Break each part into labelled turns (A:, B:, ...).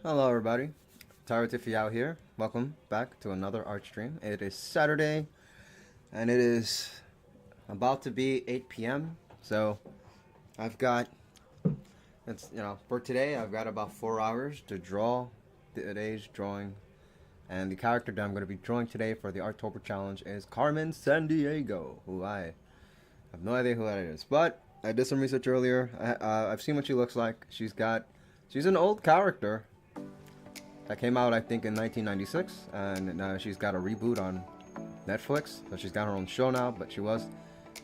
A: Hello everybody, Tyro Tiffy out here. Welcome back to another art stream. It is Saturday and it is about to be 8 p.m. So I've got, for today I've got about 4 hours to draw today's drawing. And the character that I'm going to be drawing today for the Arttrober challenge is Carmen Sandiego, who I have no idea who that is. But I did some research earlier. I've seen what she looks like. She's an old character that came out, I think, in 1996, and she's got a reboot on Netflix. So she's got her own show now, but she was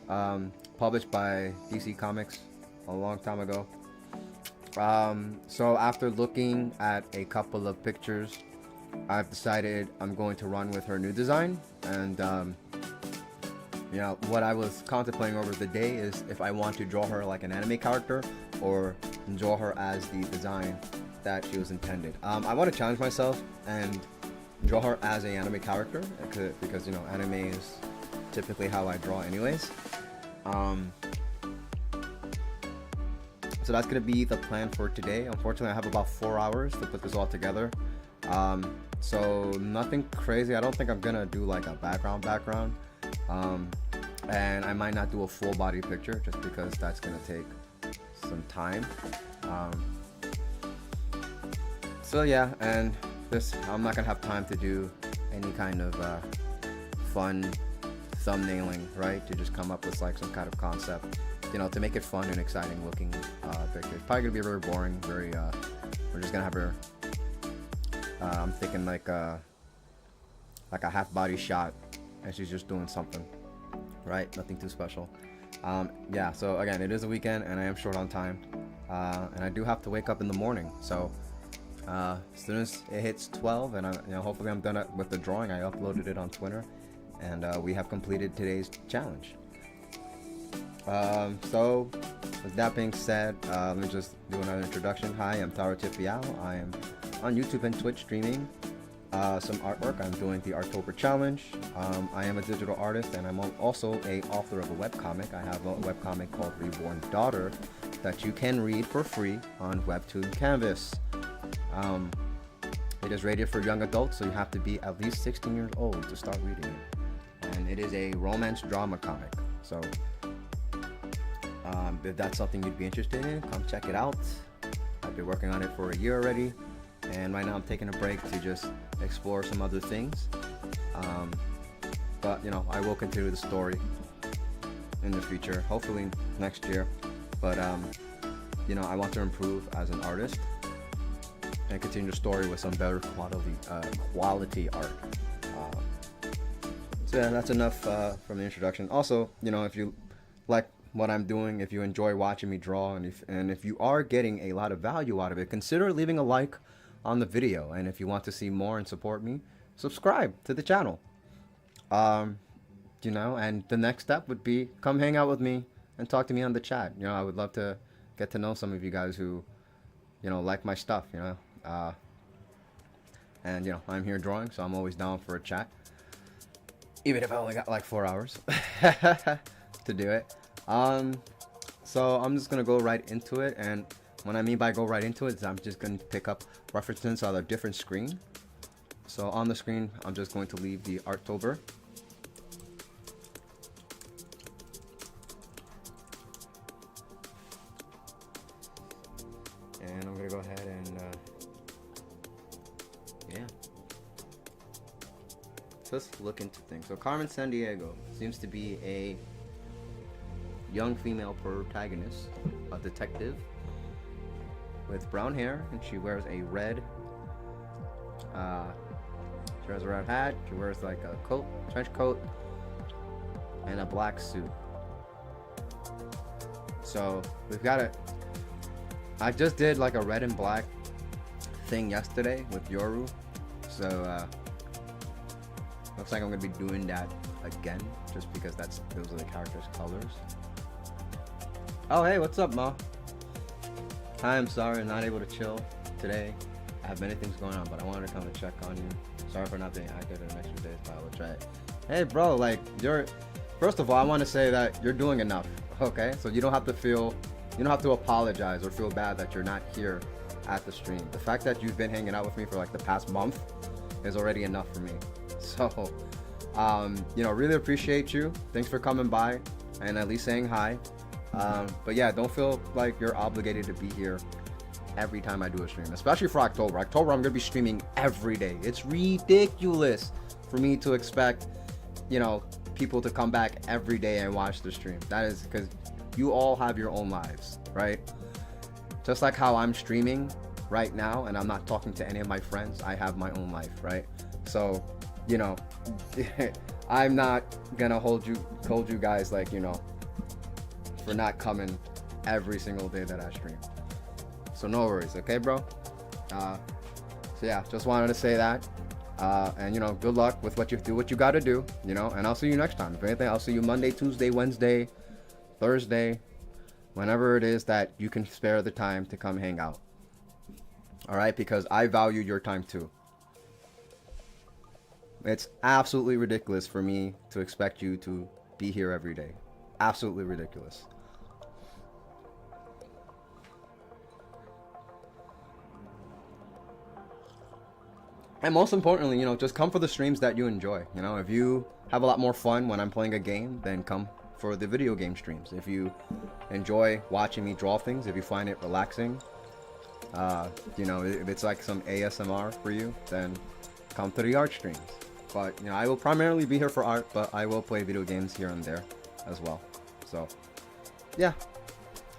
A: published by DC Comics a long time ago. So after looking at a couple of pictures, I've decided I'm going to run with her new design. And what I was contemplating over the day is if I want to draw her like an anime character or draw her as the design that she was intended. I want to challenge myself and draw her as an anime character because anime is typically how I draw anyways. So that's gonna be the plan for today. Unfortunately, I have about 4 hours to put this all together. So nothing crazy. I don't think I'm gonna do like a background. And I might not do a full body picture just because that's gonna take some time. So yeah, and I'm not gonna have time to do any kind of fun thumbnailing, right? To just come up with like some kind of concept, to make it fun and exciting looking picture. It's probably gonna be very boring. We're just gonna have her. I'm thinking like a half body shot, and she's just doing something, right? Nothing too special. Yeah. So again, it is a weekend, and I am short on time, and I do have to wake up in the morning. So. As soon as it hits 12 and hopefully I'm done with the drawing, I uploaded it on Twitter, and we have completed today's challenge. So with that being said, let me just do another introduction. Hi, I'm Tyro Tiffy. I am on YouTube and Twitch streaming some artwork. I'm doing the Arttrober challenge. I am a digital artist, and I'm also a author of a webcomic. I have a webcomic called Reborn Daughter that you can read for free on Webtoon Canvas. It is rated for young adults, so you have to be at least 16 years old to start reading it. And it is a romance drama comic. So if that's something you'd be interested in, come check it out. I've been working on it for a year already, and right now I'm taking a break to just explore some other things. But I will continue the story in the future, hopefully next year. But I want to improve as an artist and continue the story with some better quality art. So yeah, that's enough from the introduction. Also, if you like what I'm doing, if you enjoy watching me draw, and if you are getting a lot of value out of it, consider leaving a like on the video. And if you want to see more and support me, subscribe to the channel. And the next step would be come hang out with me and talk to me on the chat. I would love to get to know some of you guys who like my stuff. And I'm here drawing, so I'm always down for a chat, even if I only got like 4 hours to do it. So I'm just gonna go right into it, and what I mean by go right into it is I'm just gonna pick up references on a different screen. So on the screen, I'm just going to leave the Arttrober. And I'm gonna go ahead and just look into things. So Carmen Sandiego seems to be a young female protagonist, a detective with brown hair, and she wears a red hat. She wears like a trench coat, and a black suit. So we've got it. I just did like a red and black thing yesterday with Yoru, so looks like I'm gonna be doing that again, just because those are the characters' colors. Oh hey, what's up, Ma? Hi, I'm sorry I'm not able to chill today. I have many things going on, but I wanted to come and check on you. Sorry for not being active in the next few days, but I will try. Hey bro, like first of all, I want to say that you're doing enough, okay? So you don't have to apologize or feel bad that you're not here at the stream. The fact that you've been hanging out with me for like the past month is already enough for me. So, you know, really appreciate you. Thanks for coming by and at least saying hi. But yeah, don't feel like you're obligated to be here every time I do a stream, especially for October. October, I'm gonna be streaming every day. It's ridiculous for me to expect, you know, people to come back every day and watch the stream. That is because you all have your own lives, right? Just like how I'm streaming right now and I'm not talking to any of my friends, I have my own life, right? So, you know, I'm not gonna hold you guys like, you know, for not coming every single day that I stream. So no worries, okay, bro? So yeah, just wanted to say that. And you know, good luck with what you gotta do, you know, and I'll see you next time. If anything, I'll see you Monday, Tuesday, Wednesday, Thursday, whenever it is that you can spare the time to come hang out. All right, because I value your time too. It's absolutely ridiculous for me to expect you to be here every day. Absolutely ridiculous. And most importantly, you know, just come for the streams that you enjoy. You know, if you have a lot more fun when I'm playing a game, then come for the video game streams. If you enjoy watching me draw things, if you find it relaxing, you know, if it's like some ASMR for you, then come to the art streams. But, you know, I will primarily be here for art, but I will play video games here and there as well. So, yeah.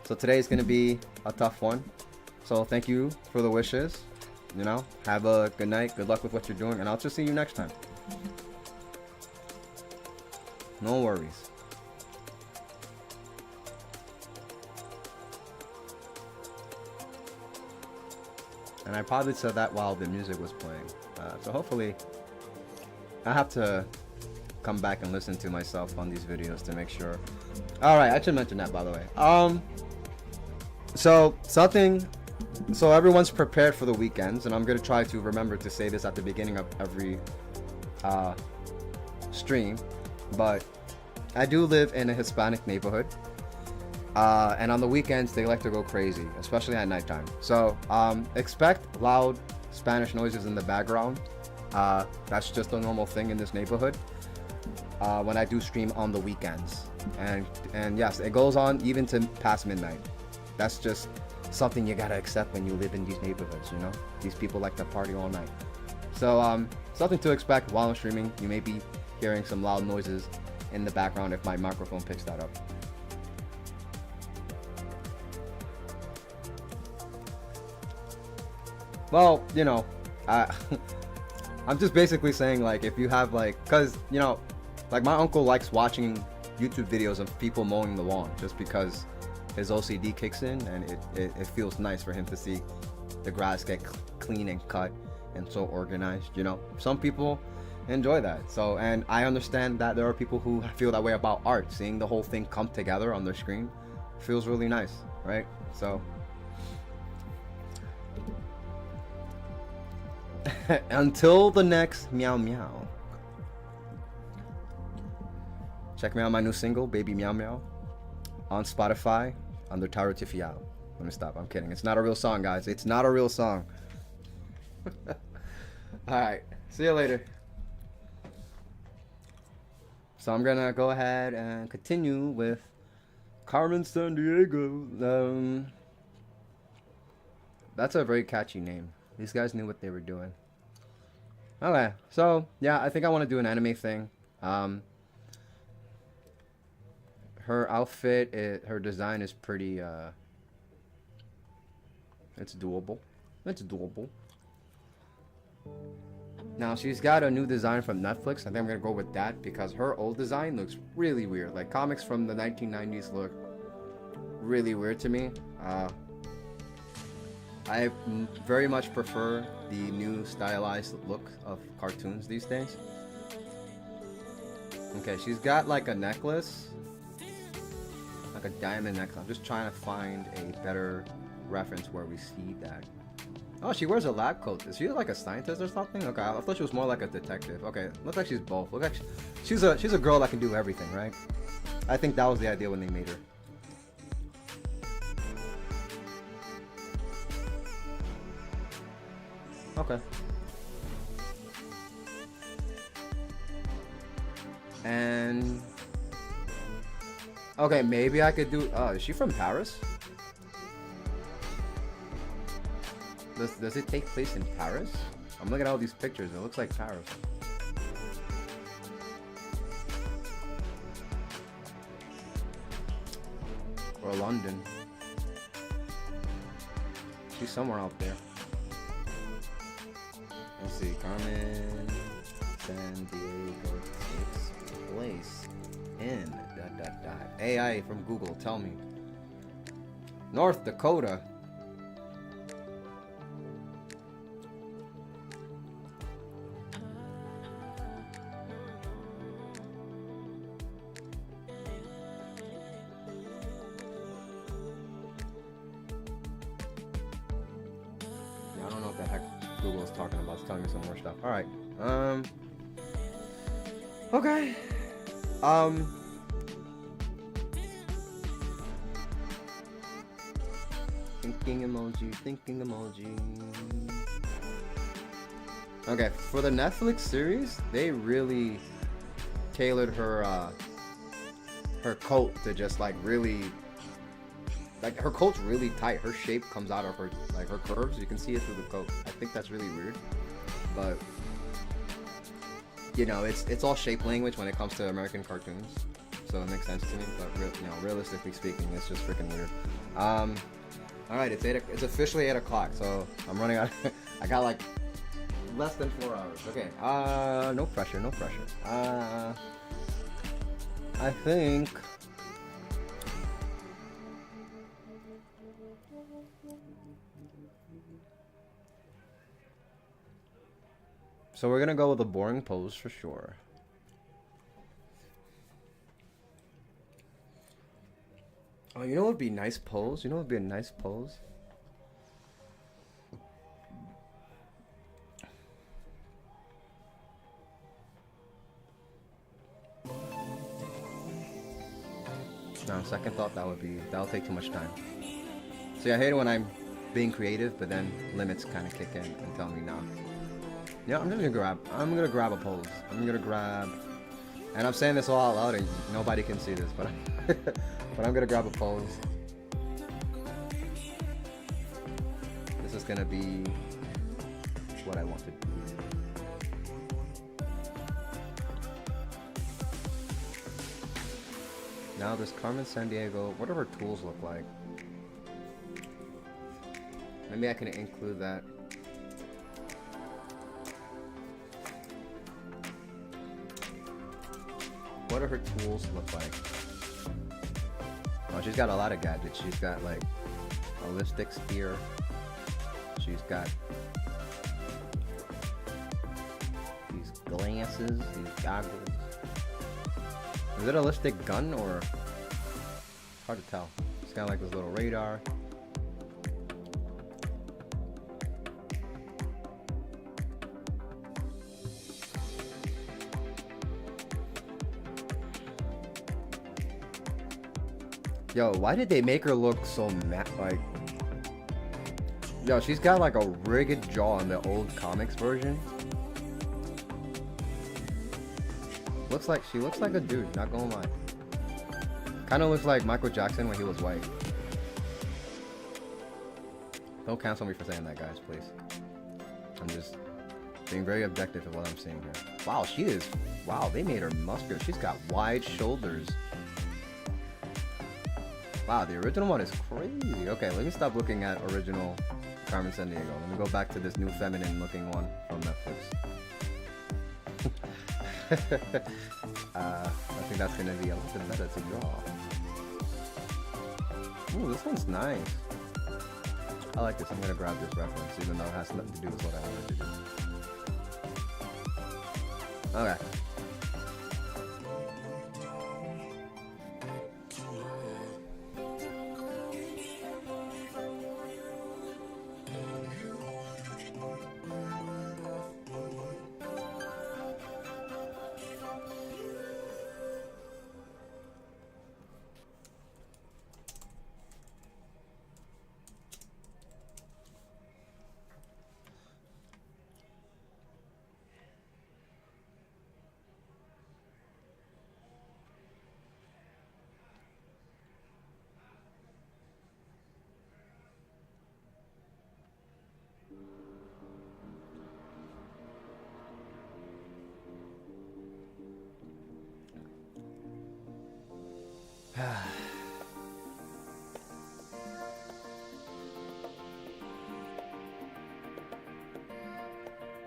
A: So today is going to be a tough one. So thank you for the wishes. You know, have a good night. Good luck with what you're doing. And I'll just see you next time. No worries. And I probably said that while the music was playing. So hopefully, I have to come back and listen to myself on these videos to make sure. Alright, I should mention that, by the way. So everyone's prepared for the weekends, and I'm going to try to remember to say this at the beginning of every stream, but I do live in a Hispanic neighborhood, and on the weekends they like to go crazy, especially at nighttime. So expect loud Spanish noises in the background. That's just a normal thing in this neighborhood when I do stream on the weekends, and yes, it goes on even to past midnight. That's just something you gotta accept when you live in these neighborhoods, you know? These people like to party all night. So, something to expect while I'm streaming. You may be hearing some loud noises in the background if my microphone picks that up. Well, you know, I'm just basically saying, like, if you have, like, cause, you know, like my uncle likes watching YouTube videos of people mowing the lawn just because his OCD kicks in, and it feels nice for him to see the grass get clean and cut and so organized, you know. Some people enjoy that. So, and I understand that there are people who feel that way about art. Seeing the whole thing come together on their screen feels really nice, right? So, until the next meow meow. Check me out my new single, Baby Meow Meow, on Spotify under Taro Tifiao. Let me stop. I'm kidding. It's not a real song, guys. It's not a real song. Alright. See you later. So I'm going to go ahead and continue with Carmen Sandiego. That's a very catchy name. These guys knew what they were doing. Okay. So, yeah, I think I want to do an anime thing. Her outfit, her design is pretty, it's doable. It's doable. Now, she's got a new design from Netflix. I think I'm going to go with that because her old design looks really weird. Like, comics from the 1990s look really weird to me. I very much prefer the new stylized look of cartoons these days. Okay, she's got like a necklace. Like a diamond necklace. I'm just trying to find a better reference where we see that. Oh, she wears a lab coat. Is she like a scientist or something? Okay, I thought she was more like a detective. Okay, looks like she's both. Look like she's a girl that can do everything, right? I think that was the idea when they made her. Okay. And okay, maybe I could do. Is she from Paris? Does it take place in Paris? I'm looking at all these pictures. It looks like Paris. Or London. She's somewhere out there. Let's see. Carmen Sandiego takes place in ... AI from Google, tell me. North Dakota. I don't know what the heck Google is talking about. It's telling me some more stuff. All right. Okay. Thinking emoji. Okay, for the Netflix series, they really tailored her coat to just like really, like her coat's really tight. Her shape comes out of her, like her curves. You can see it through the coat. I think that's really weird, but you know, it's all shape language when it comes to American cartoons, so it makes sense to me. But realistically speaking, it's just freaking weird. All right, it's officially 8 o'clock, so I'm running out. I got like less than 4 hours. Okay. No pressure. I think. So we're gonna go with a boring pose for sure. Oh, you know what would be a nice pose? You know what would be a nice pose? No, second thought, that'll take too much time. See, I hate it when I'm being creative, but then limits kind of kick in and tell me no. Yeah, I'm gonna grab a pose. And I'm saying this all out loud and nobody can see this, but but I'm gonna grab a pose. This is gonna be what I want to do. Now this Carmen Sandiego, what do her tools look like? Maybe I can include that. What do her tools look like? Oh, she's got a lot of gadgets. She's got like a lipstick spear. She's got these glasses, these goggles. Is it a lipstick gun or? Hard to tell. It's got like this little radar. Yo, why did they make her look so like? Yo, she's got like a rigged jaw in the old comics version. She looks like a dude, not gonna lie. Kind of looks like Michael Jackson when he was white. Don't cancel me for saying that, guys, please. I'm just being very objective of what I'm seeing here. Wow, wow, they made her muscular. She's got wide shoulders. Wow, the original one is crazy. Okay, let me stop looking at original Carmen Sandiego. Let me go back to this new feminine looking one from Netflix. I think that's gonna be a little bit better to draw. Ooh, this one's nice. I like this. I'm gonna grab this reference, even though it has nothing to do with what I wanted to do. Okay.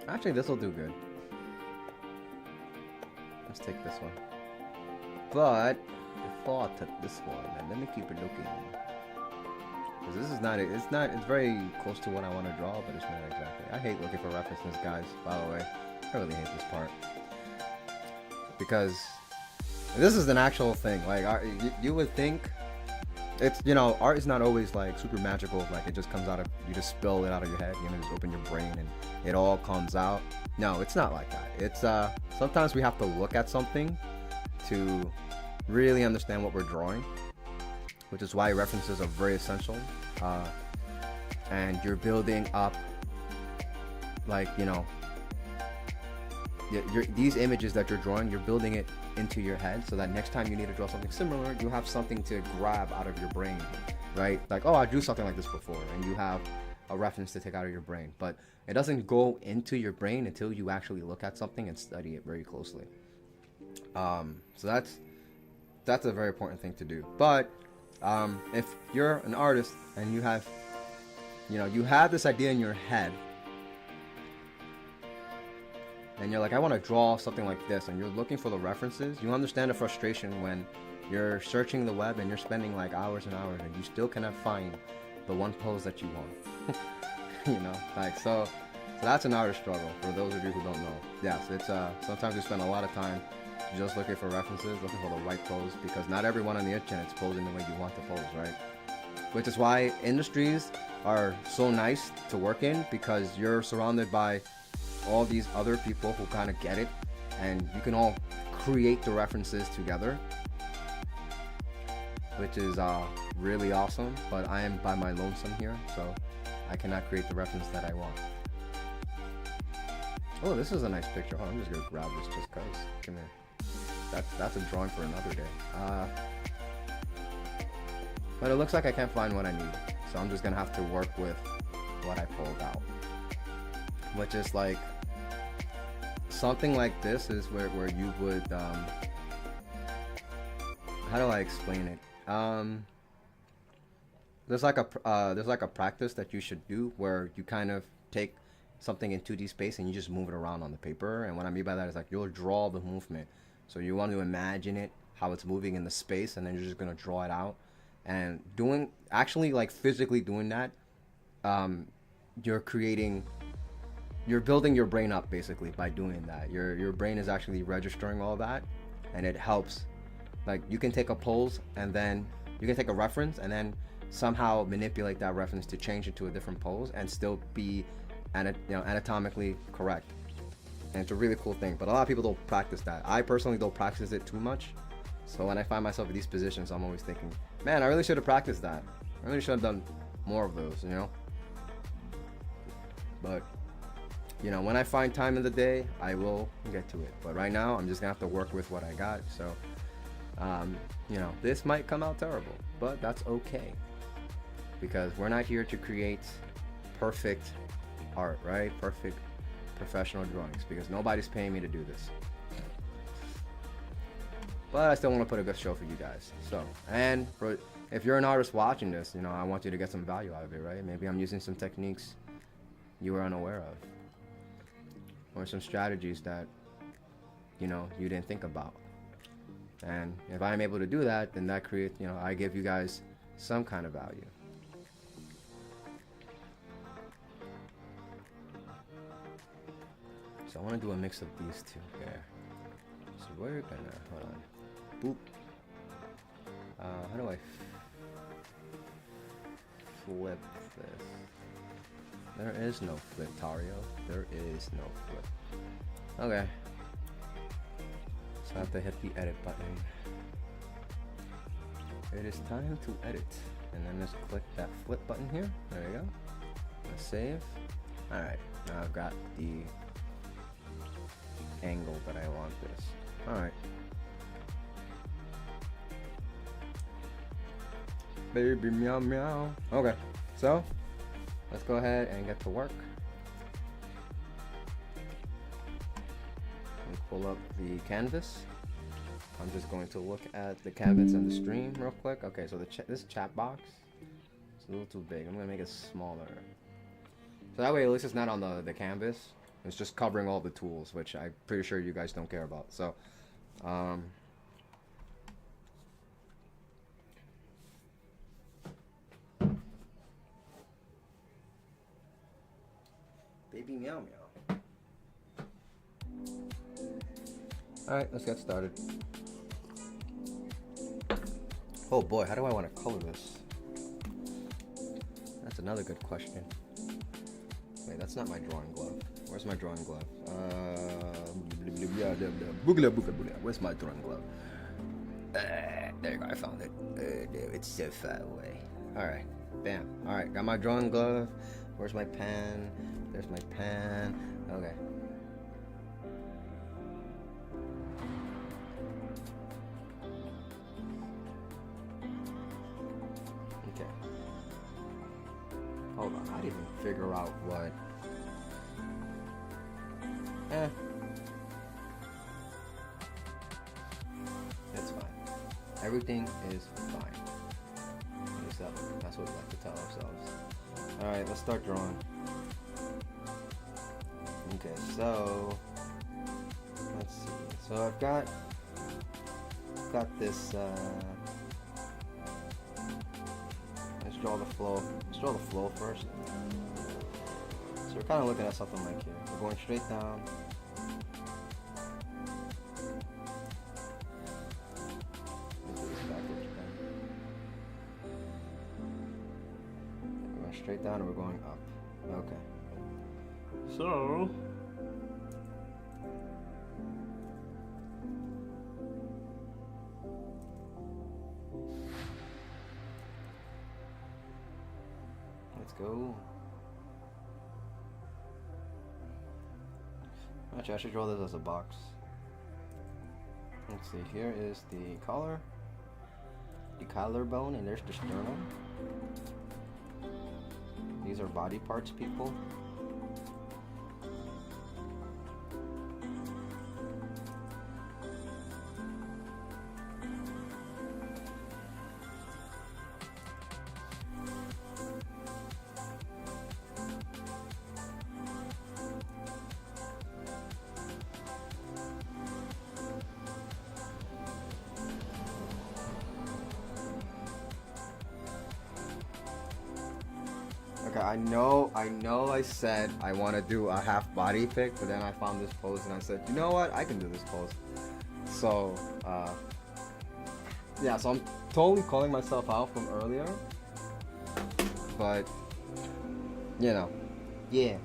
A: Actually, this will do good. Let's take this one. But before I take this one, then let me keep it looking. Because this is not, it's very close to what I want to draw, but it's not exactly. I hate looking for references, guys, by the way. I really hate this part. Because this is an actual thing. Like, you would think, it's, you know, art is not always like super magical, like it just comes out of, you just spill it out of your head, you know, just open your brain and it all comes out. No, it's not like that. It's sometimes we have to look at something to really understand what we're drawing, which is why references are very essential. And you're building up, like, you know, these images that you're drawing, you're building it into your head so that next time you need to draw something similar, you have something to grab out of your brain, right? Like, oh, I drew something like this before, and you have a reference to take out of your brain. But it doesn't go into your brain until you actually look at something and study it very closely. So that's a very important thing to do. But if you're an artist and you have, you know, you have this idea in your head, and you're like, I want to draw something like this, and you're looking for the references, you understand the frustration when you're searching the web and you're spending like hours and hours and you still cannot find the one pose that you want. You know, like, so that's an artist struggle for those of you who don't know. Yes, it's sometimes you spend a lot of time just looking for references, looking for the right pose, because not everyone on the internet is posing the way you want to pose, right? Which is why industries are so nice to work in, because you're surrounded by all these other people who kind of get it, and you can all create the references together, which is really awesome. But I am by my lonesome here, so I cannot create the reference that I want. Oh, this is a nice picture. Oh, I'm just gonna grab this just cause. Come here. That's a drawing for another day. But it looks like I can't find what I need, so I'm just gonna have to work with what I pulled out. Which is like, something like this is where you would, how do I explain it? There's like a practice that you should do where you kind of take something in 2D space and you just move it around on the paper. And what I mean by that is, like, you'll draw the movement. So you want to imagine it, how it's moving in the space, and then you're just gonna draw it out. And actually like physically doing that, you're building your brain up basically by doing that. Your brain is actually registering all that, and it helps. Like, you can take a pose and then you can take a reference and then somehow manipulate that reference to change it to a different pose and still be anatomically correct. And it's a really cool thing, but a lot of people don't practice that. I personally don't practice it too much. So when I find myself in these positions, I'm always thinking, man, I really should have practiced that. I really should have done more of those, you know? But, you know, when I find time in the day, I will get to it. But right now, I'm just gonna have to work with what I got. So, you know, this might come out terrible, but that's okay. Because we're not here to create perfect art, right? Perfect professional drawings, because nobody's paying me to do this. But I still want to put a good show for you guys. So, and if you're an artist watching this, you know, I want you to get some value out of it, right? Maybe I'm using some techniques you were unaware of, or some strategies that, you know, you didn't think about. And if I'm able to do that, then that creates, you know, I give you guys some kind of value. So I want to do a mix of these two here. So we're gonna, hold on. Boop. How do I flip this? There is no flip, Tario. There is no flip. Okay. So I have to hit the edit button. It is time to edit. And then just click that flip button here. There you go. Let's save. Alright. Now I've got the angle that I want this. Alright. Baby meow meow. Okay, so let's go ahead and get to work. And pull up the canvas. I'm just going to look at the canvas and the stream real quick. Okay, so this chat box is a little too big. I'm gonna make it smaller. So that way at least it's not on the canvas. It's just covering all the tools, which I'm pretty sure you guys don't care about. So, baby meow meow. Alright, let's get started. Oh boy, how do I want to color this? That's another good question. Wait, that's not my drawing glove. Where's my drawing glove? Where's my drawing glove? There you go, I found it. It's so far away. Alright, bam. Alright, got my drawing glove. Where's my pen? There's my pen. Okay. Okay. Hold on, I didn't even figure out what. It's fine. Everything is fine. At least that's what we like to tell ourselves. Alright, let's start drawing. Okay, so let's see. So I've got this let's draw the flow. Let's draw the flow first. So we're kinda looking at something like here. We're going straight down. We're going straight down and we're going up. Okay. So let's go. Actually, I should draw this as a box. Let's see, here is the collarbone, and there's the sternum. These are body parts, people. Okay, I know I said I want to do a half body pic, but then I found this pose and I said, you know what, I can do this pose. So, yeah, so I'm totally calling myself out from earlier, but, you know, yeah.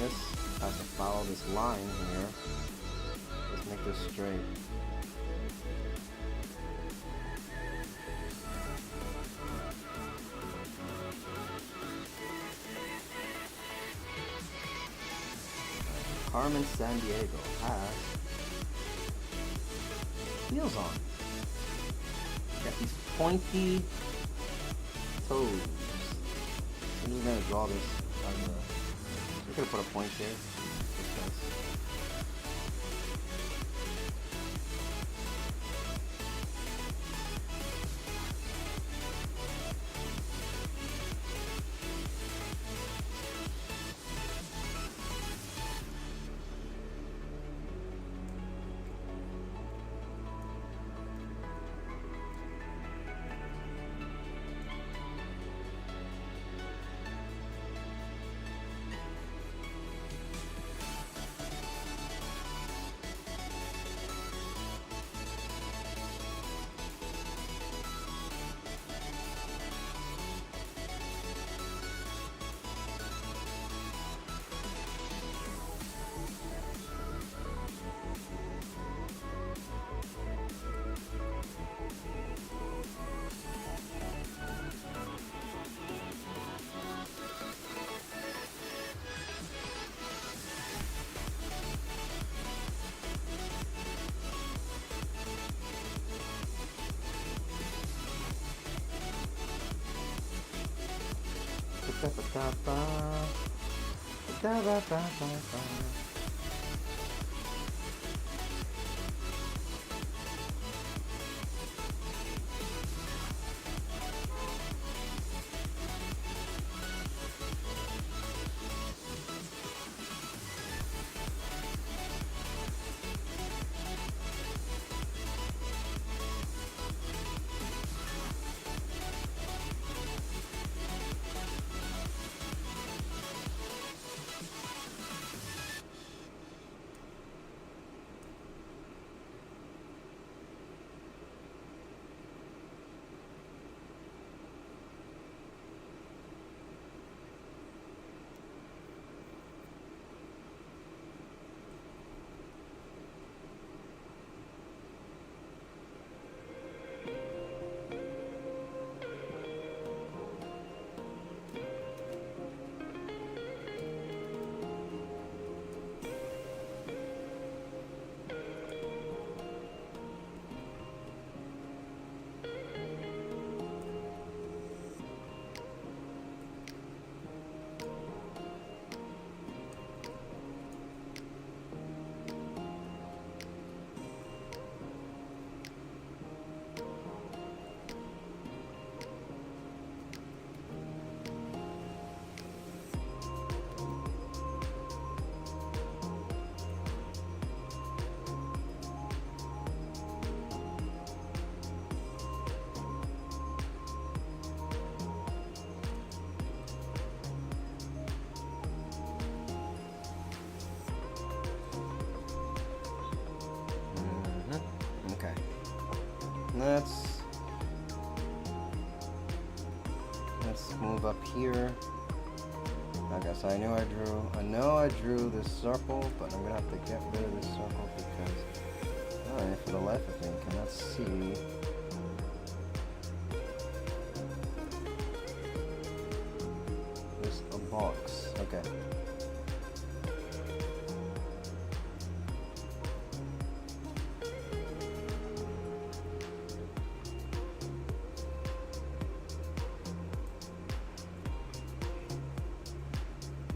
A: This has to follow this line here. Let's make this straight. Carmen Sandiego has heels on. Got these pointy toes. I'm just gonna draw this on the. I'm gonna put a point here. Okay. Let's move up here. I guess I know I drew this circle, but I'm gonna have to get rid of this circle because I for the life of me cannot see this a box. Okay.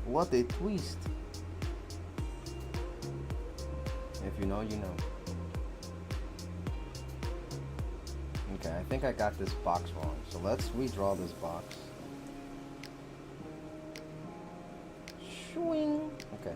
A: What a twist. If you know, you know. Okay, I think I got this box wrong. So let's redraw this box. Swing. Okay.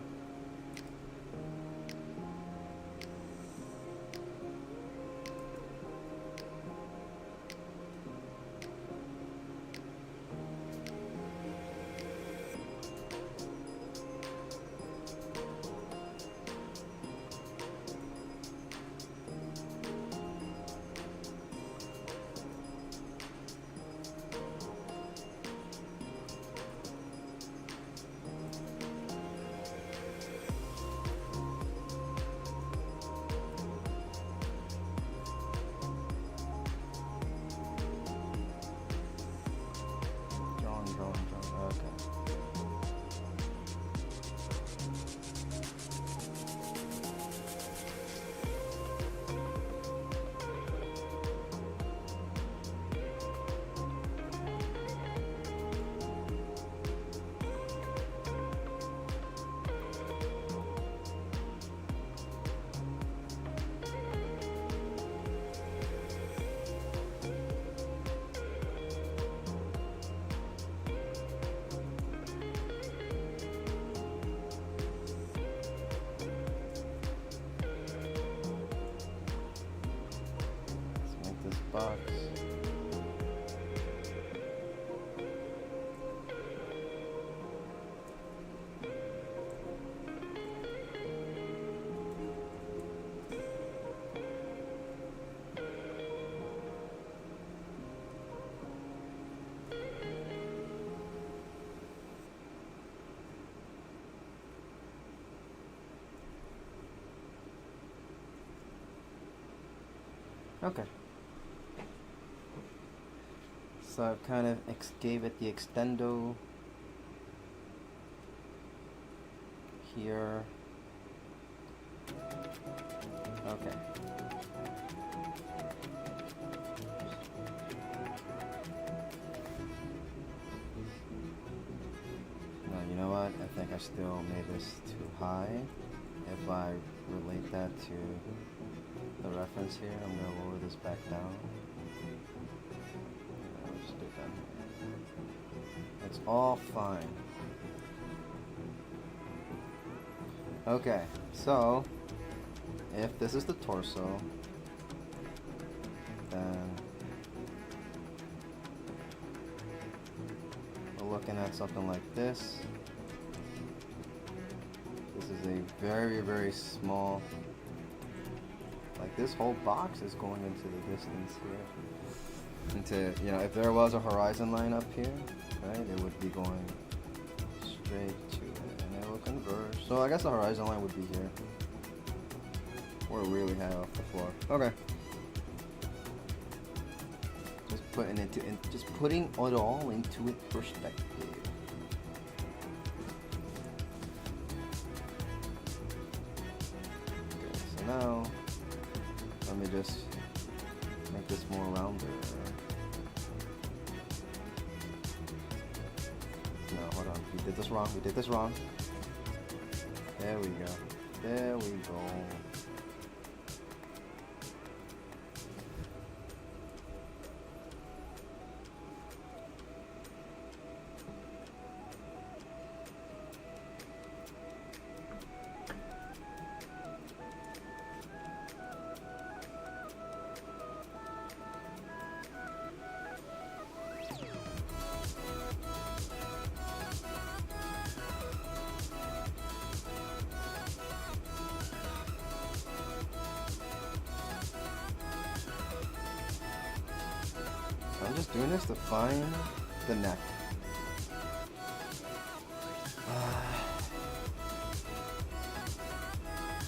A: Box. Okay. So I've kind of gave it the extendo here. Okay. know what? I think I still made this too high. If I relate that to the reference here, I'm going to lower this back down. I'll just do it down here. It's all fine. Okay, so if this is the torso, then we're looking at something like this. This is a very, very small, like this whole box is going into the distance here. Into, you know, if there was a horizon line up here, right, it would be going straight to it and it will converge. So I guess the horizon line would be here. We're really high off the floor. Okay. Just putting it all into its perspective. Okay, so now let me just make this more rounded. No, hold on. We did this wrong. We did this wrong. There we go. There we go. I'm just doing this to find the neck.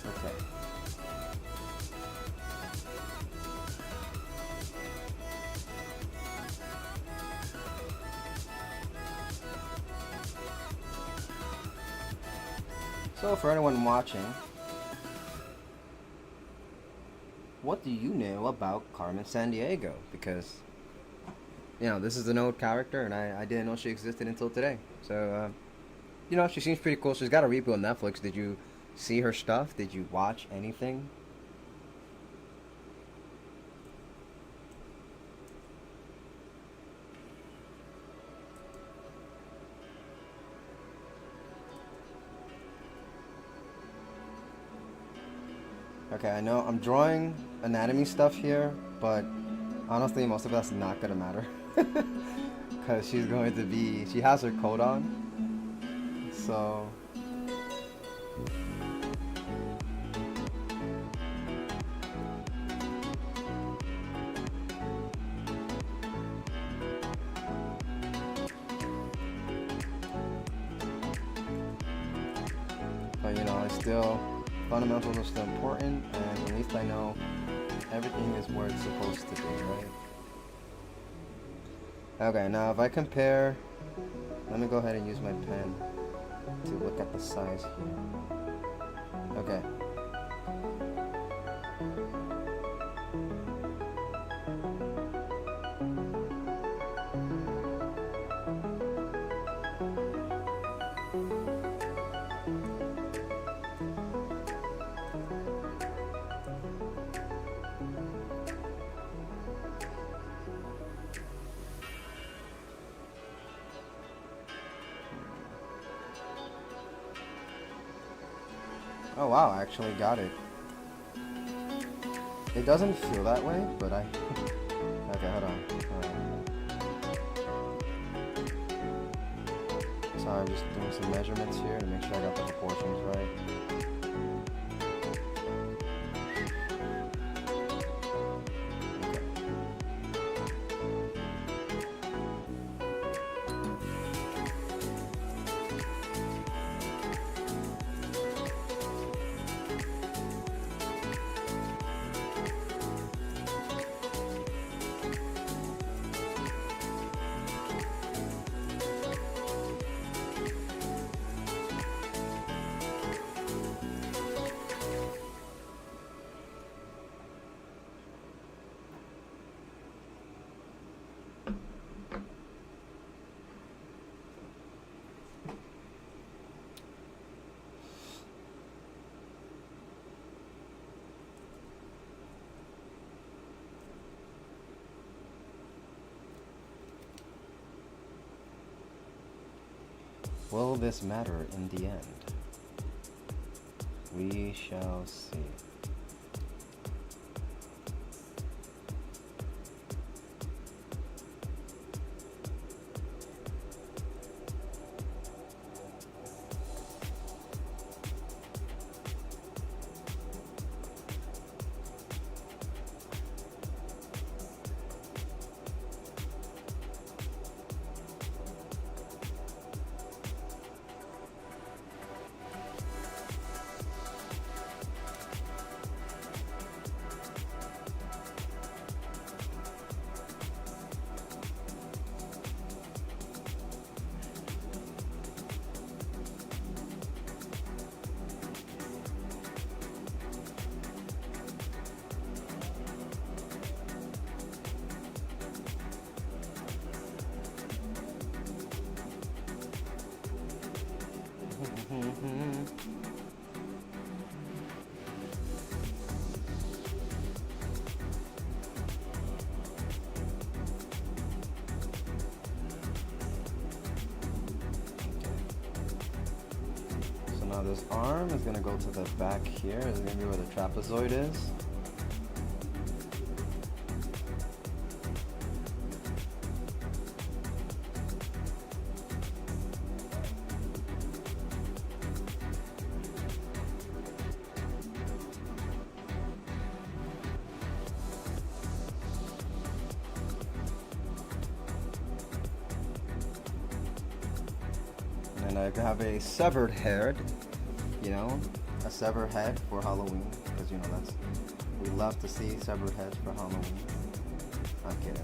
A: Okay. So for anyone watching, what do you know about Carmen Sandiego? Because, you know, this is an old character, and I didn't know she existed until today. So, you know, she seems pretty cool. She's got a reboot on Netflix. Did you see her stuff? Did you watch anything? Okay, I know I'm drawing anatomy stuff here, but honestly, most of that's not gonna matter. Because she's going to be, she has her coat on, so. But you know, it's still, fundamentals are still important, and at least I know everything is where it's supposed to be, right? Okay, now if I compare, let me go ahead and use my pen to look at the size here. Okay. Oh wow, I actually got it. It doesn't feel that way, but I... Okay, hold on. Sorry, I'm just doing some measurements here to make sure I got the proportions right. Will this matter in the end? We shall see. So now this arm is going to go to the back here. Is going to be where the trapezoid is. And I have a severed head, you know, a severed head for Halloween, because you know we love to see severed heads for Halloween. I'm kidding.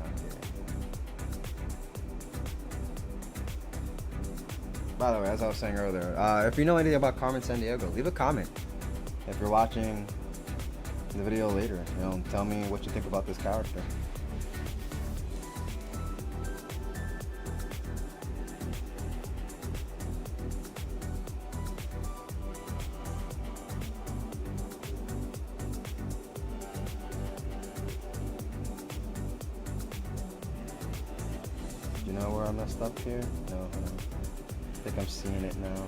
A: By the way, as I was saying earlier, if you know anything about Carmen Sandiego, leave a comment. If you're watching the video later, you know, tell me what you think about this character. You know where I messed up here? No, I think I'm seeing it now.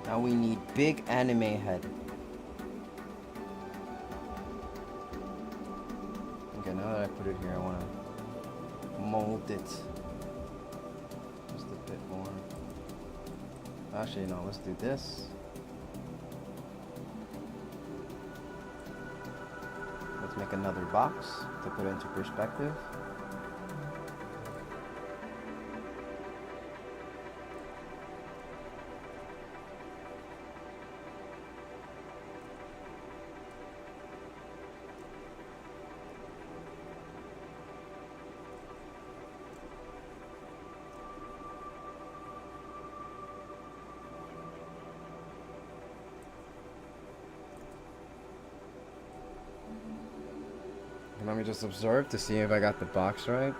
A: Now we need big anime head. Okay, now that I put it here, I want to mold it just a bit more. Actually, no, let's do this. Let's make another box to put it into perspective. Let me just observe to see if I got the box right.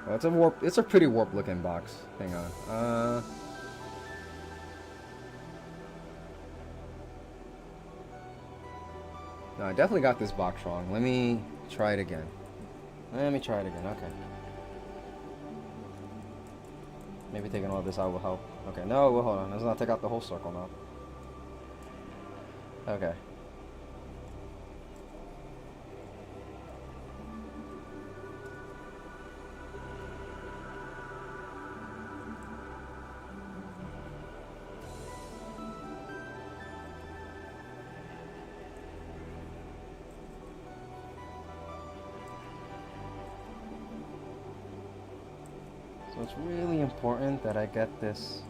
A: Oh, it's a warp. It's a pretty warped looking box. Hang on. No, I definitely got this box wrong. Let me try it again. Okay. Maybe taking all this out will help. Okay, no, well, hold on. Let's not take out the whole circle now. Okay. So it's really important that I get this.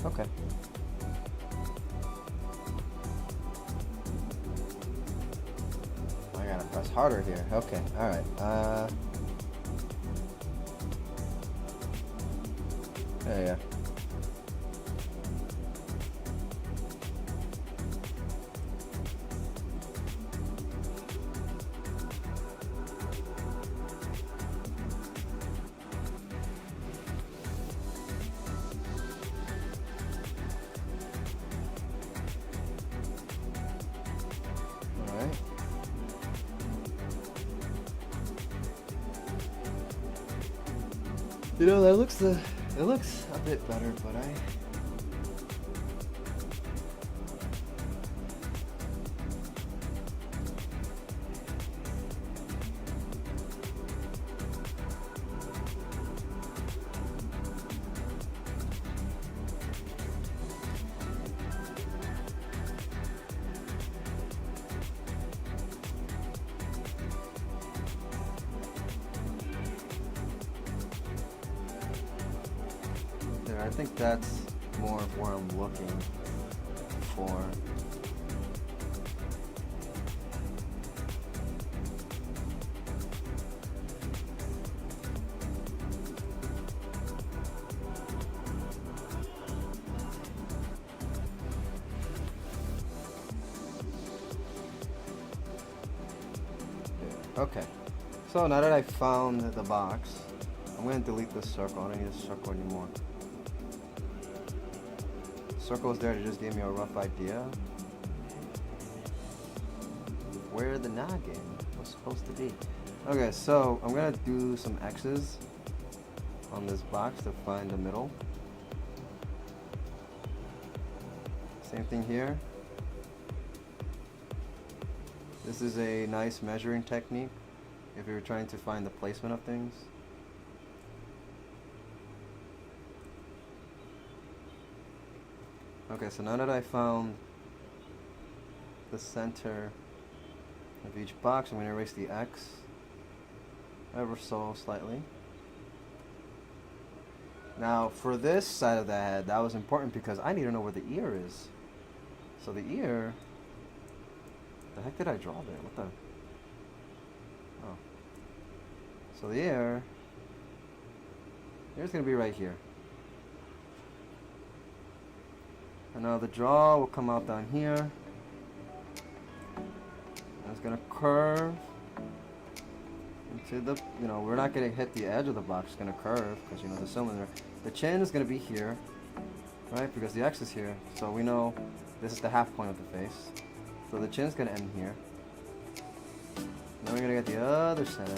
A: Okay. I gotta press harder here. Okay, alright. Yeah. Alright. You know, it looks a bit better, but I think that's more of where I'm looking for. Okay, so now that I found the box, I'm going to delete this circle. I don't need this circle anymore. Circle is there to just give me a rough idea where the noggin was supposed to be. Okay, so I'm gonna do some X's on this box to find the middle. Same thing here. This is a nice measuring technique if you're trying to find the placement of things. Okay, so now that I found the center of each box, I'm going to erase the X ever so slightly. Now, for this side of the head, that was important because I need to know where the ear is. So the ear, the heck did I draw there? What the? Oh. So the ear's going to be right here. And now the jaw will come out down here. And it's going to curve into the, we're not going to hit the edge of the box. It's going to curve because, the cylinder. The chin is going to be here, right? Because the X is here. So we know this is the half point of the face. So the chin's going to end here. Then we're going to get the other side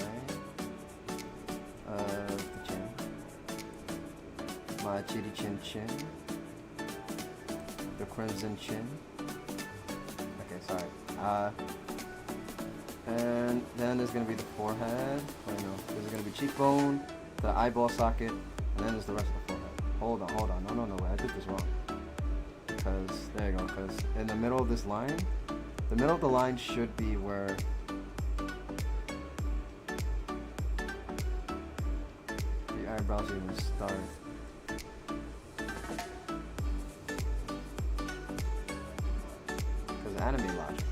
A: of the chin. My chitty chin chin. The crimson chin. Okay, sorry. And then there's going to be the forehead. Oh, no. There's going to be cheekbone, the eyeball socket, and then there's the rest of the forehead. Hold on. No, wait, I did this wrong. Because, there you go, because in the middle of this line, the middle of the line should be where the eyebrows even start. Because anime logic,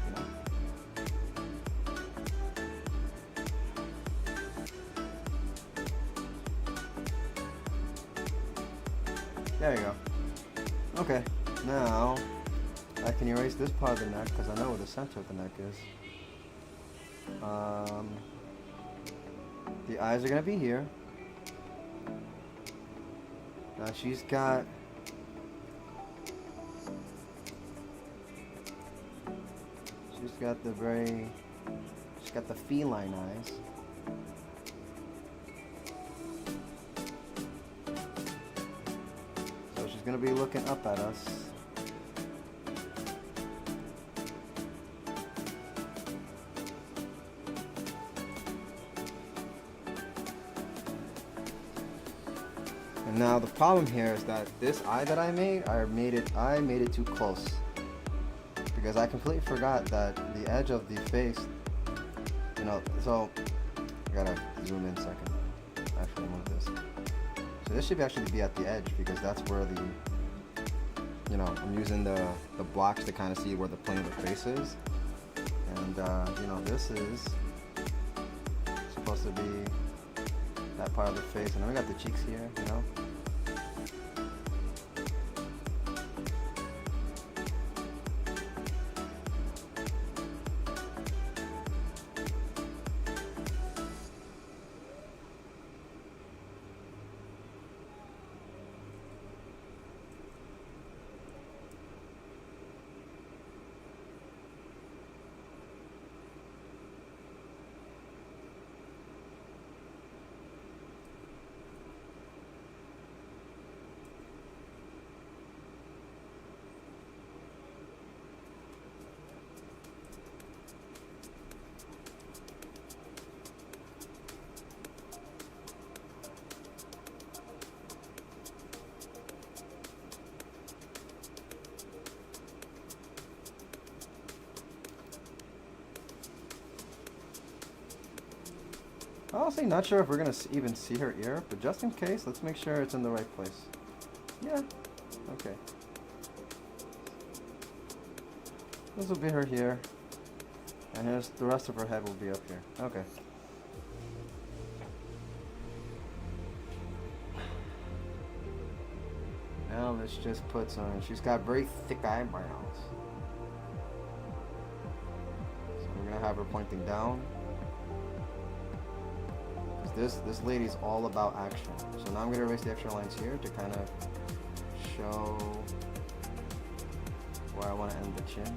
A: Okay, now I can erase this part of the neck because I know where the center of the neck is. The eyes are gonna be here. Now she's got the feline eyes. So she's gonna be looking up at us. And now the problem here is that this eye that I made it too close. Because I completely forgot that the edge of the face, you know, so I gotta zoom in a second. Actually move this. So this should actually be at the edge because that's where the, you know, I'm using the blocks to kind of see where the plane of the face is. And you know, this is supposed to be that part of the face, and then we got the cheeks here, you know. Honestly, not sure if we're gonna even see her ear, but just in case, let's make sure it's in the right place. Yeah, okay. This will be her here, and here's the rest of her head will be up here. Okay. Now let's just put some. She's got very thick eyebrows, so we're gonna have her pointing down. This lady's all about action. So now I'm going to erase the extra lines here to kind of show where I want to end the chin.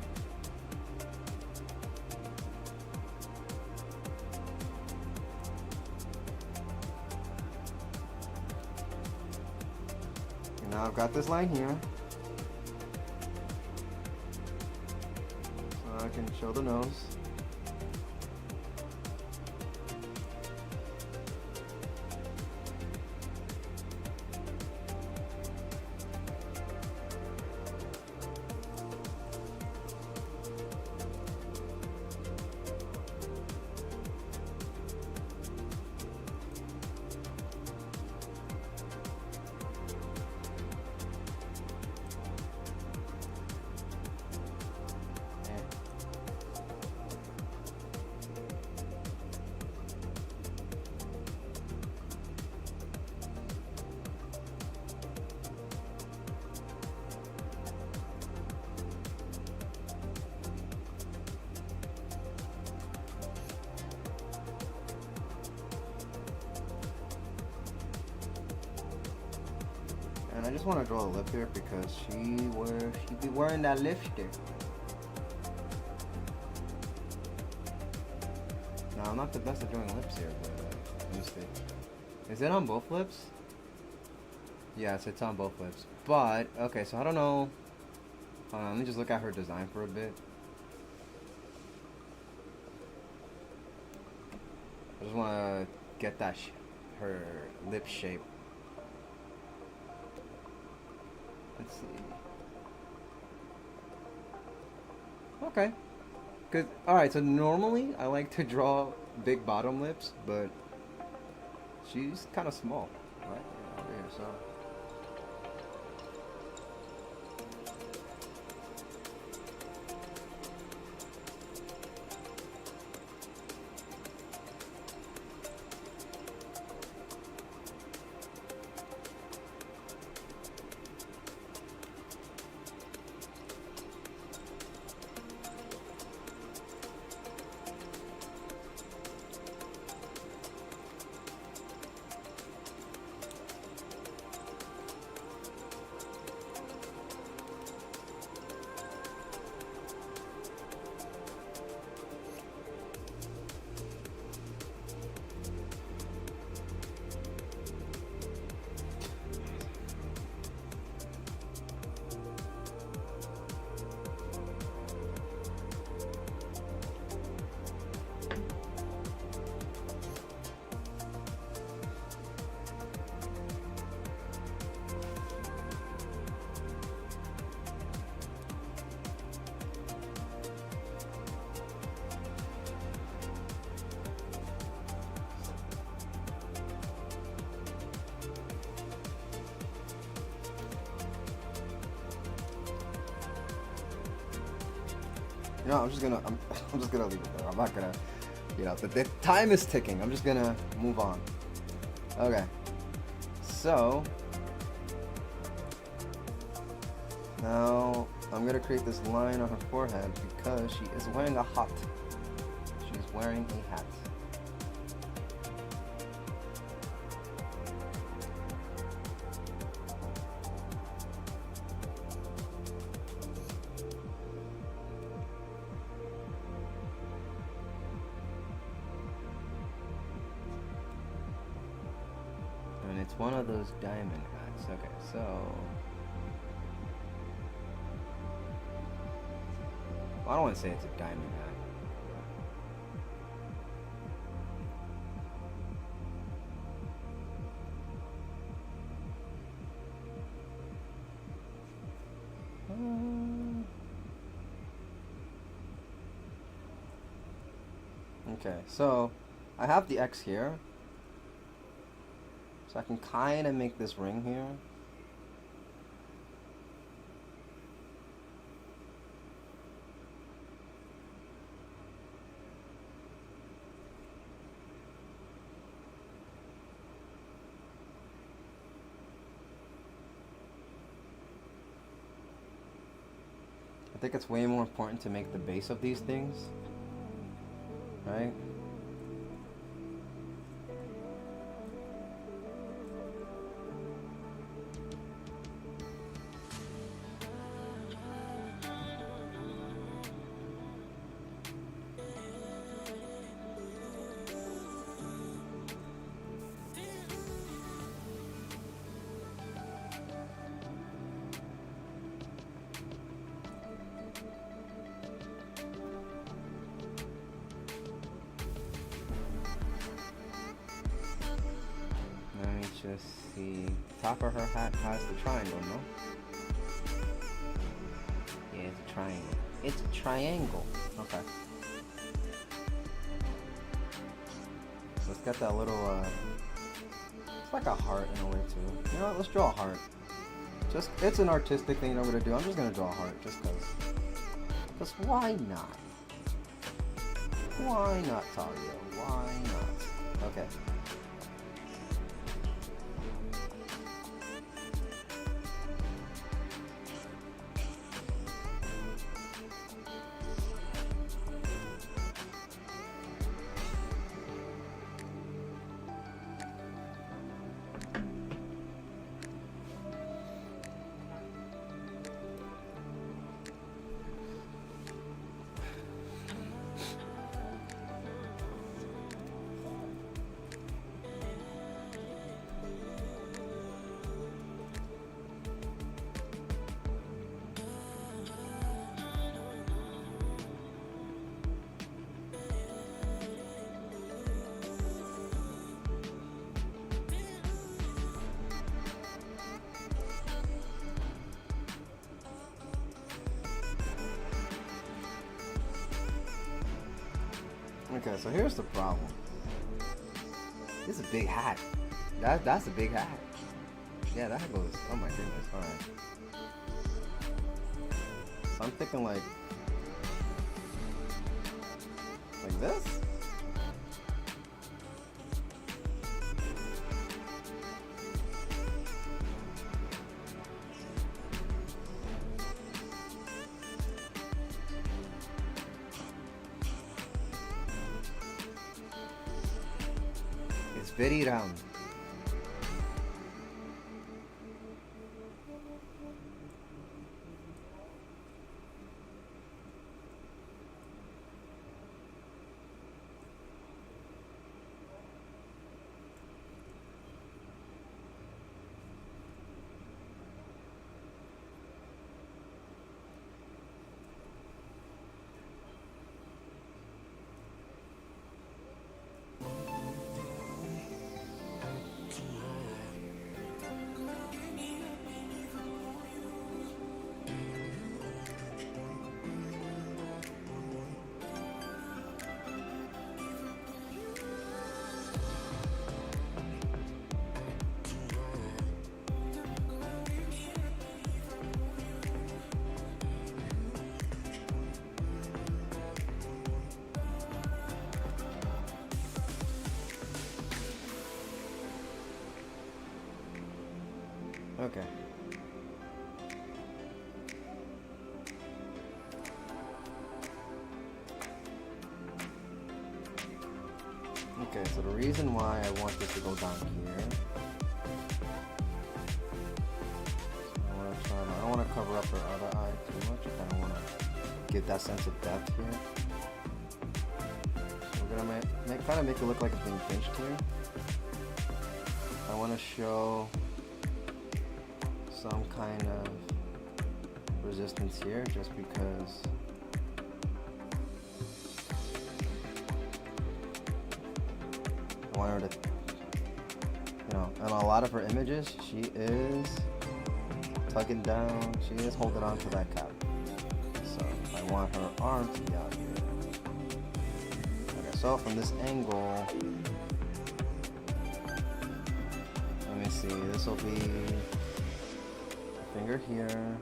A: And now I've got this line here. So I can show the nose. And I just want to draw a lip here because she'd be wearing that lipstick. Now I'm not the best at drawing lips here, but let me see. Is it on both lips? Yes, it's on both lips. But okay, so I don't know. Hold on, let me just look at her design for a bit. I just want to get that her lip shape. Let's see. Okay. Good. Alright, so normally I like to draw big bottom lips, but she's kind of small. Right? Yeah, over here, so. You know, I'm just gonna leave it there. I'm not gonna, you know, the time is ticking. I'm just gonna move on. Okay. So now I'm gonna create this line on her forehead because she is wearing a hat. She's wearing a hat. And it's one of those diamond hats. Okay, so I don't want to say it's a diamond hat. Okay, so I have the X here. So I can kind of make this ring here. I think it's way more important to make the base of these things, right? Just see, top of her hat has the triangle, no? Yeah, it's a triangle. It's a triangle. Okay. So it's got that little, it's like a heart in a way too. You know what, let's draw a heart. Just, it's an artistic thing I'm gonna do. I'm just gonna draw a heart, just cause. Cause why not? Why not, Talia? Why not? Okay. Okay, so here's the problem. This is a big hat. That's a big hat. Yeah, that goes. Oh my goodness. All right. So I'm thinking like this. It's very round. Okay. Okay, so the reason why I want this to go down here, so I don't want to cover up her other eye too much. I kind of want to give that sense of depth here. So we're gonna make it look like it's being pinched here. I want to show some kind of resistance here, just because I want her to, you know, in a lot of her images, she is tugging down, she is holding on to that cap. So I want her arm to be out here. Okay, so from this angle, let me see, this will be a finger here.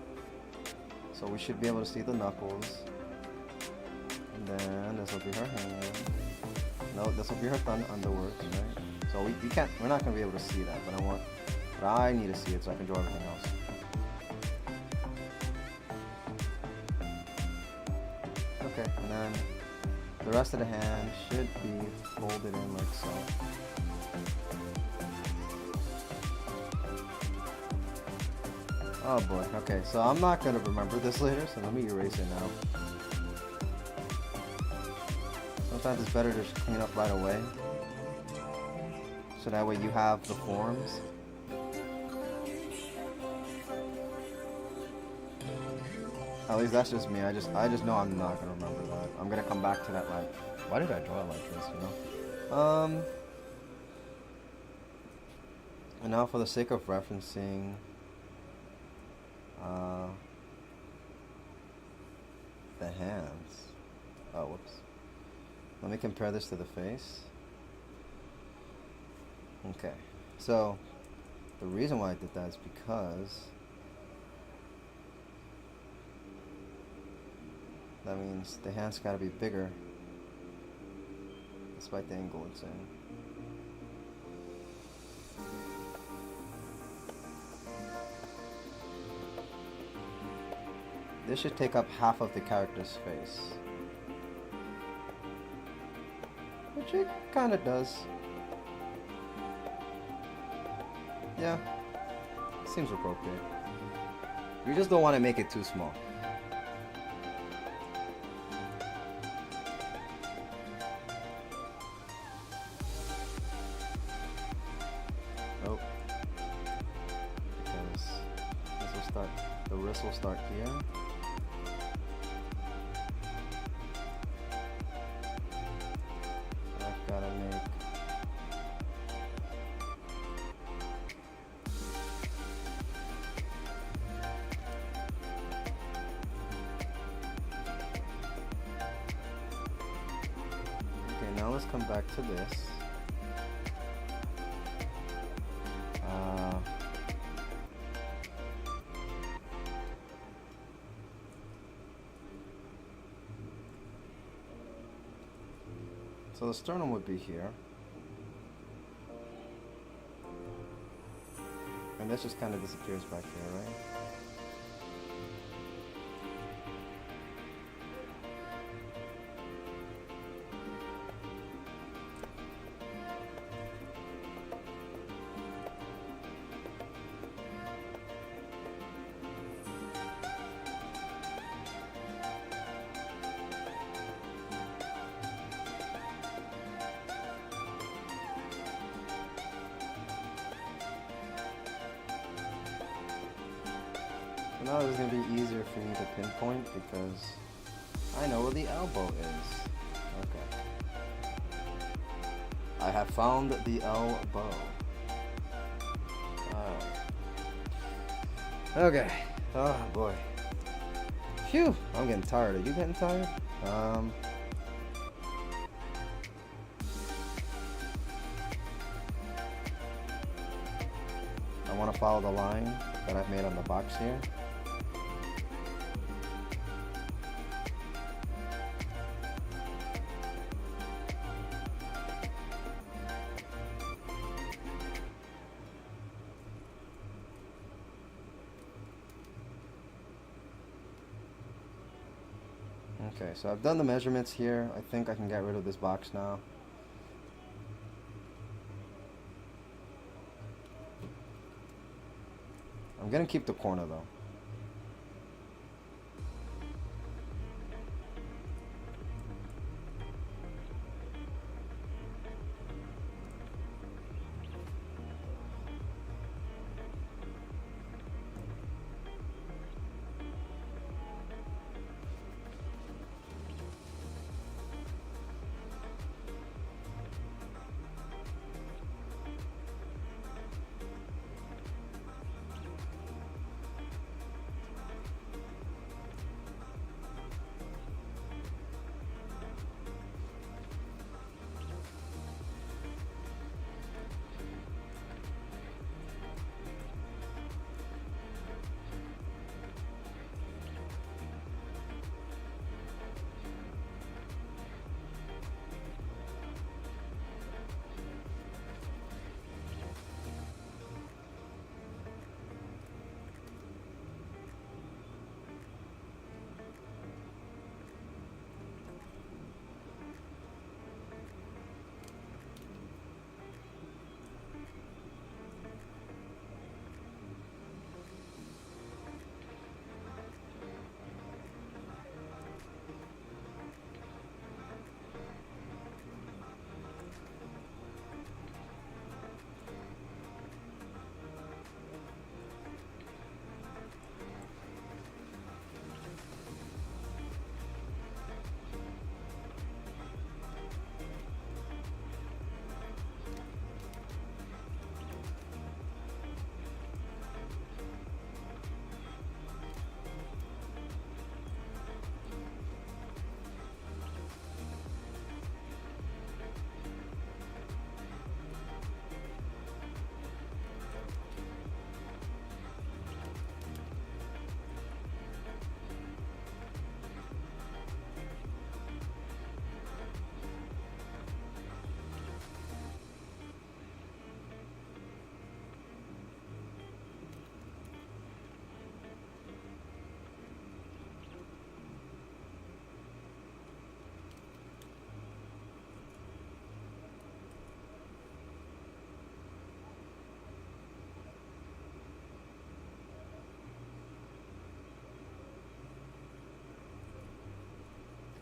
A: So we should be able to see the knuckles. And then this will be her hand. No, this will be her thumb underworks, right? So we're not gonna be able to see that, but I need to see it so I can draw everything else. Okay, and then the rest of the hand should be folded in like so. Oh boy, okay, so I'm not gonna remember this later, so let me erase it now. Sometimes it's better to just clean up right away, so that way you have the forms. At least that's just me. I just know I'm not gonna remember that. I'm gonna come back to that like, why did I draw it like this, you know? And now for the sake of referencing, the hands. Oh, whoops. Let me compare this to the face. Okay, so the reason why I did that is because that means the hand's got to be bigger despite the angle it's in. This should take up half of the character's face, which it kind of does. Yeah, seems appropriate. You just don't want to make it too small. Oh, because this will start, the wrist will start here. I've got to make now let's come back to this. So the sternum would be here. And this just kind of disappears back here, right? So now it's going to be easier for me to pinpoint because I know where the elbow is. Okay. I have found the elbow. Okay. Oh boy. Phew. I'm getting tired. Are you getting tired? I want to follow the line that I've made on the box here. Okay, so I've done the measurements here. I think I can get rid of this box now. I'm gonna keep the corner though.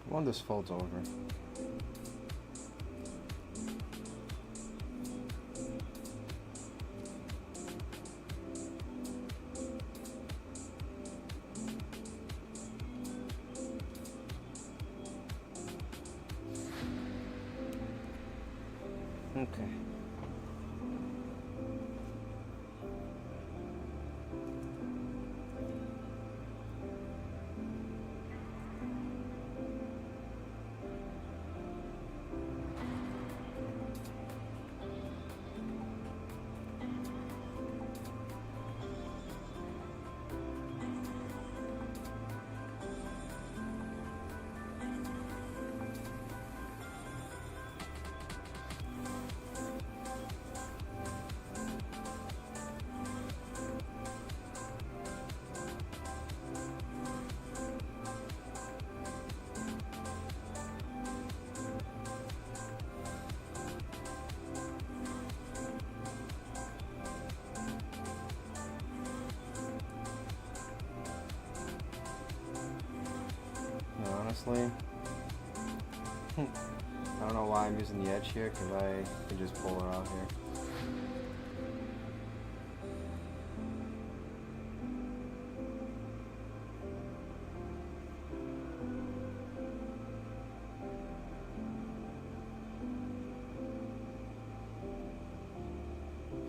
A: One this folds over. Okay. Honestly, I don't know why I'm using the edge here, because I can just pull her out here.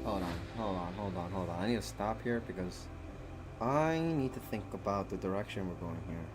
A: Hold on. I need to stop here because I need to think about the direction we're going here.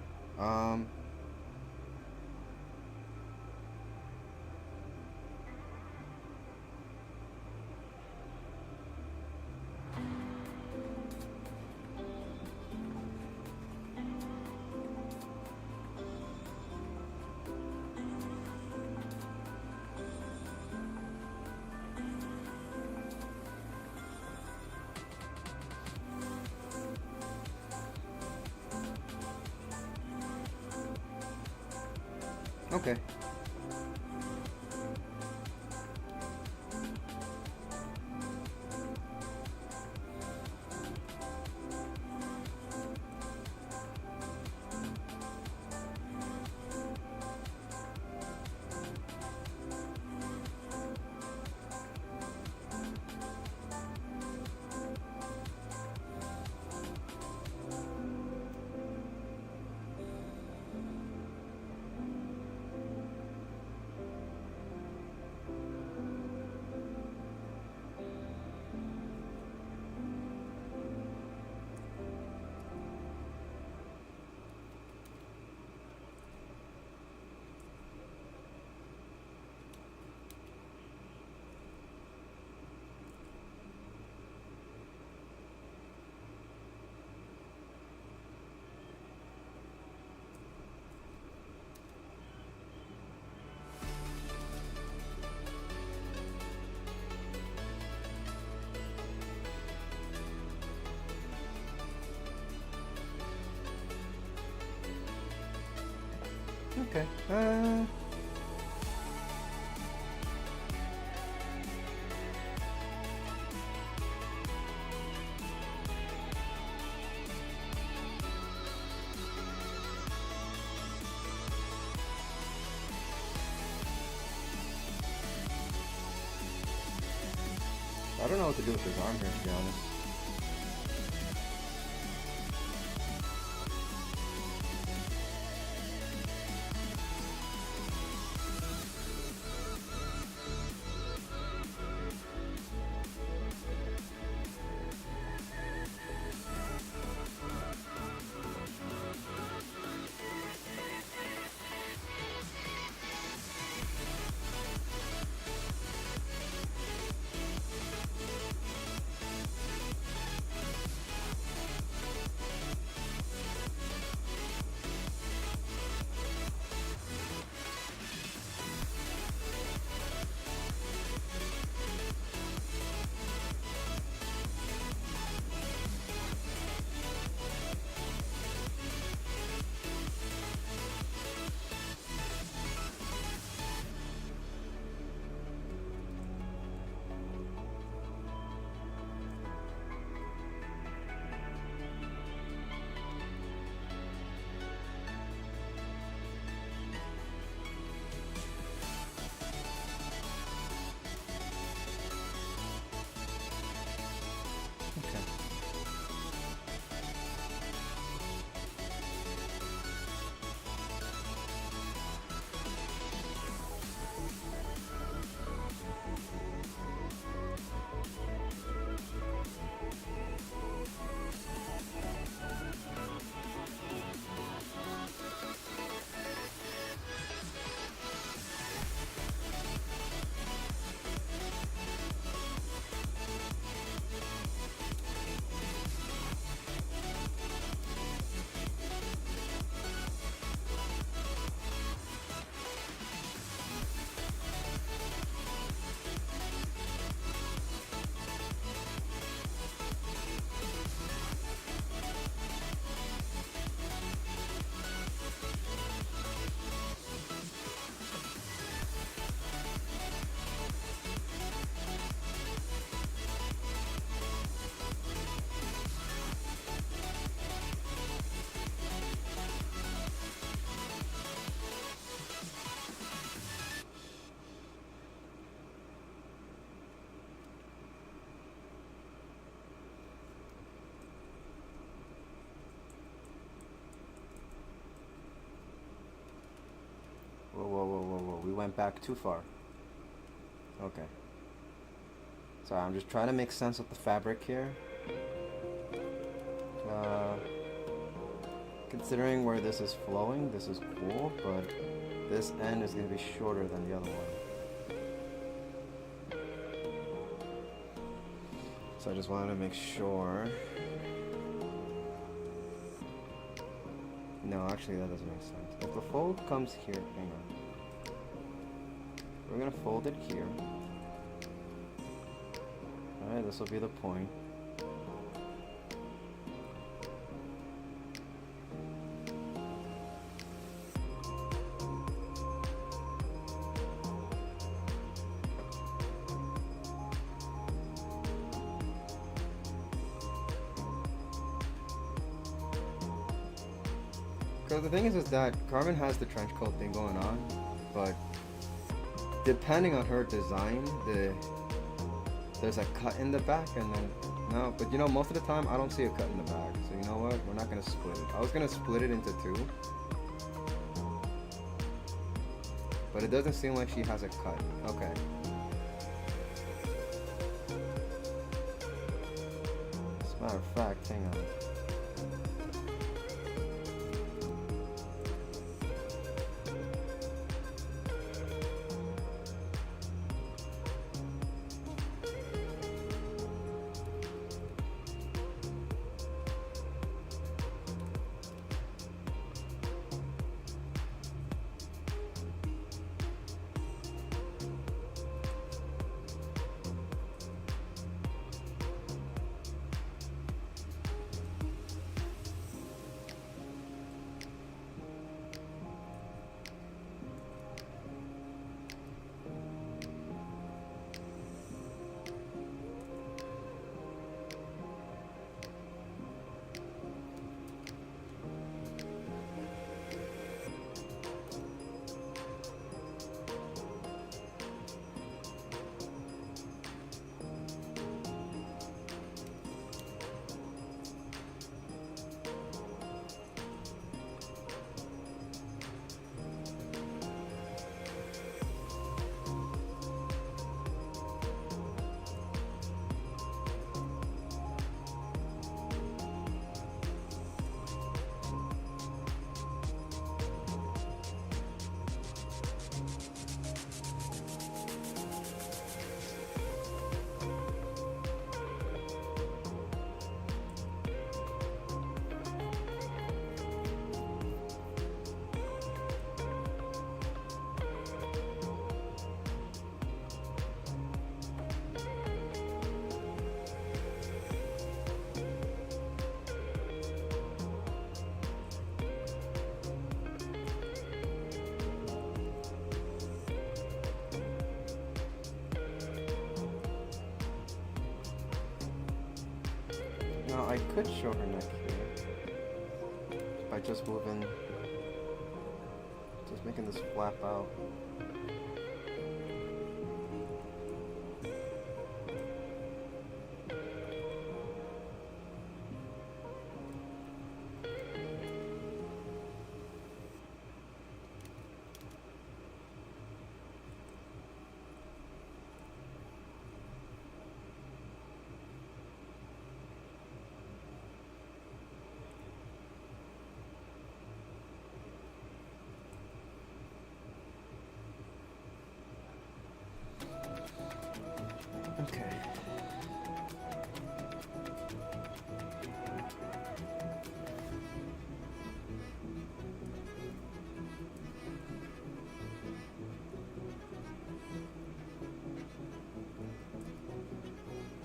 A: Okay. Okay. I don't know what to do with this arm here, to be honest. Whoa. We went back too far. Okay. Sorry, I'm just trying to make sense of the fabric here. Considering where this is flowing, this is cool, but this end is going to be shorter than the other one. So I just wanted to make sure. No, actually that doesn't make sense. If the fold comes here, hang on. We're gonna fold it here. Alright, this will be the point. Because the thing is that Carmen has the trench coat thing going on, but depending on her design, there's a cut in the back, and then no. But you know, most of the time I don't see a cut in the back. So you know what? We're not gonna split it. I was gonna split it into two, but it doesn't seem like she has a cut. Okay. As a matter of fact, hang on. Now I could show her neck here by just making this flap out. Okay.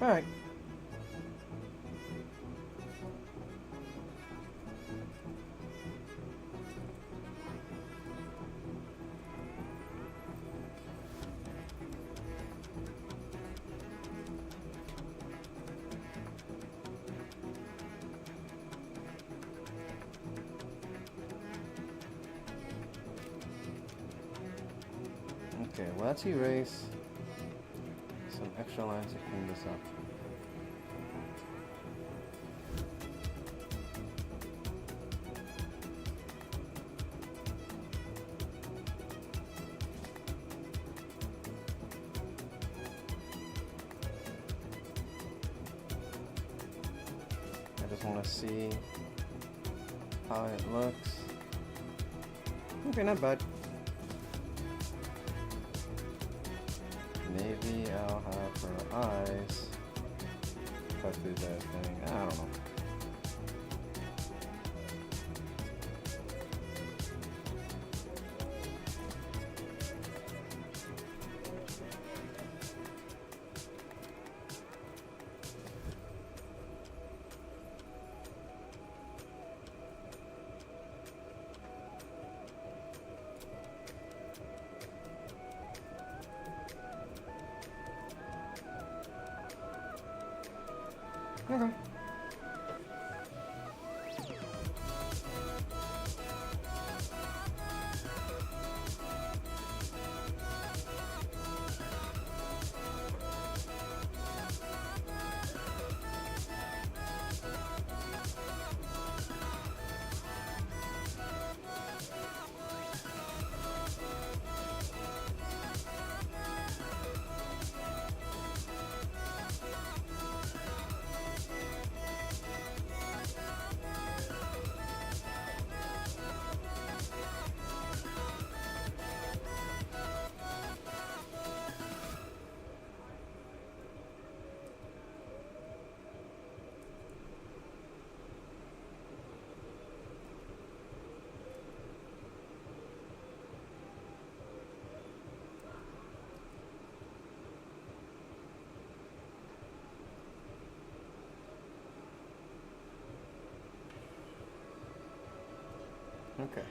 A: All right. Okay, let's erase some extra lines to clean this up. I just want to see how it looks. Okay, not bad. Maybe I'll have her eyes cut through that thing. I don't know. Okay. Okay.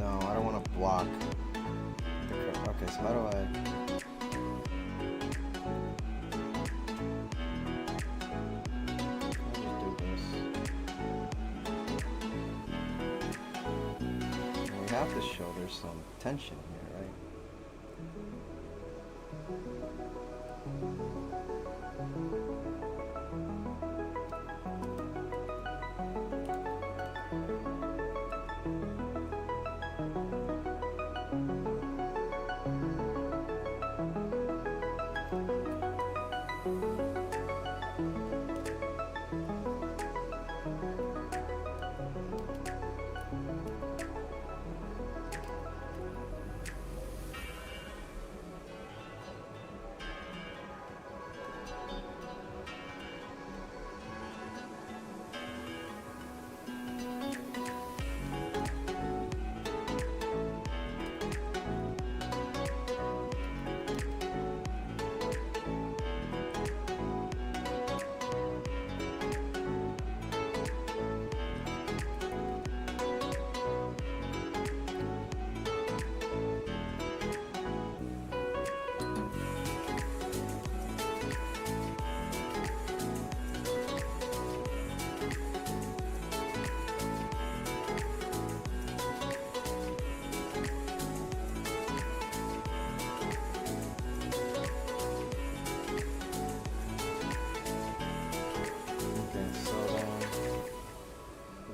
A: No, I don't want to block the curve. Okay, so how do I... We have to show there's some tension here, right?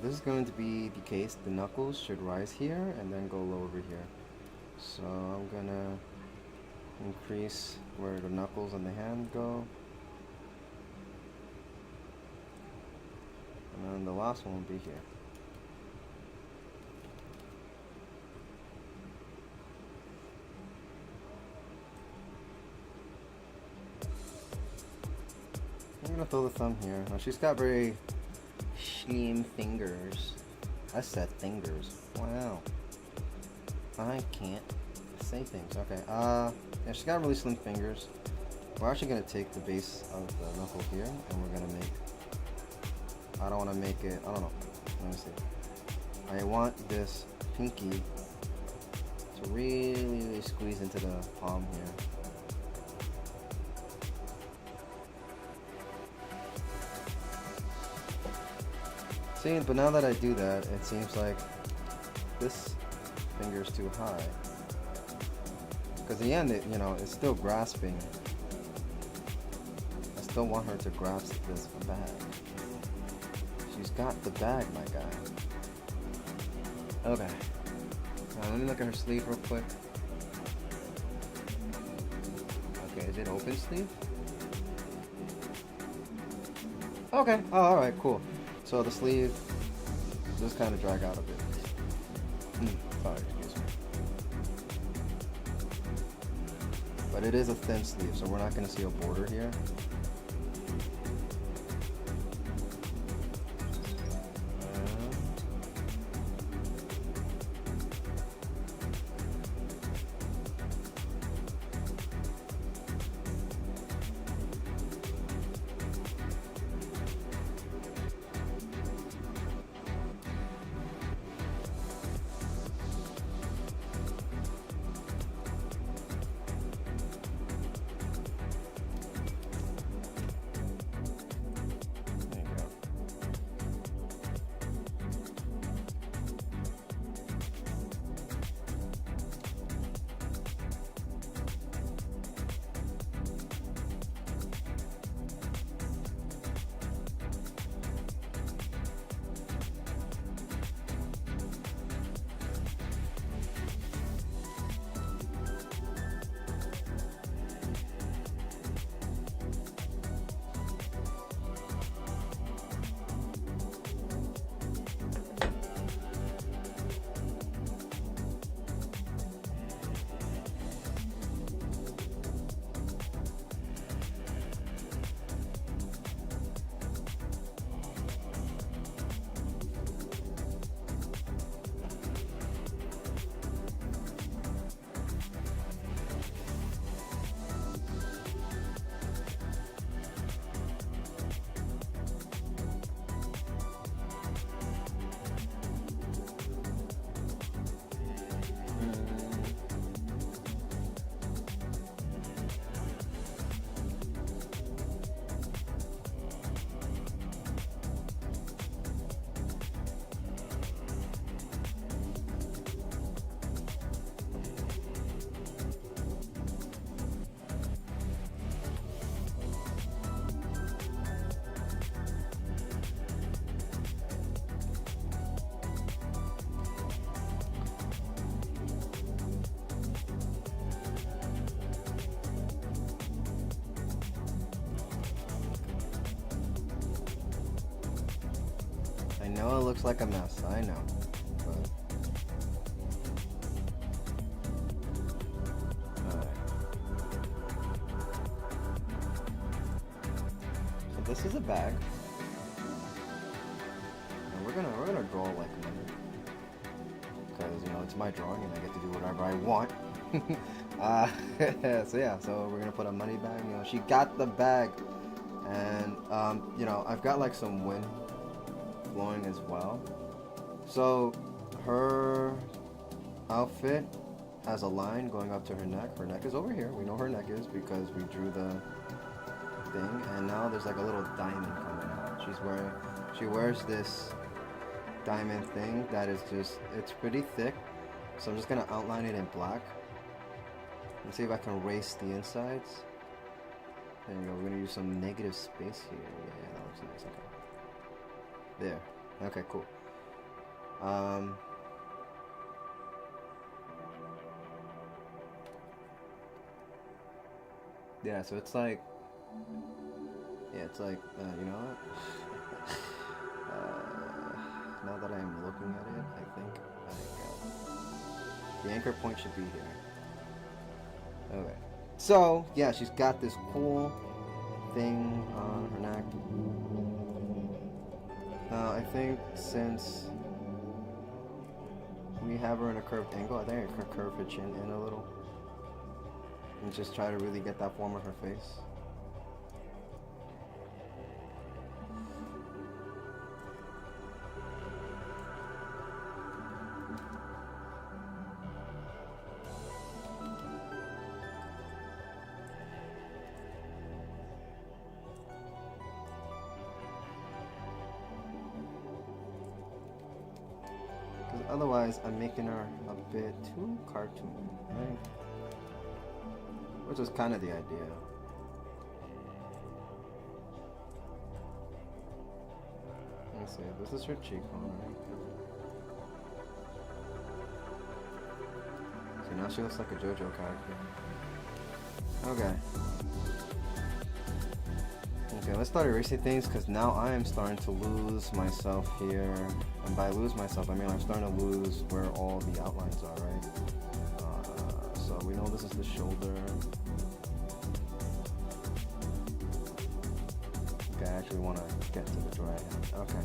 A: This is going to be the case. The knuckles should rise here and then go low over here. So I'm gonna increase where the knuckles and the hand go. And then the last one will be here. I'm gonna throw the thumb here. Now she's got very slim fingers. I said fingers. Wow. I can't say things. Okay. Yeah, she's got really slim fingers. We're actually gonna take the base of the knuckle here, and we're gonna make. I don't want to make it. I don't know. Let me see. I want this pinky to really squeeze into the palm here. See, but now that I do that, it seems like this finger is too high. Because in the end, you know, it's still grasping. I still want her to grasp this bag. She's got the bag, my guy. Okay. Now, let me look at her sleeve real quick. Okay, is it open sleeve? Okay. Oh, alright, cool. So the sleeve does kind of drag out a bit. Sorry, excuse me. But it is a thin sleeve, so we're not going to see a border here. I know it looks like a mess, I know. But alright. So this is a bag. And we're gonna draw like money. Because, you know, it's my drawing and I get to do whatever I want. So yeah, so we're gonna put a money bag. You know, she got the bag. And, you know, I've got like some wind flowing as well. So her outfit has a line going up to her neck. Her neck is over here. We know her neck is because we drew the thing. And now there's like a little diamond coming out. She wears this diamond thing that is just, it's pretty thick. So I'm just gonna outline it in black. Let's see if I can erase the insides. There you go. We're gonna use some negative space here. Yeah, that looks nice. Okay. There. Okay, cool. Yeah, so it's like, yeah, it's like, you know what? Now that I'm looking at it, I think the anchor point should be here. Okay. So, yeah, she's got this cool thing on her neck. I think since we have her in a curved angle, I think I could curve her chin in a little. And just try to really get that form of her face. Otherwise, I'm making her a bit too cartoony, right? Which is kind of the idea. Let's see, this is her cheekbone, right? So now she looks like a JoJo character. Okay. Okay, let's start erasing things because now I am starting to lose myself here. And by lose myself, I mean I'm starting to lose where all the outlines are, right? So we know this is the shoulder. Okay, I actually want to get to the dry hand. Okay.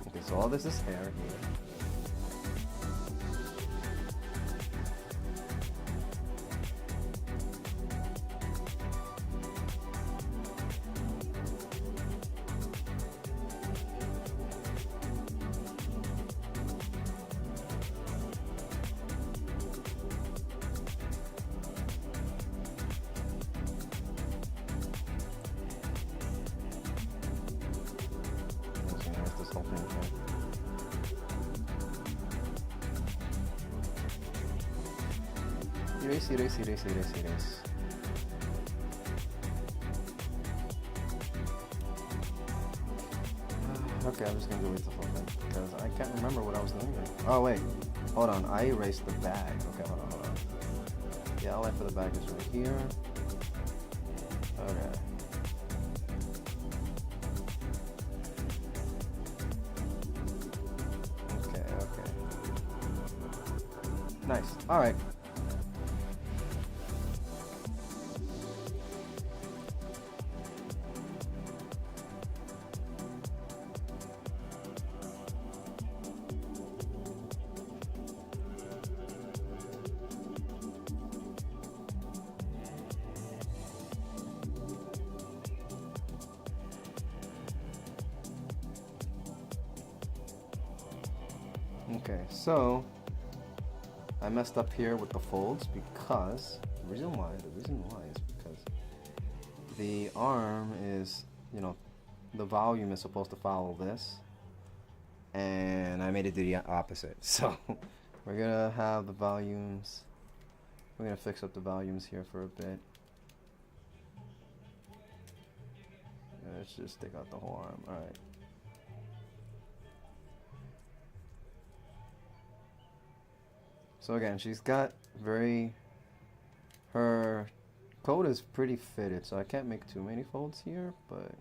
A: Okay, so all this is hair here. Erase. Okay, I'm just gonna delete the whole thing because I can't remember what I was doing. Oh wait, hold on. I erased the bag. Okay, hold on. The outline for the bag is right here. Okay. Okay. Nice. All right. Okay, so I messed up here with the folds because the reason why is because the arm is, you know, the volume is supposed to follow this, and I made it do the opposite. So we're gonna have the volumes. We're gonna fix up the volumes here for a bit. Let's just take out the whole arm. All right. So again, she's got very Her coat is pretty fitted, so I can't make too many folds here, but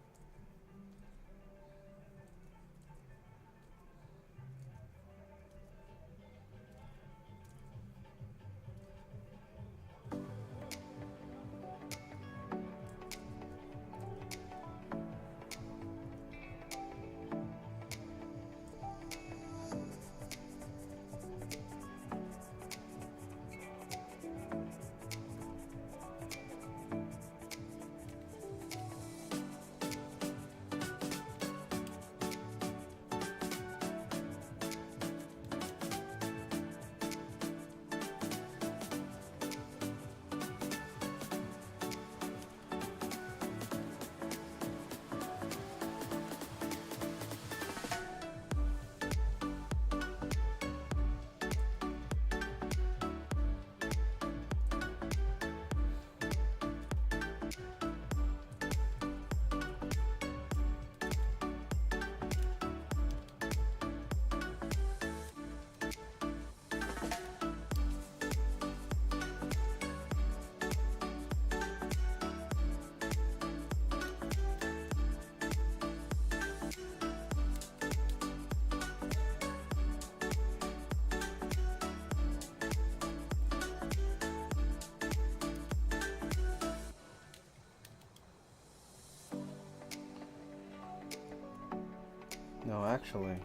A: no, actually.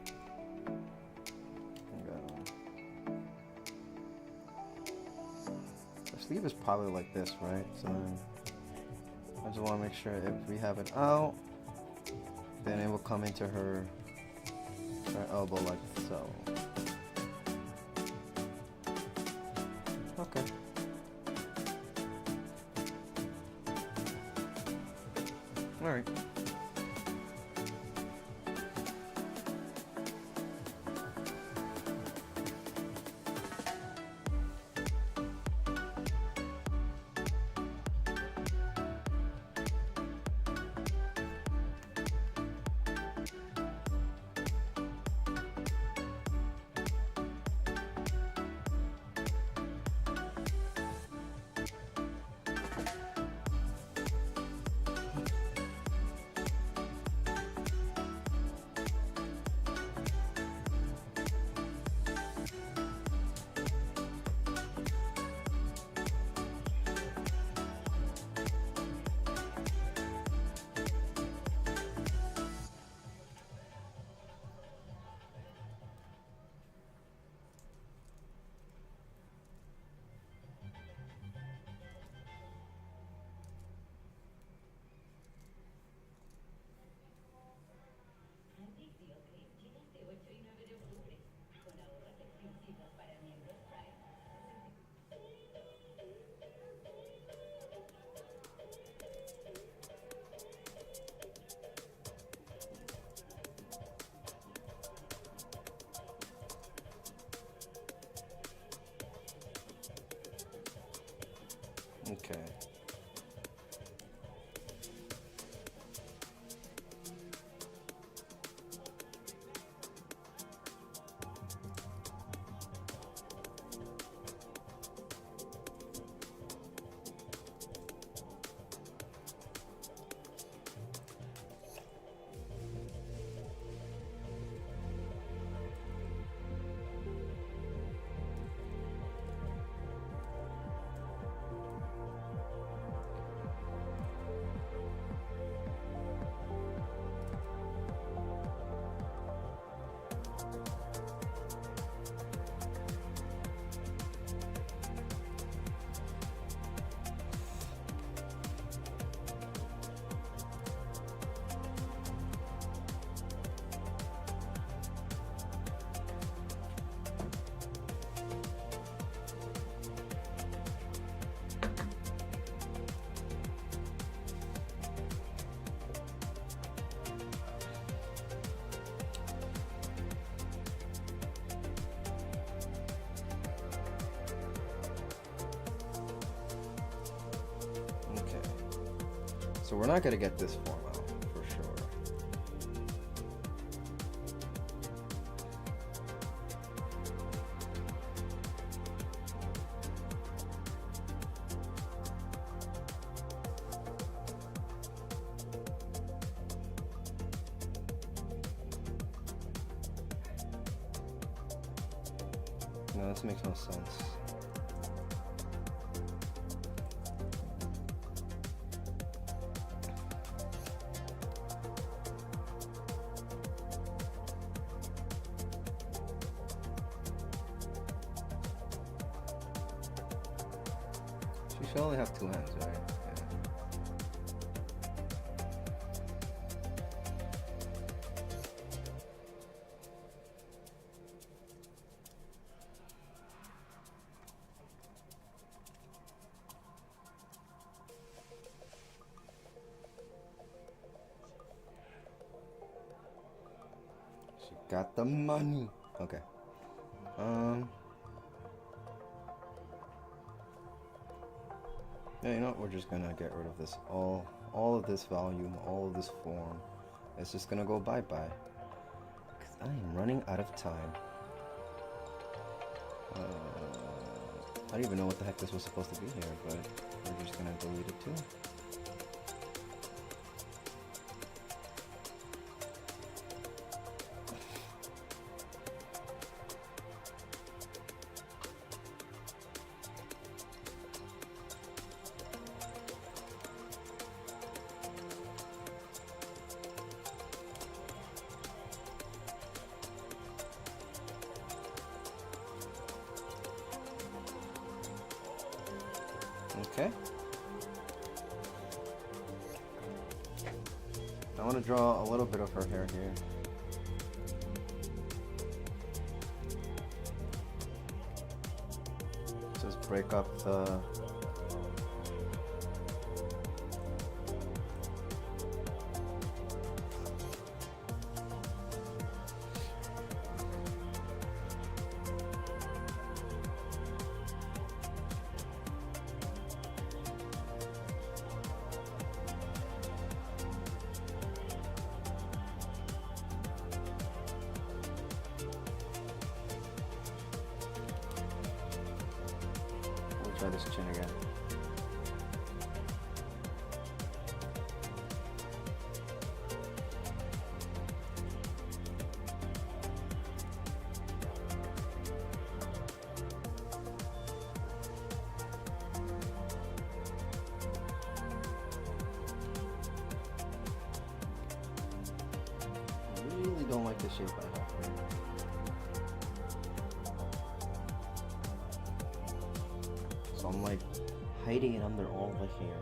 A: The sleeve is probably like this, right? So I just want to make sure if we have it out, then it will come into her elbow like so. Okay. All right. Okay. So we're not going to get this form out for sure. No, this makes no sense. She should only have two hands, right? She got the money. Okay. Yeah, you know what? We're just gonna get rid of this. All of this volume, all of this form. It's just gonna go bye-bye. Because I am running out of time. I don't even know what the heck this was supposed to be here, but we're just gonna delete it too. Okay. I want to draw a little bit of her hair here. Just break up the try this chin again. I really don't like the shape I have here. So I'm like hiding it under all the hair.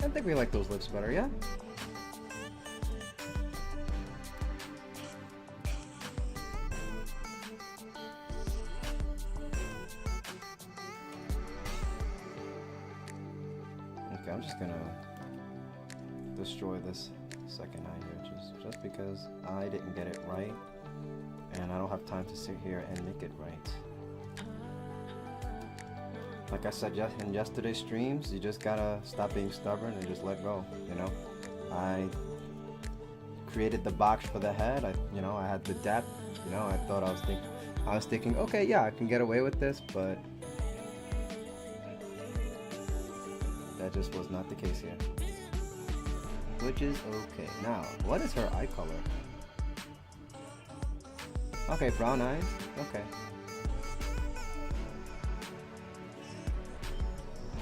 A: I think we like those lips better, yeah? destroy this second eye here, just because I didn't get it right, and I don't have time to sit here and make it right. Like I said in yesterday's streams, you just gotta stop being stubborn and just let go, you know? I created the box for the head, I had the depth, I was thinking, okay, yeah, I can get away with this, but that just was not the case here. Which is okay. Now, what is her eye color? Okay, brown eyes, okay.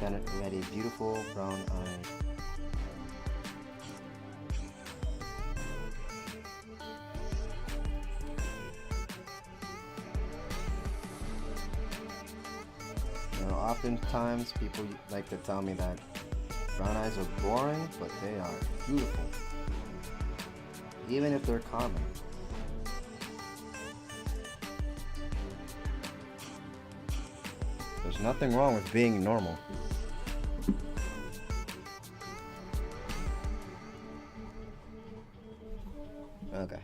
A: We had a beautiful brown eye. You know, oftentimes people like to tell me that brown eyes are boring, but they are beautiful. Even if they're common. There's nothing wrong with being normal. Okay.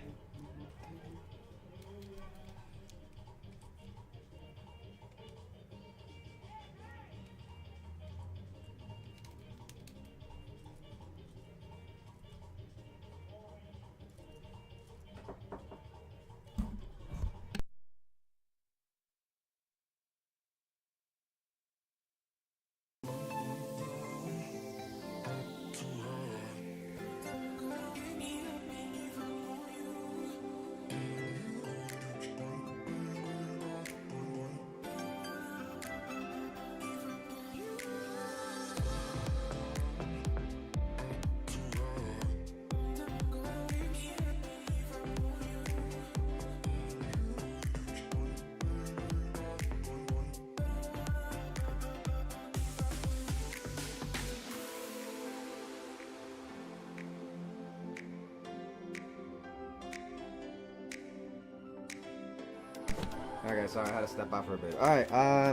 A: Okay, sorry, I had to step out for a bit. Alright,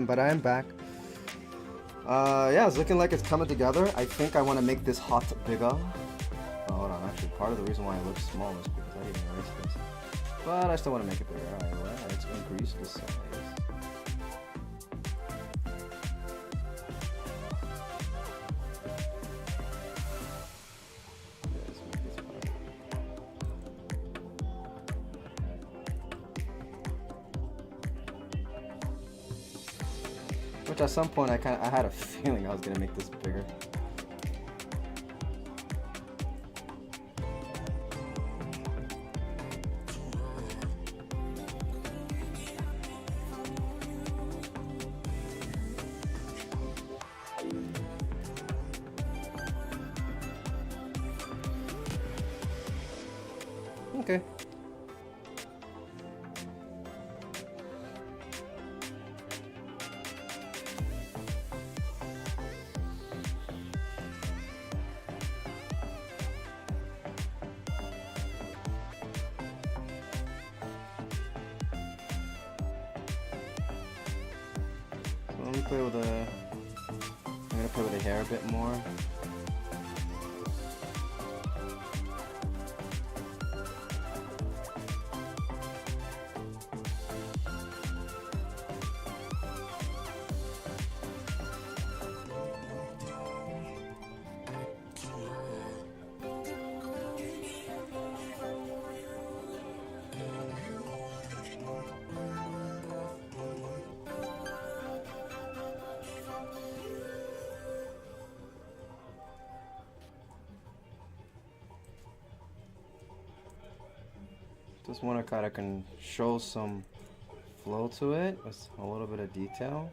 A: but I am back. Yeah, it's looking like it's coming together. I think I want to make this hot bigger. Oh, hold on, actually, part of the reason why it looks small is because I didn't erase this. But I still want to make it bigger. Alright, well, let's increase the size. Which at some point I had a feeling I was gonna make this bigger. Okay. Let me play with I'm gonna play with the hair a bit more. Just want to kind of show some flow to it with a little bit of detail.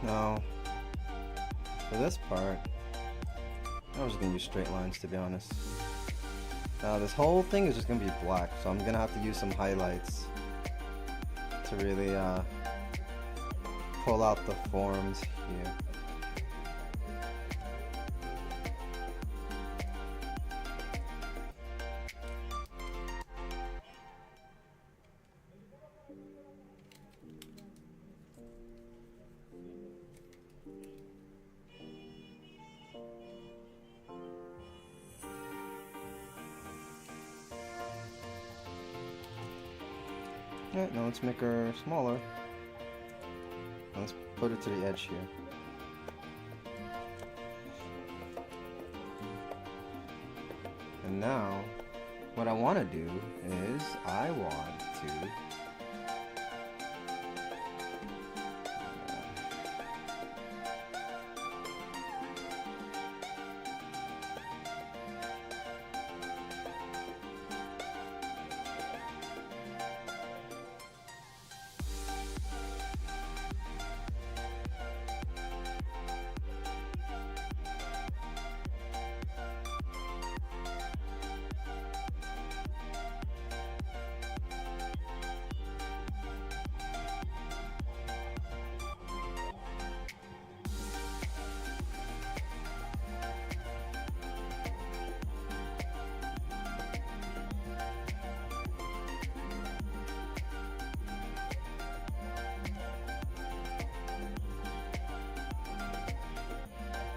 A: Now, for this part, I'm just gonna use straight lines, to be honest. Now this whole thing is just gonna be black, so I'm gonna have to use some highlights to really pull out the forms here. Alright, now let's make her smaller. Let's put it to the edge here. And now, what I want to do is I want to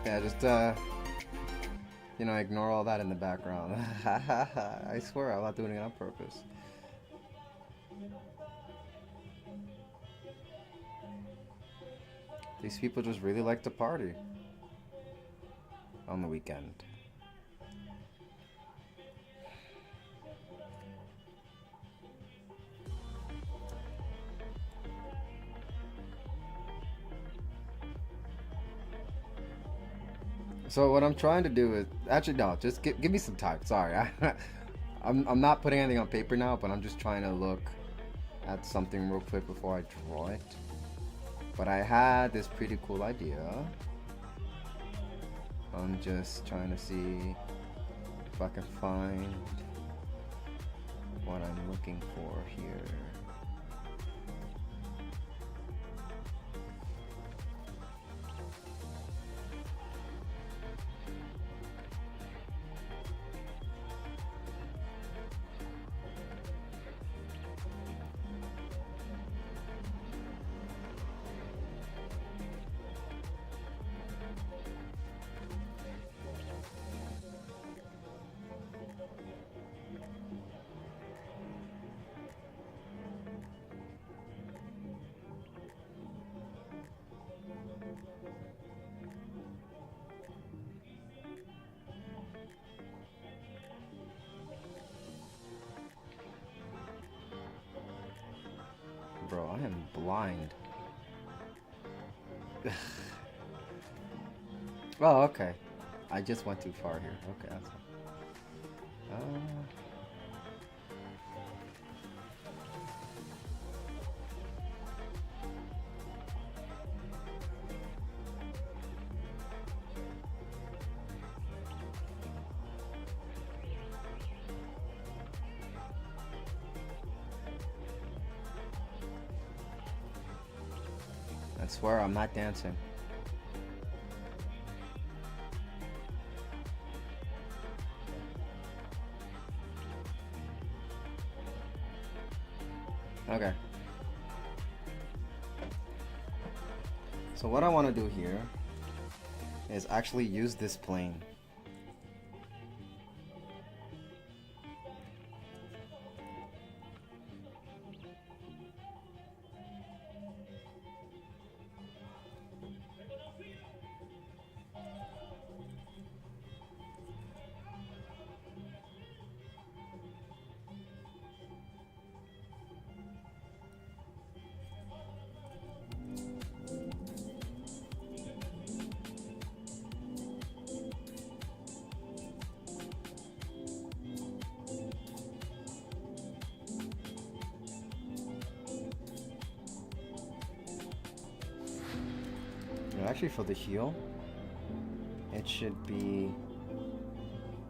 A: yeah, just you know, ignore all that in the background. I swear I'm not doing it on purpose. These people just really like to party on the weekend. So what I'm trying to do is, actually no, just give me some time. Sorry, I'm not putting anything on paper now, but I'm just trying to look at something real quick before I draw it. But I had this pretty cool idea. I'm just trying to see if I can find what I'm looking for here. Bro, I am blind. Oh, okay. I just went too far here. Okay, that's I swear I'm not dancing. Okay. So what I want to do here is actually use this plane. actually for the heel, it should be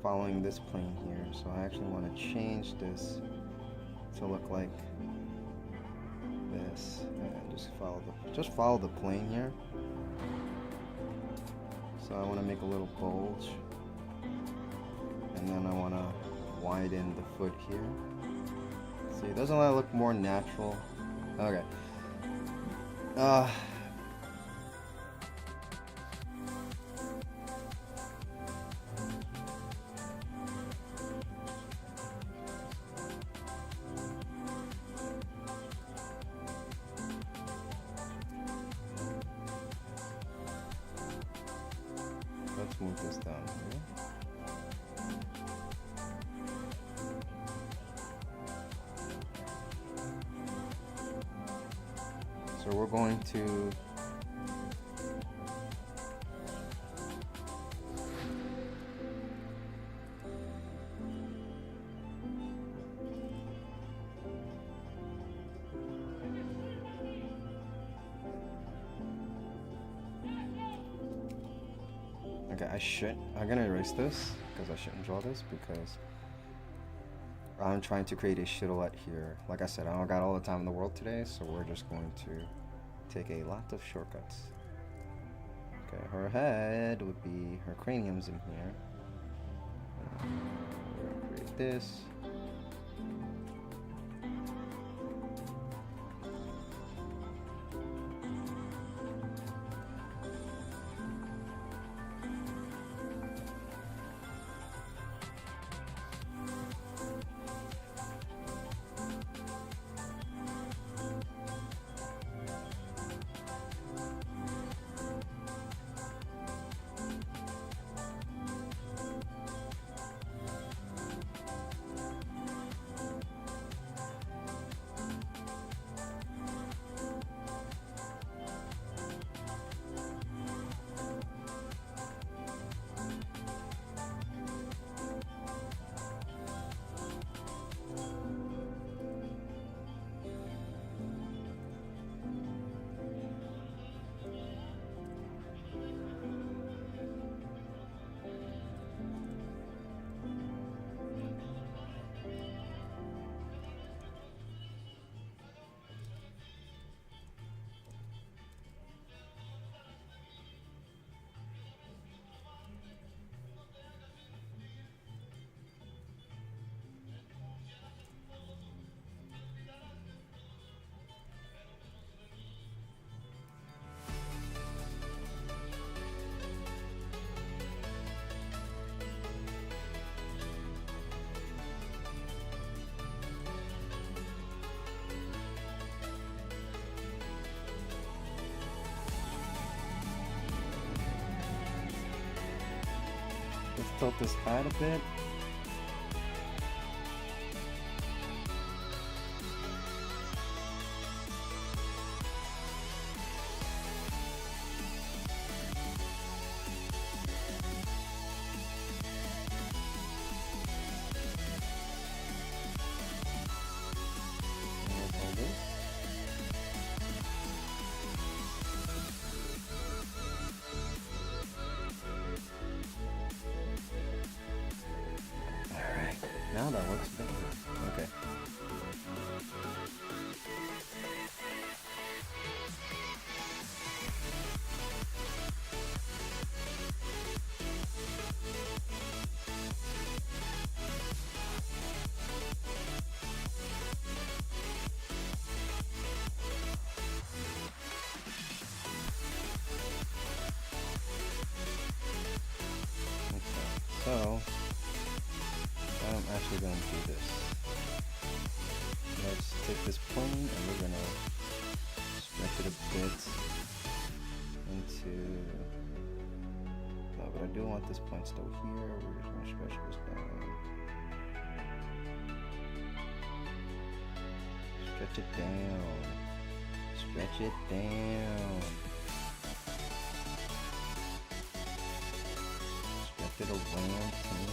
A: following this plane here. So I actually want to change this to look like this, and just follow the plane here. So I want to make a little bulge, and then I want to widen the foot here. See, doesn't that look more natural? Okay. Let's move this down here. So we're going to I'm gonna erase this because I shouldn't draw this, because I'm trying to create a shitolette here. Like I said, I don't got all the time in the world today, so we're just going to take a lot of shortcuts. Okay, her head would be, her cranium's in here. We're gonna create this. Let's tilt this hat a bit. Now that looks better. Okay. So I'm actually going to do this. Let's take this plane and we're going to stretch it a bit into... No, but I do want this point still here. We're just going to stretch this down. Stretch it down. Stretch it down. Stretch it around town.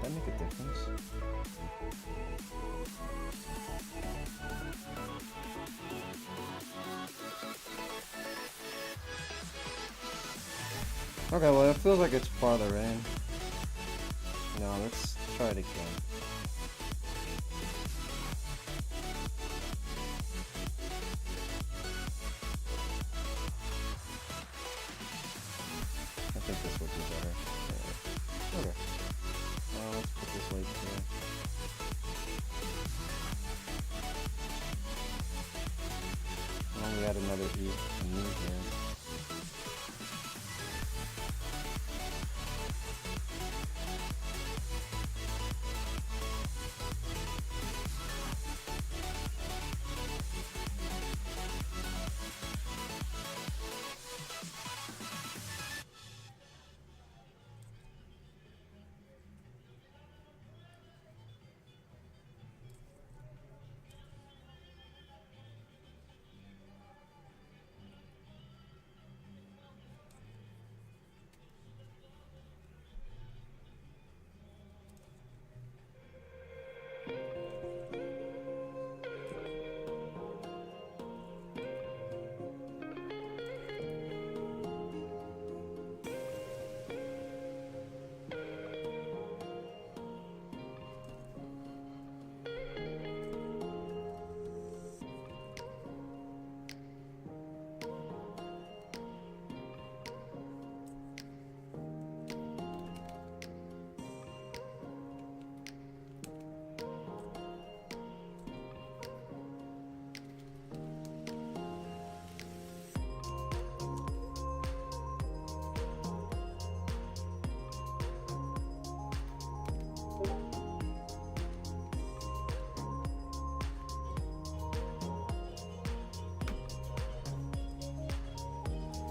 A: Would that make a difference? Okay, well it feels like it's farther in. No, let's try it again. I think this would be better. Yeah. Okay. Let's put this light here. And we add another E and E here.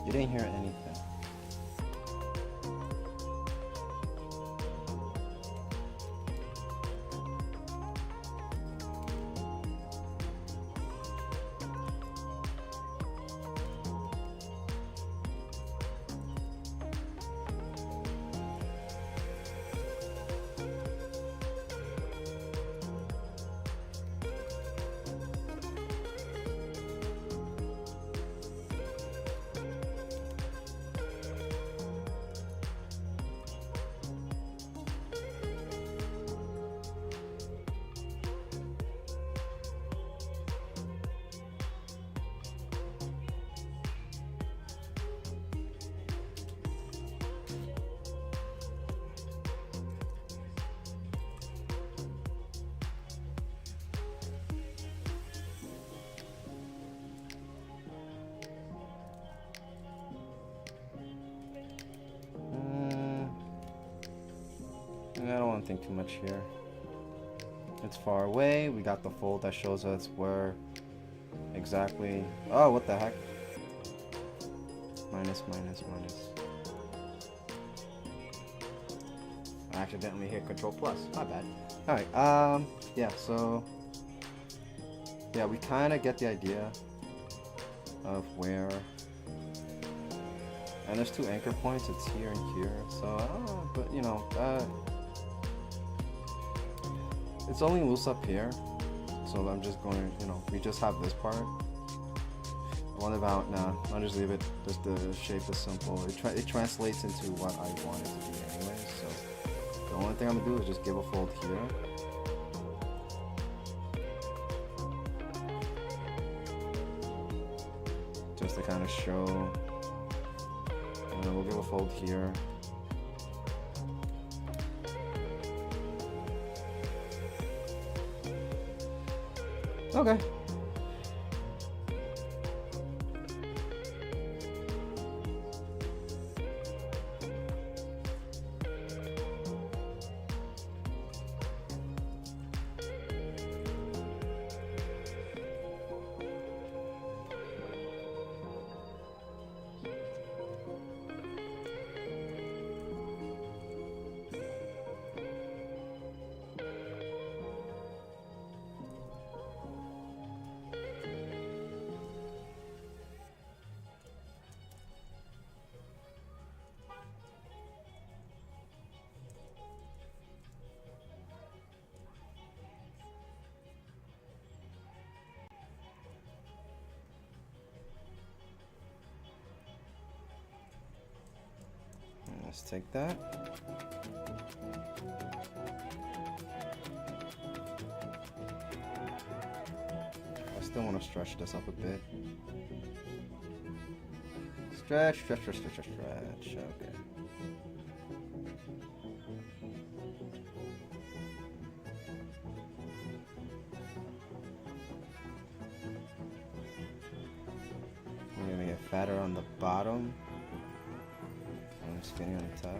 A: You didn't hear anything. I don't want to think too much here. It's far away. We got the fold that shows us where exactly. Oh, what the heck? Minus, minus, minus. I accidentally hit Control Plus. My bad. Alright, yeah, so yeah, we kind of get the idea of where. And there's two anchor points. It's here and here. So, but you know, it's only loose up here, so I'm just going, you know, we just have this part. What about, nah, I'll just leave it, just the shape is simple. It translates into what I want it to be anyway, so the only thing I'm gonna do is just give a fold here. Just to kind of show, and then we'll give a fold here. Okay. Let's take that. I still want to stretch this up a bit. Stretch, stretch, stretch, stretch, stretch. Okay. I'm gonna get fatter on the bottom and skinny on the top.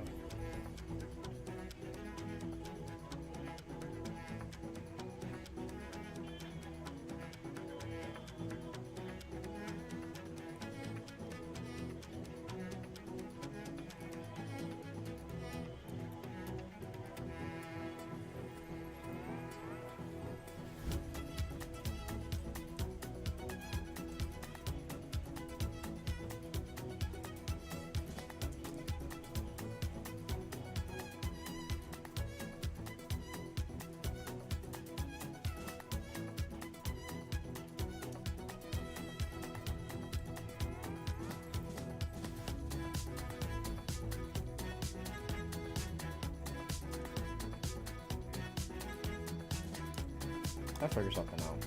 A: I figure something out.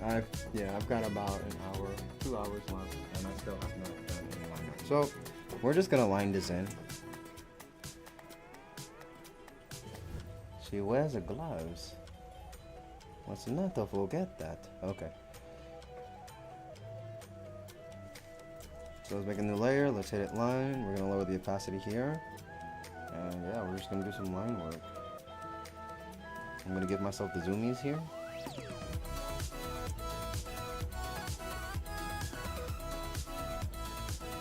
A: I've got about an hour, 2 hours left, and I still have not done any line art. So we're just gonna line this in. She wears the gloves. What's not to forget that? Okay. So let's make a new layer. Let's hit it line. We're gonna lower the opacity here, and yeah, we're just gonna do some line work. I'm gonna give myself the zoomies here.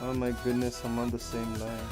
A: Oh my goodness, I'm on the same line.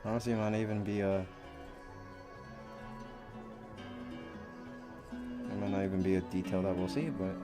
A: Honestly, it might not even be a... It might not even be a detail that we'll see, but...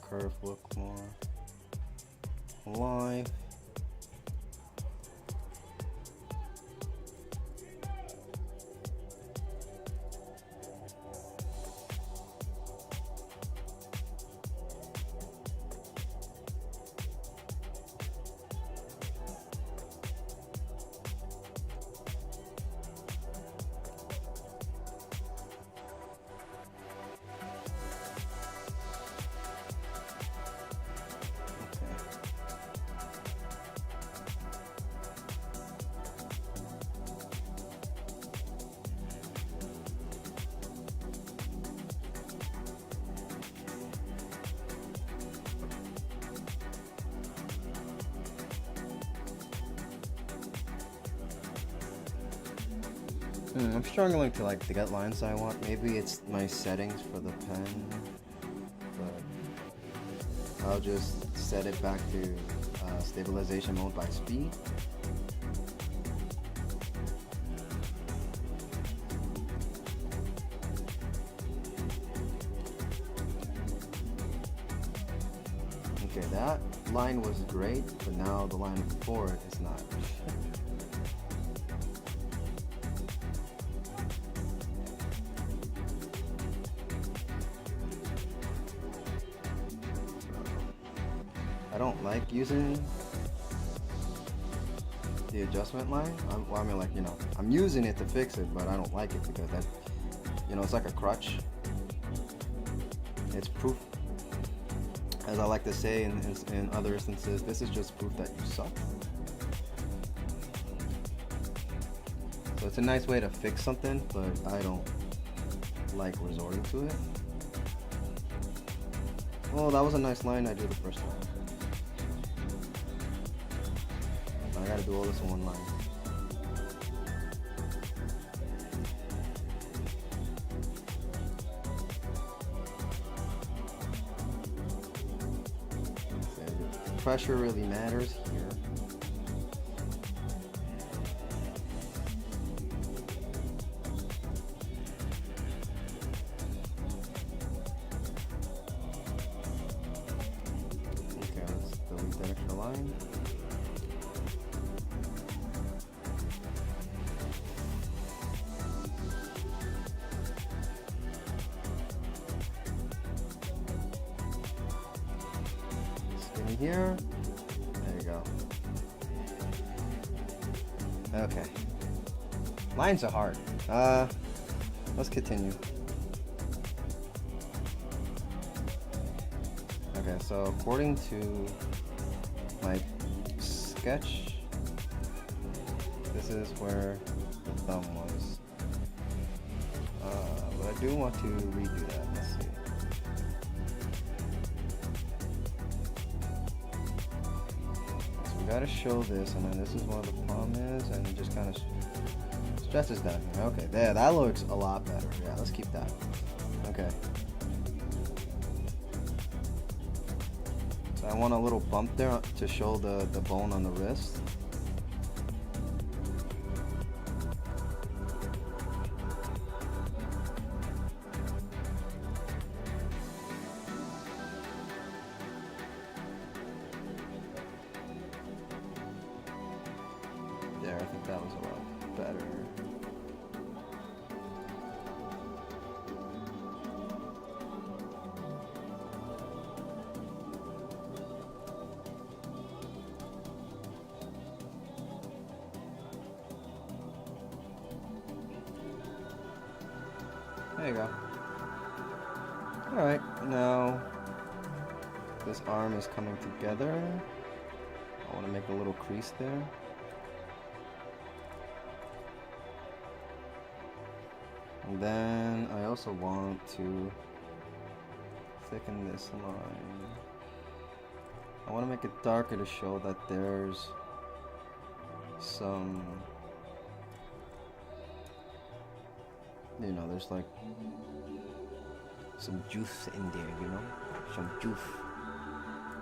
A: curve look more alive. I'm struggling to get lines I want. Maybe it's my settings for the pen, but I'll just set it back to stabilization mode by speed. Okay, that line was great, but now the line before it is not. I don't like using the adjustment line. I'm using it to fix it, but I don't like it because that, it's like a crutch. It's proof, as I like to say in other instances, this is just proof that you suck. So it's a nice way to fix something, but I don't like resorting to it. Well, that was a nice line I did the first time. I gotta do all this in one line. So pressure really matters here. Okay, let's delete that extra line. Here, there you go. Okay, lines are hard. Let's continue. Okay, so according to my sketch, this is where the thumb was. But I do want to redo that. Let's see. Gotta show this, and then this is where the palm is, and it just kind of stretches down here. Okay, there, that looks a lot better. Yeah, let's keep that. Okay. So I want a little bump there to show the bone on the wrist. There, I think that was a lot better. There you go. Alright, now this arm is coming together. I want to make a little crease there. And then I also want to thicken this line. I want to make it darker to show that there's some, there's like some juice in there, some juice.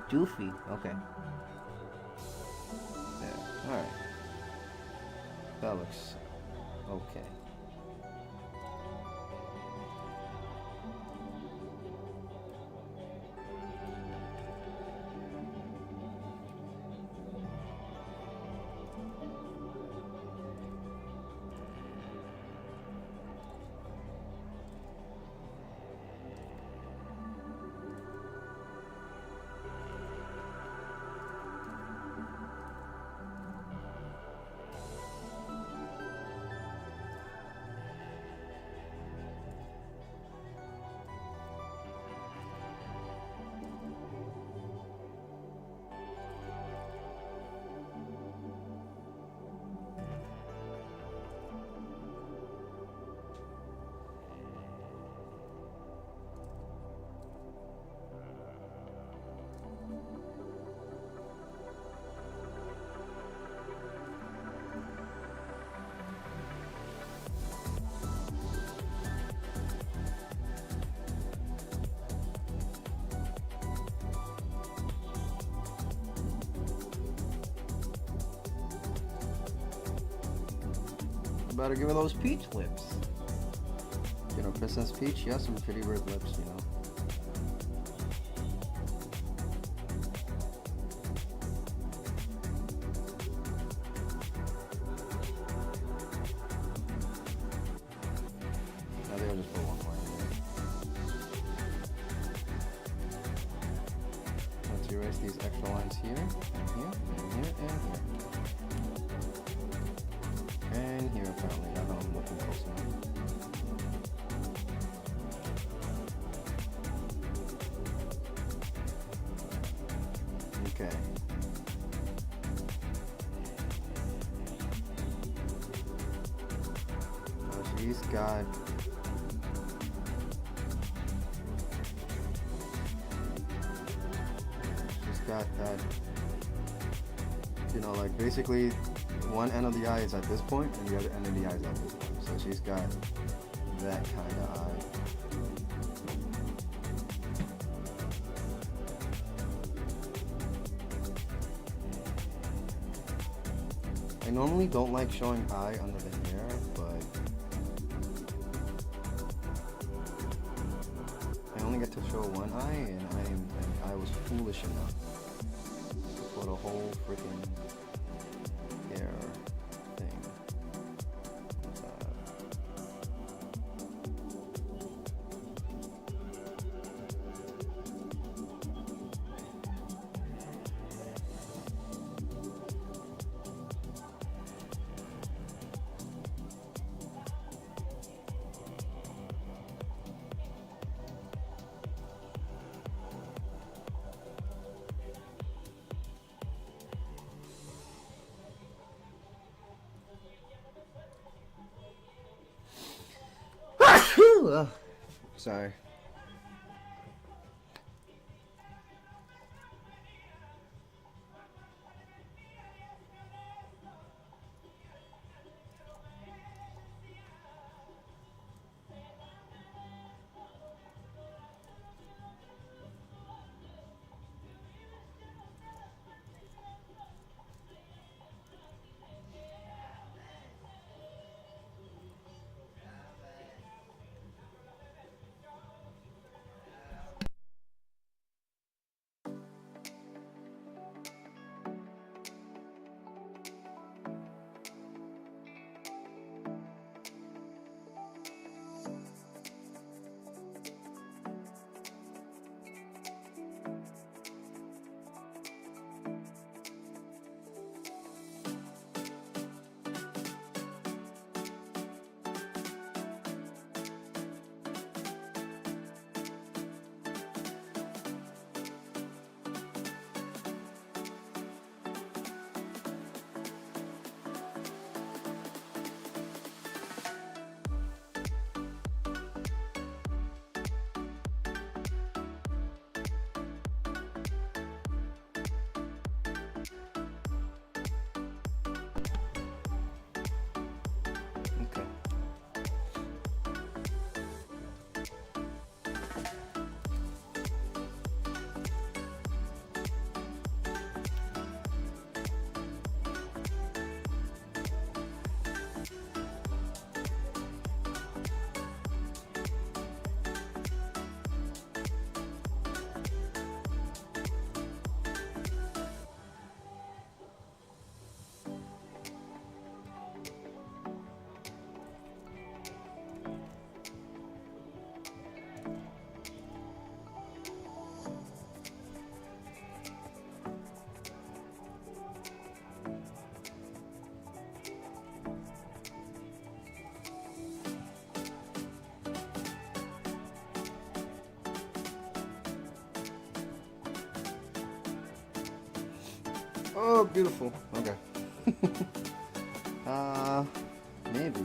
A: Juicy, okay. There, alright. That looks okay. About to give her those peach lips. You know, Princess Peach, she has some pretty red lips, you know. I think I'll just put one line here. Let's erase these extra lines here, and here, and here, and here. And here apparently, I know I'm looking close now. Okay. Now she's got that, you know, like basically one end of the eye is at this point and the other end of the eye is at this point. So she's got that kind of eye. I normally don't like showing eye under the hair, but I only get to show one eye, and I was foolish enough to put a whole freaking hair thing. Sorry. Oh, beautiful. Okay. Maybe,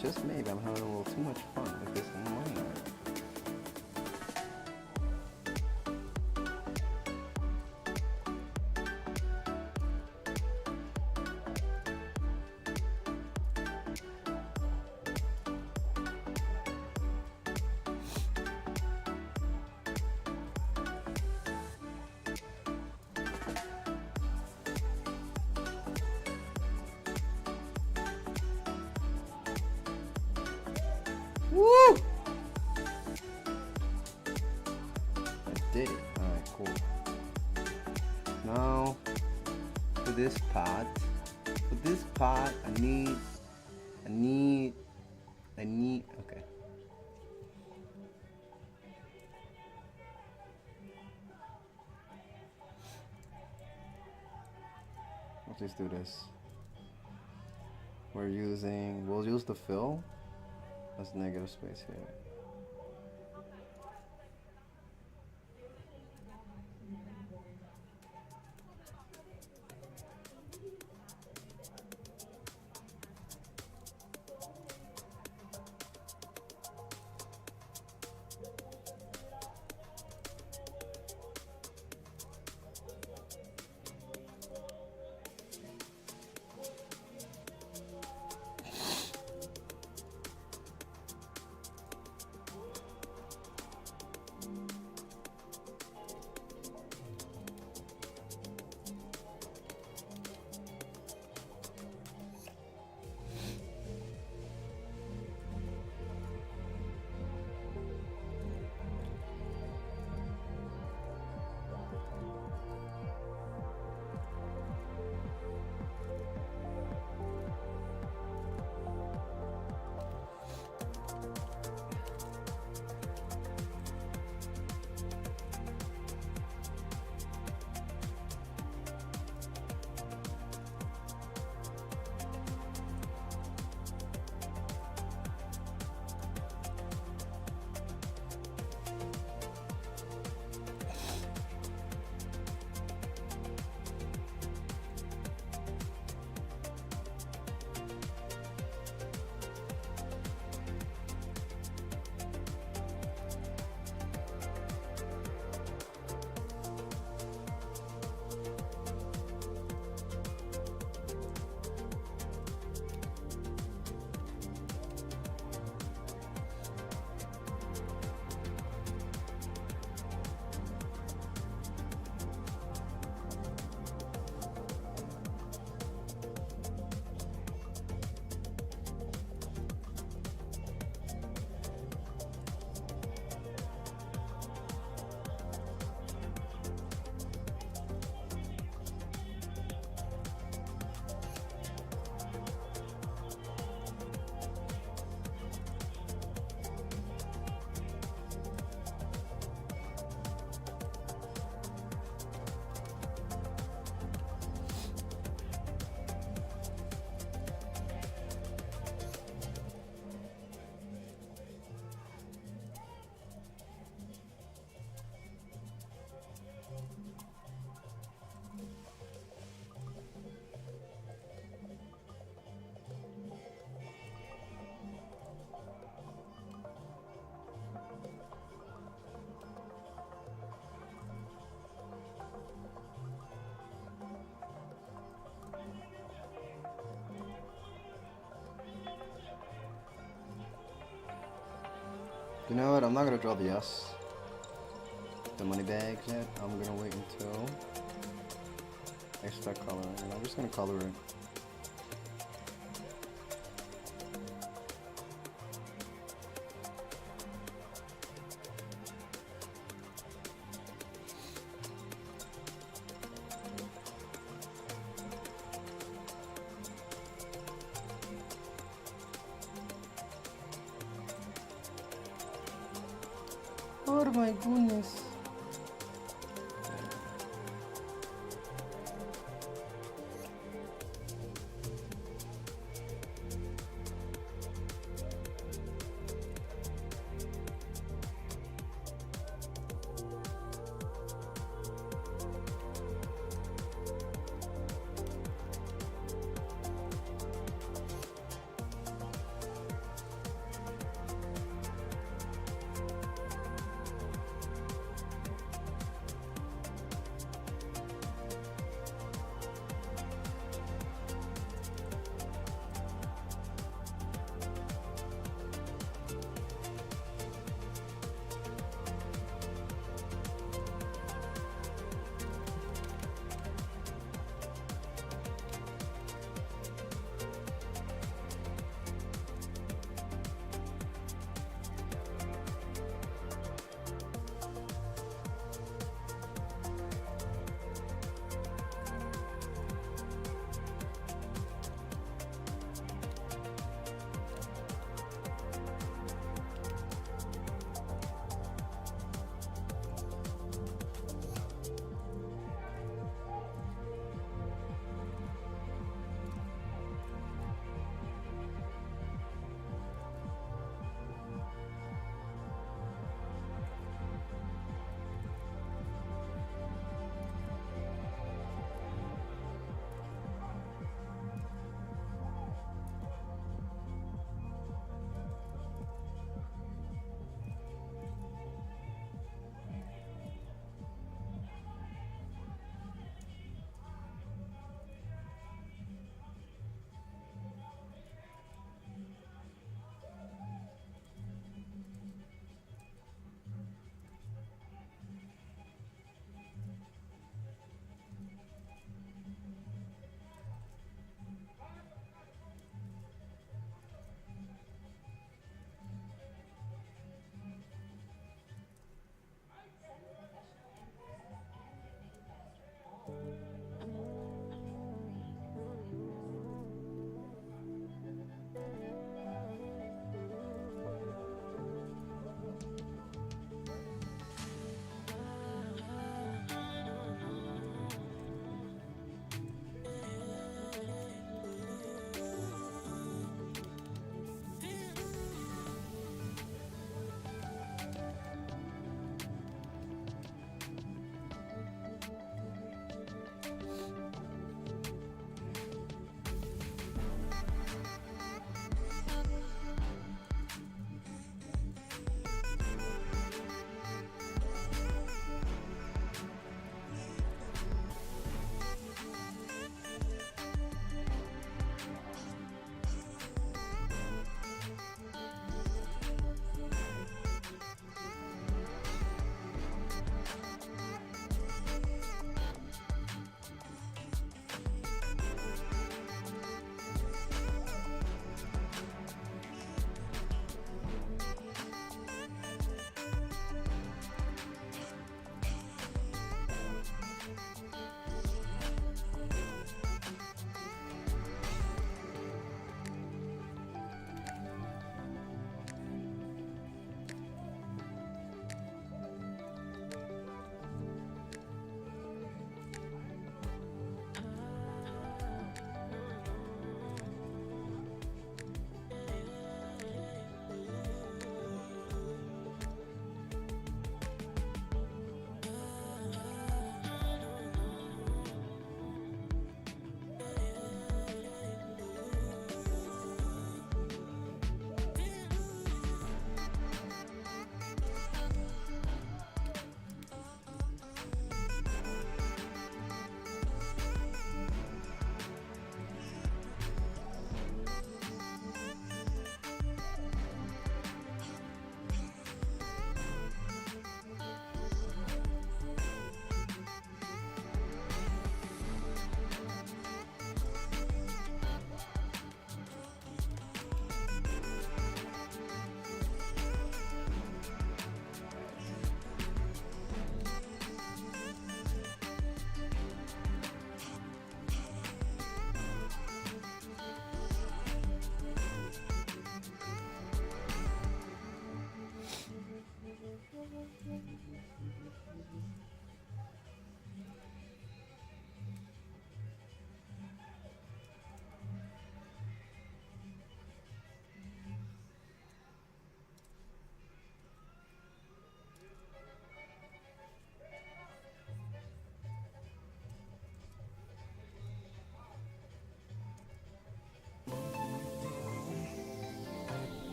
A: just maybe, I'm having a little too much fun with this line art. this pot. For this pot, I need, okay. Let's just do this. We'll use the fill. That's negative space here. You know what? I'm not gonna draw the S, the money bags yet. I'm gonna wait until I start coloring, and I'm just gonna color it. Oh my goodness.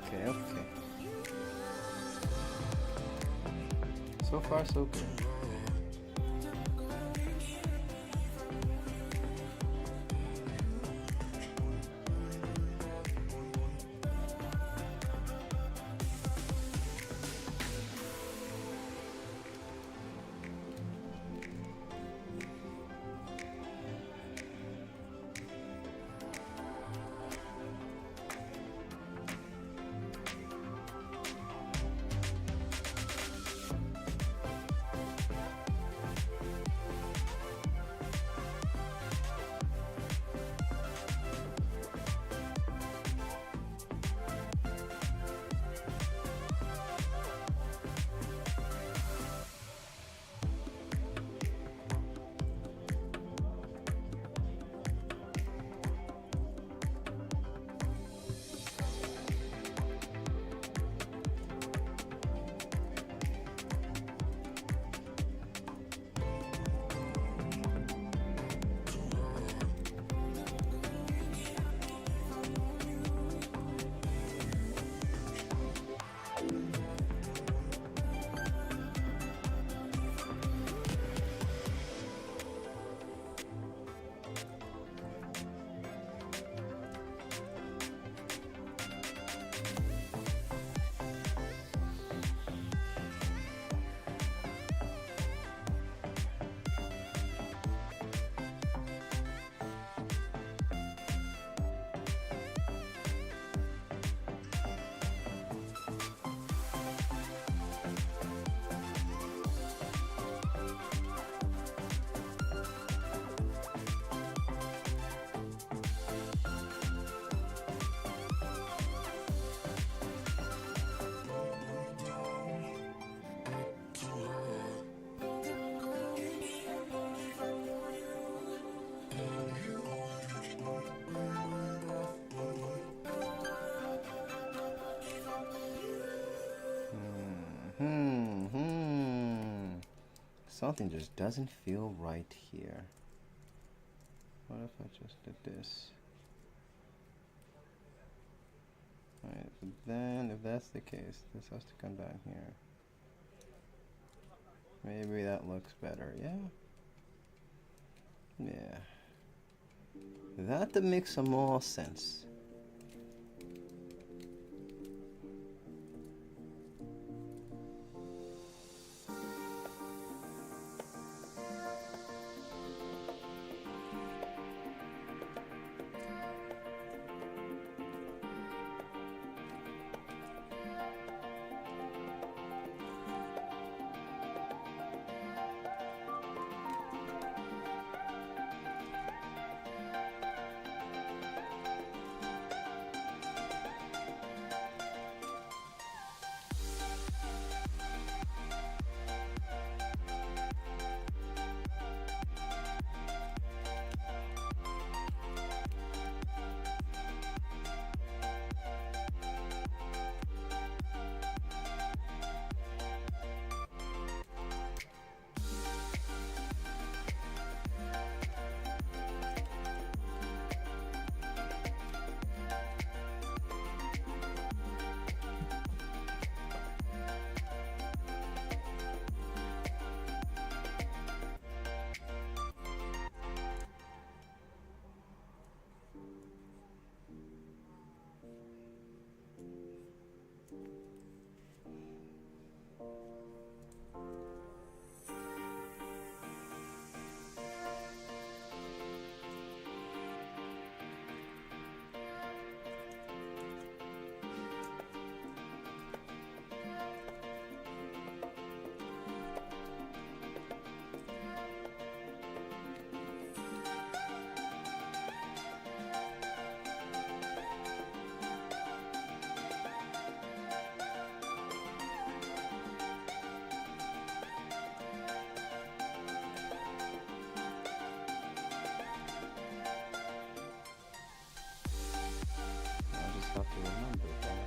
A: Okay, okay. So far, so good. Something just doesn't feel right here. What if I just did this? Alright, but then if that's the case, this has to come down here. Maybe that looks better, yeah? Yeah. That makes some more sense. Have to remember that.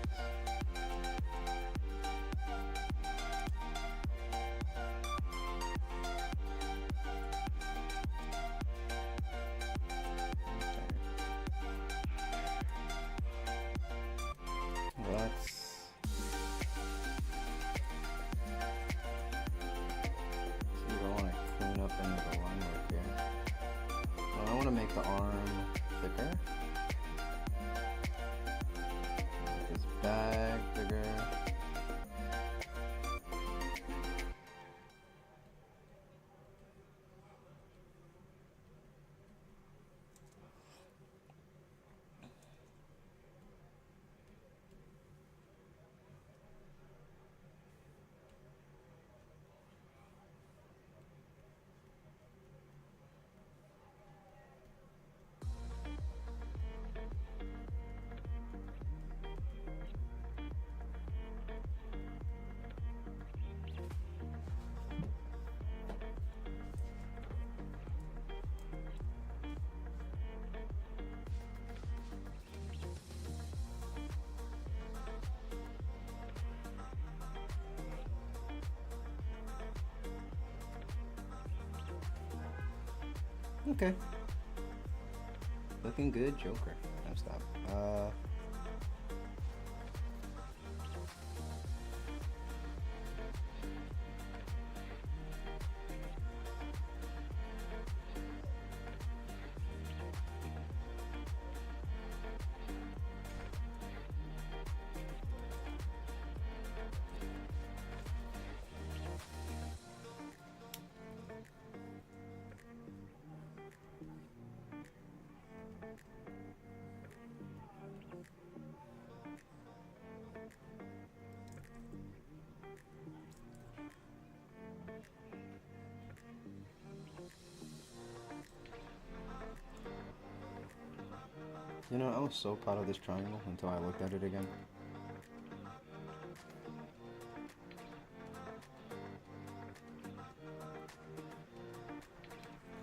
A: Okay. Let's make the arm thicker. Make his bag bigger. Okay. Looking good, Joker. No, stop. You know, I was so proud of this triangle until I looked at it again.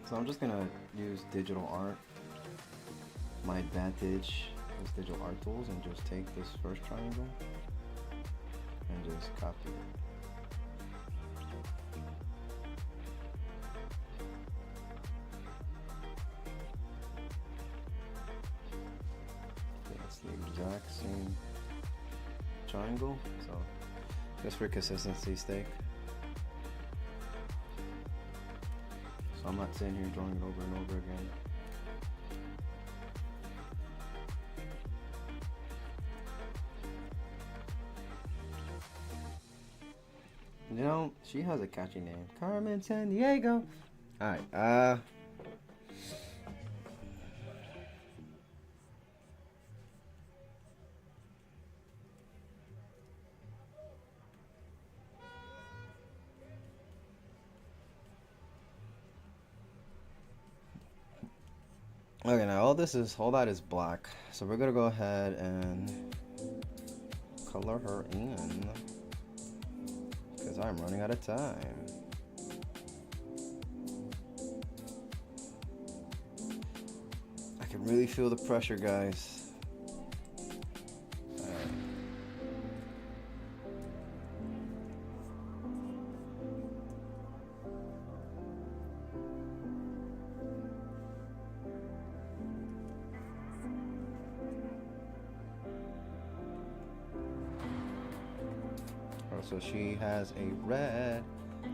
A: So I'm just gonna use digital art. My advantage is digital art tools, and just take this first triangle and just copy it. The exact same triangle, so just for consistency's sake. So I'm not sitting here drawing it over and over again. You know, she has a catchy name, Carmen Sandiego. All right, okay, now all that is black. So we're gonna go ahead and color her in, because I'm running out of time. I can really feel the pressure, guys. So she has a red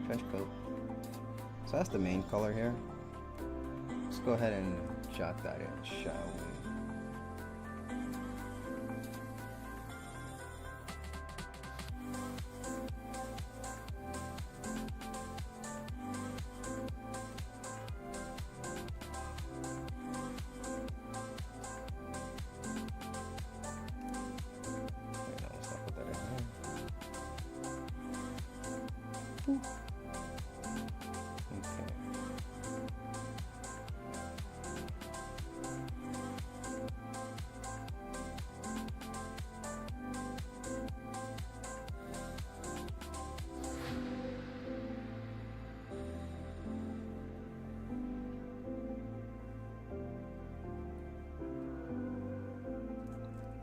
A: trench coat. So that's the main color here. Let's go ahead and jot that in, shall we?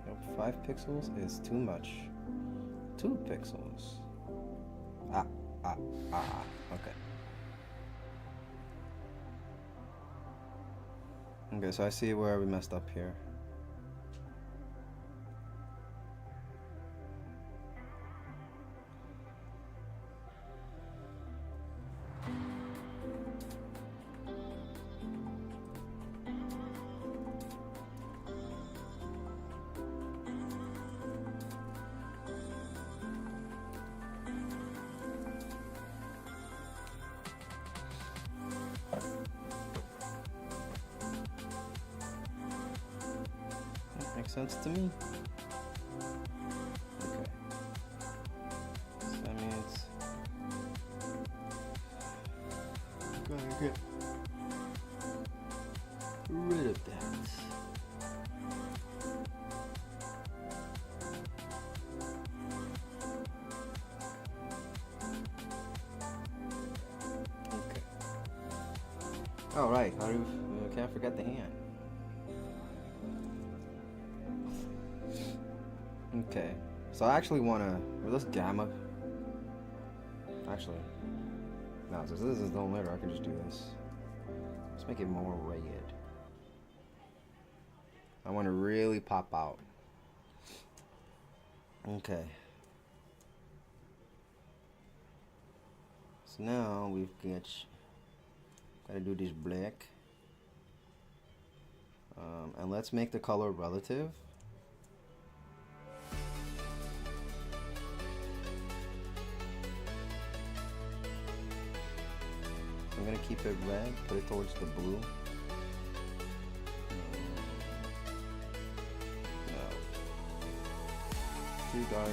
A: Nope, 5 pixels is too much. 2 pixels. Okay. Okay, so I see where we messed up here. makes sense to me. Okay. So that means gotta get rid of that. Okay. All right. Can't forget the hand. Okay. So I actually want to. Or this gamma. Actually, no. Since this is the only letter, I can just do this. Let's make it more red. I want to really pop out. Okay. So now we've got to do this black. And let's make the color relative. I'm going to keep it red, put it towards the blue. No. Too dark.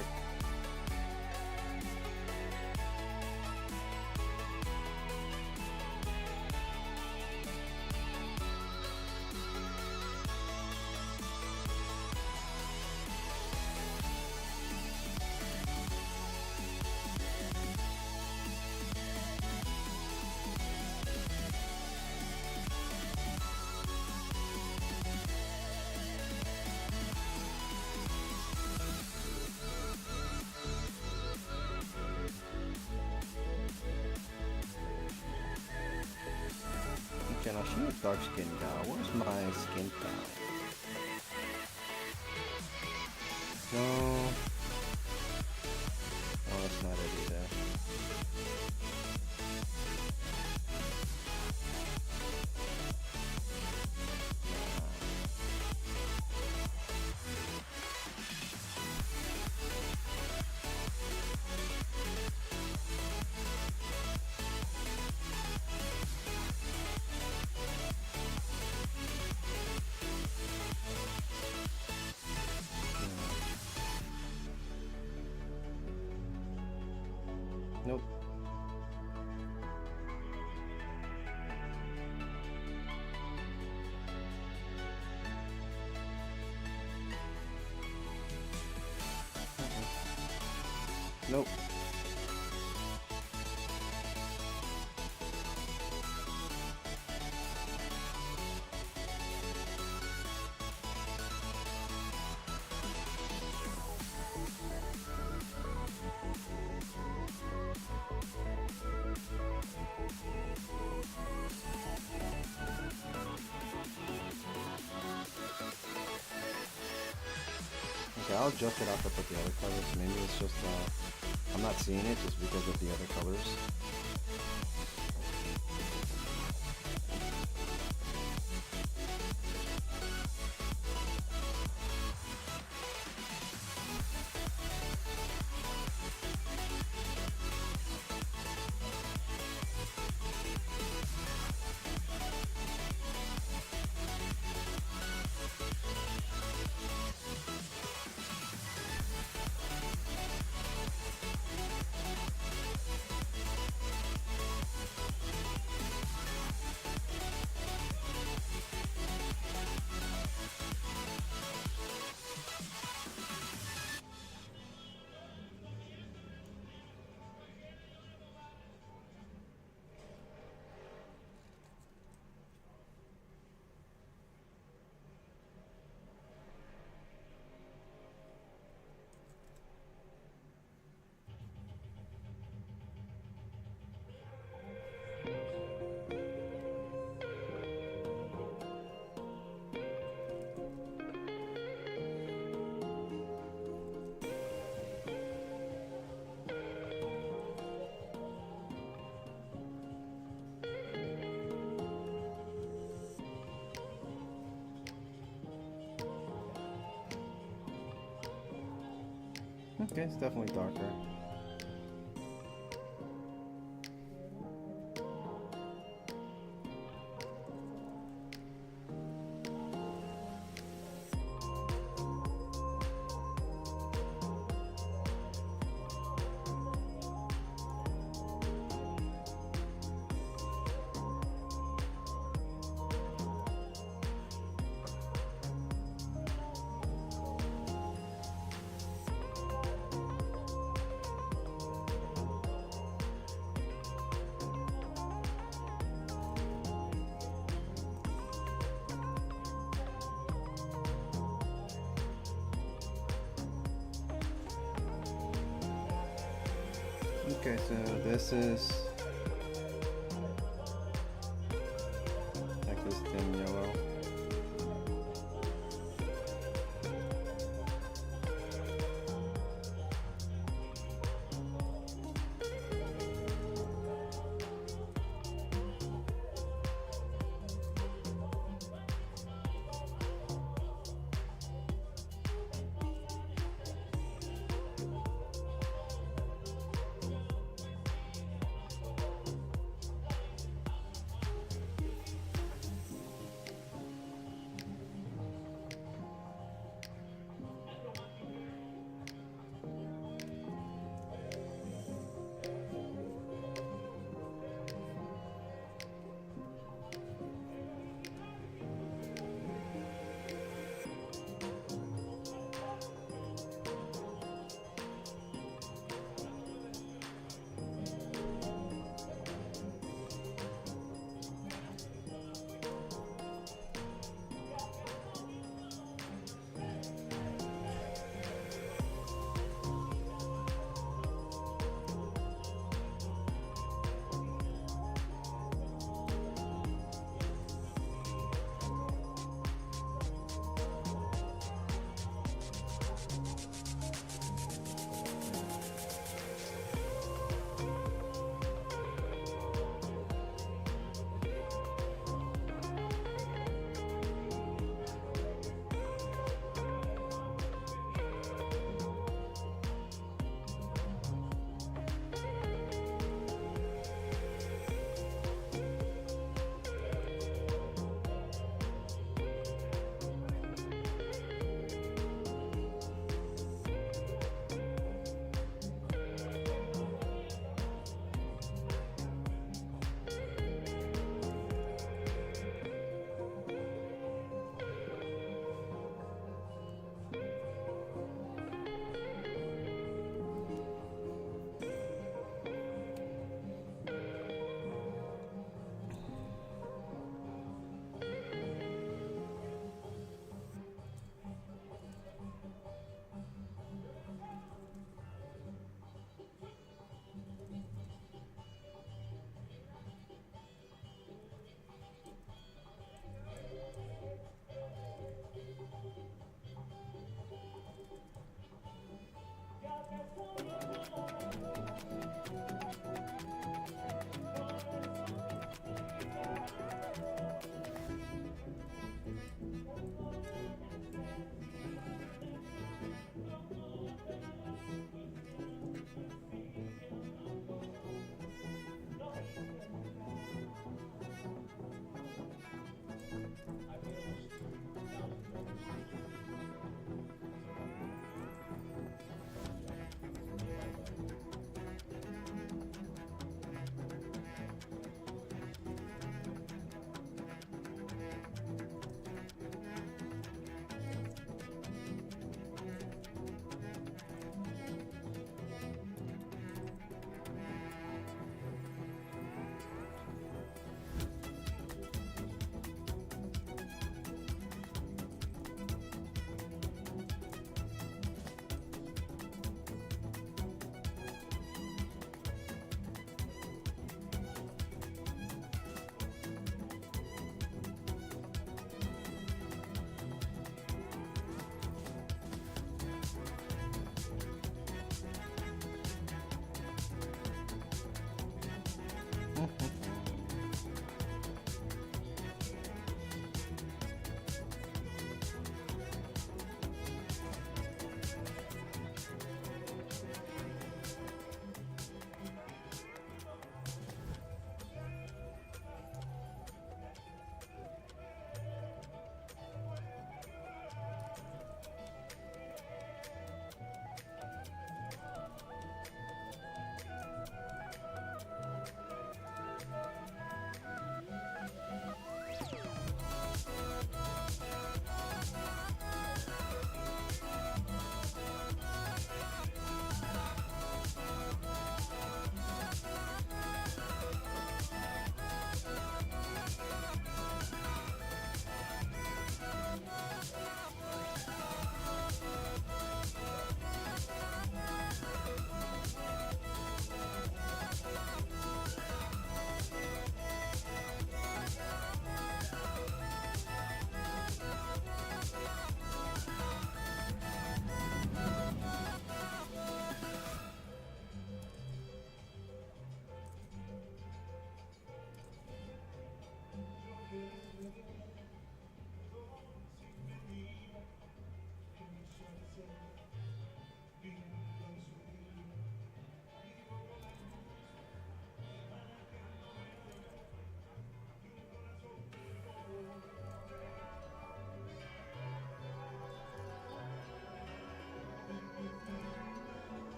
A: Okay, now she's a dark skin gal. Where's my skin gal? No. Oh, that's not it either. Nope. Nope. Okay, I'll adjust it after I put the other colors. Maybe it's just I'm not seeing it just because of the other colors. Okay, it's definitely darker. Okay, so this is like this thin yellow.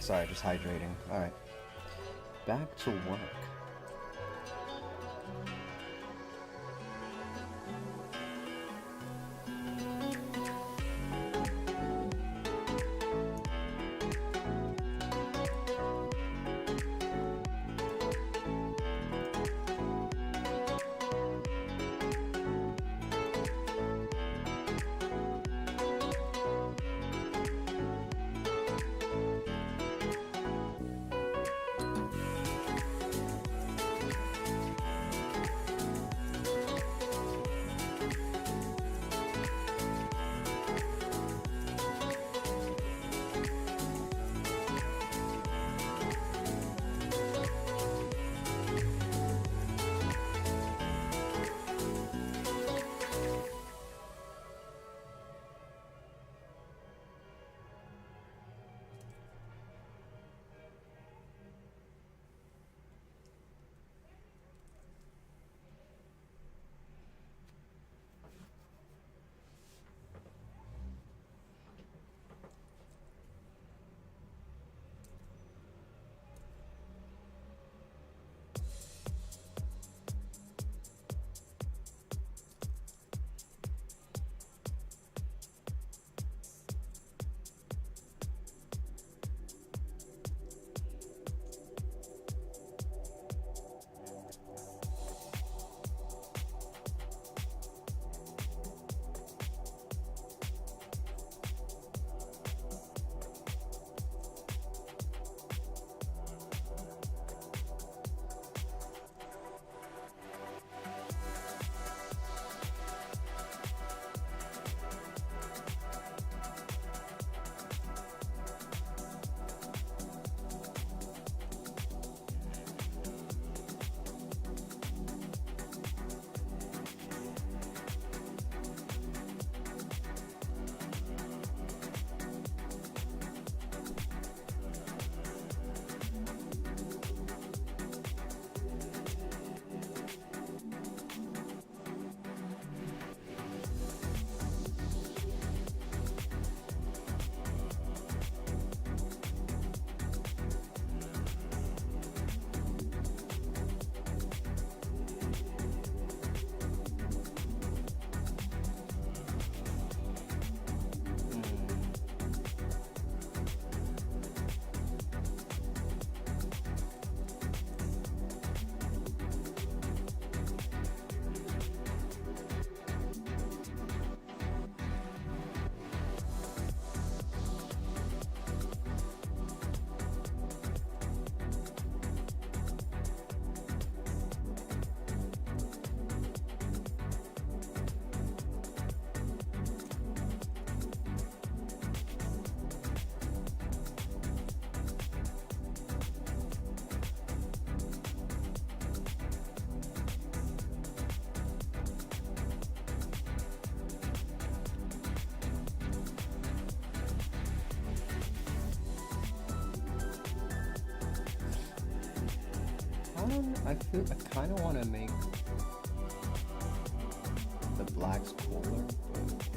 A: Sorry, just hydrating. Alright. Back to work. I kind of want to make the blacks cooler, but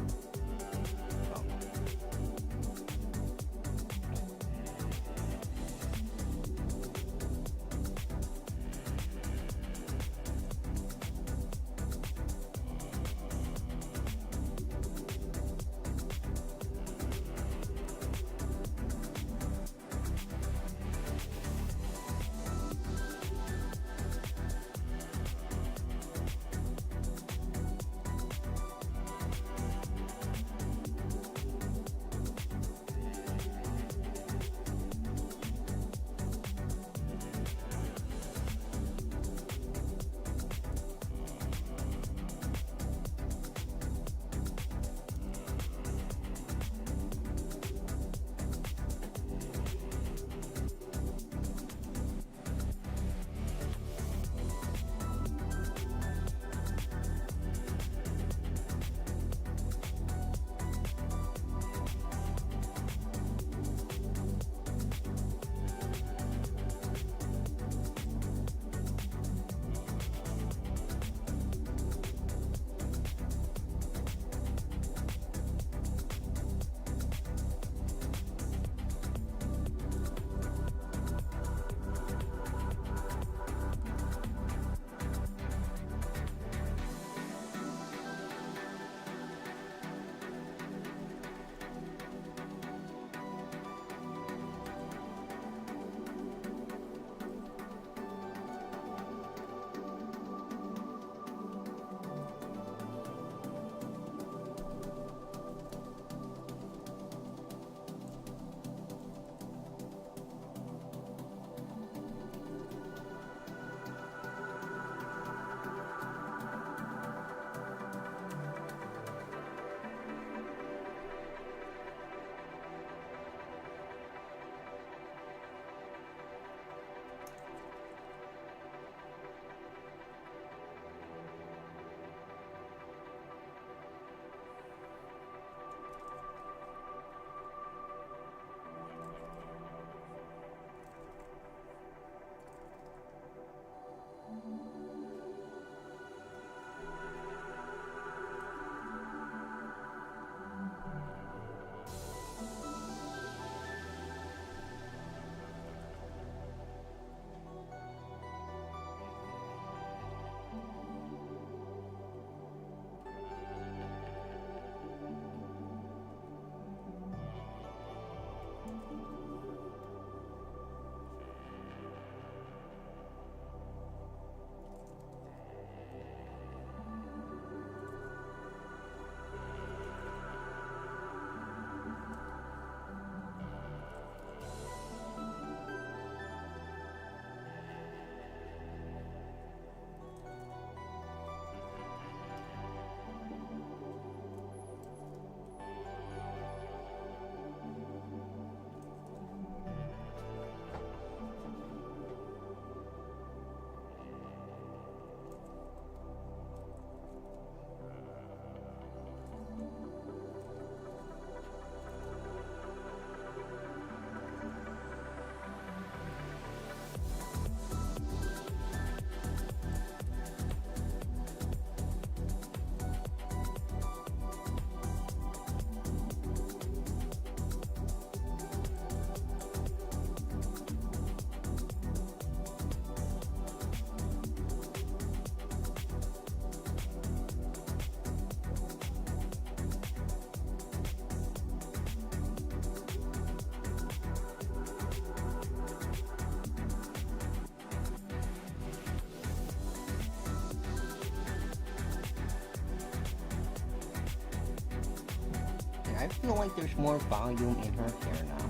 A: I feel like there's more volume in her hair now.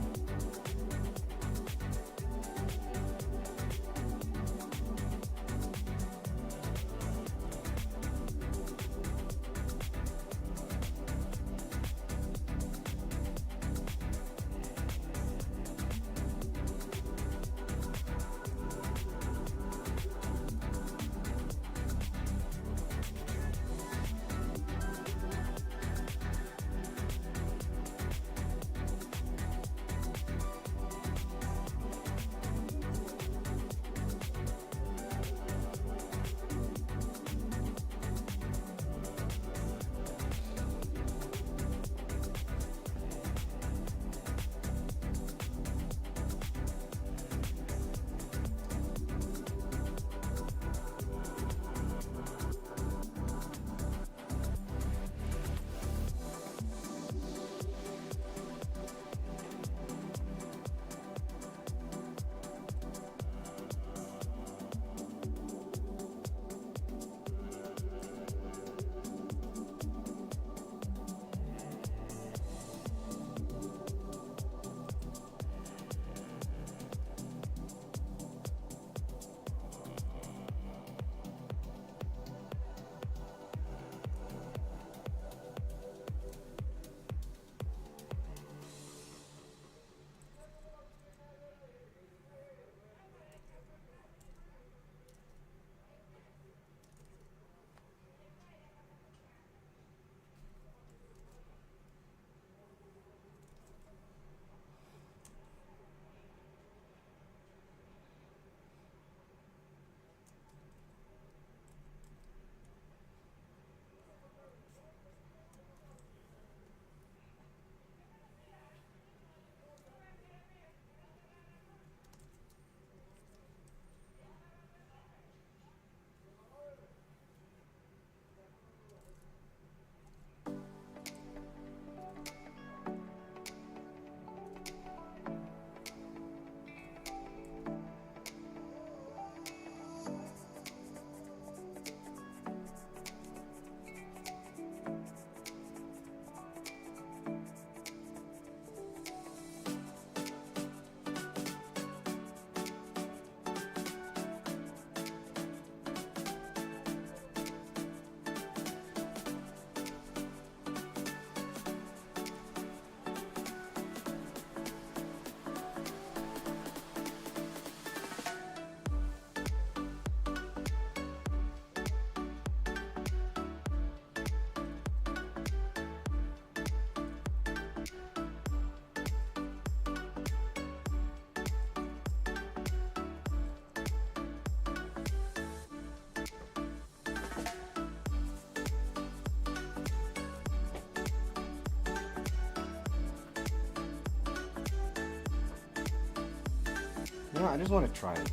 A: You know, I just want to try it.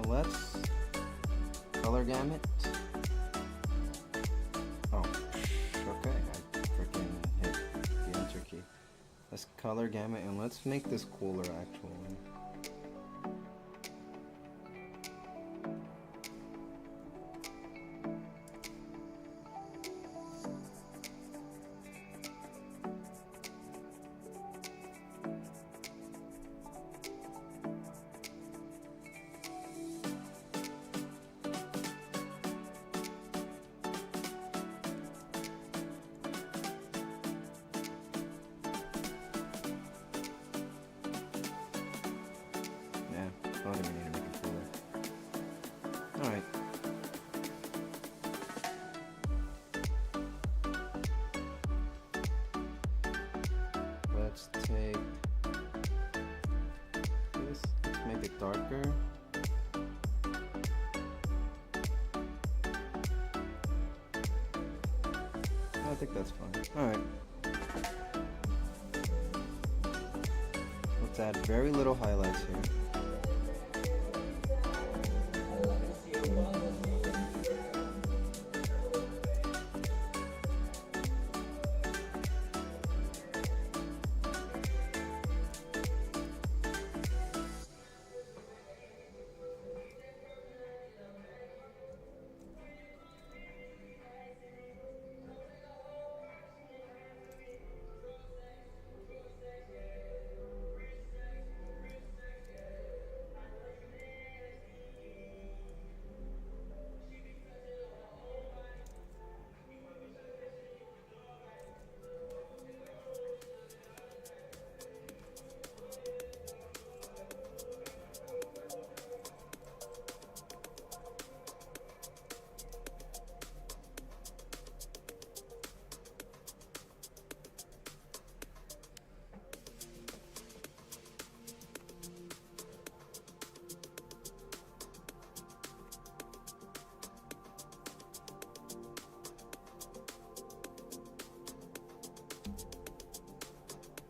A: Let's color gamut. Oh, okay. I freaking hit the enter key. Let's color gamut and let's make this cooler actually. I don't even need to make it cooler. Alright. Let's take this, let's make it darker. I think that's fine. Alright. Let's add very little highlights here.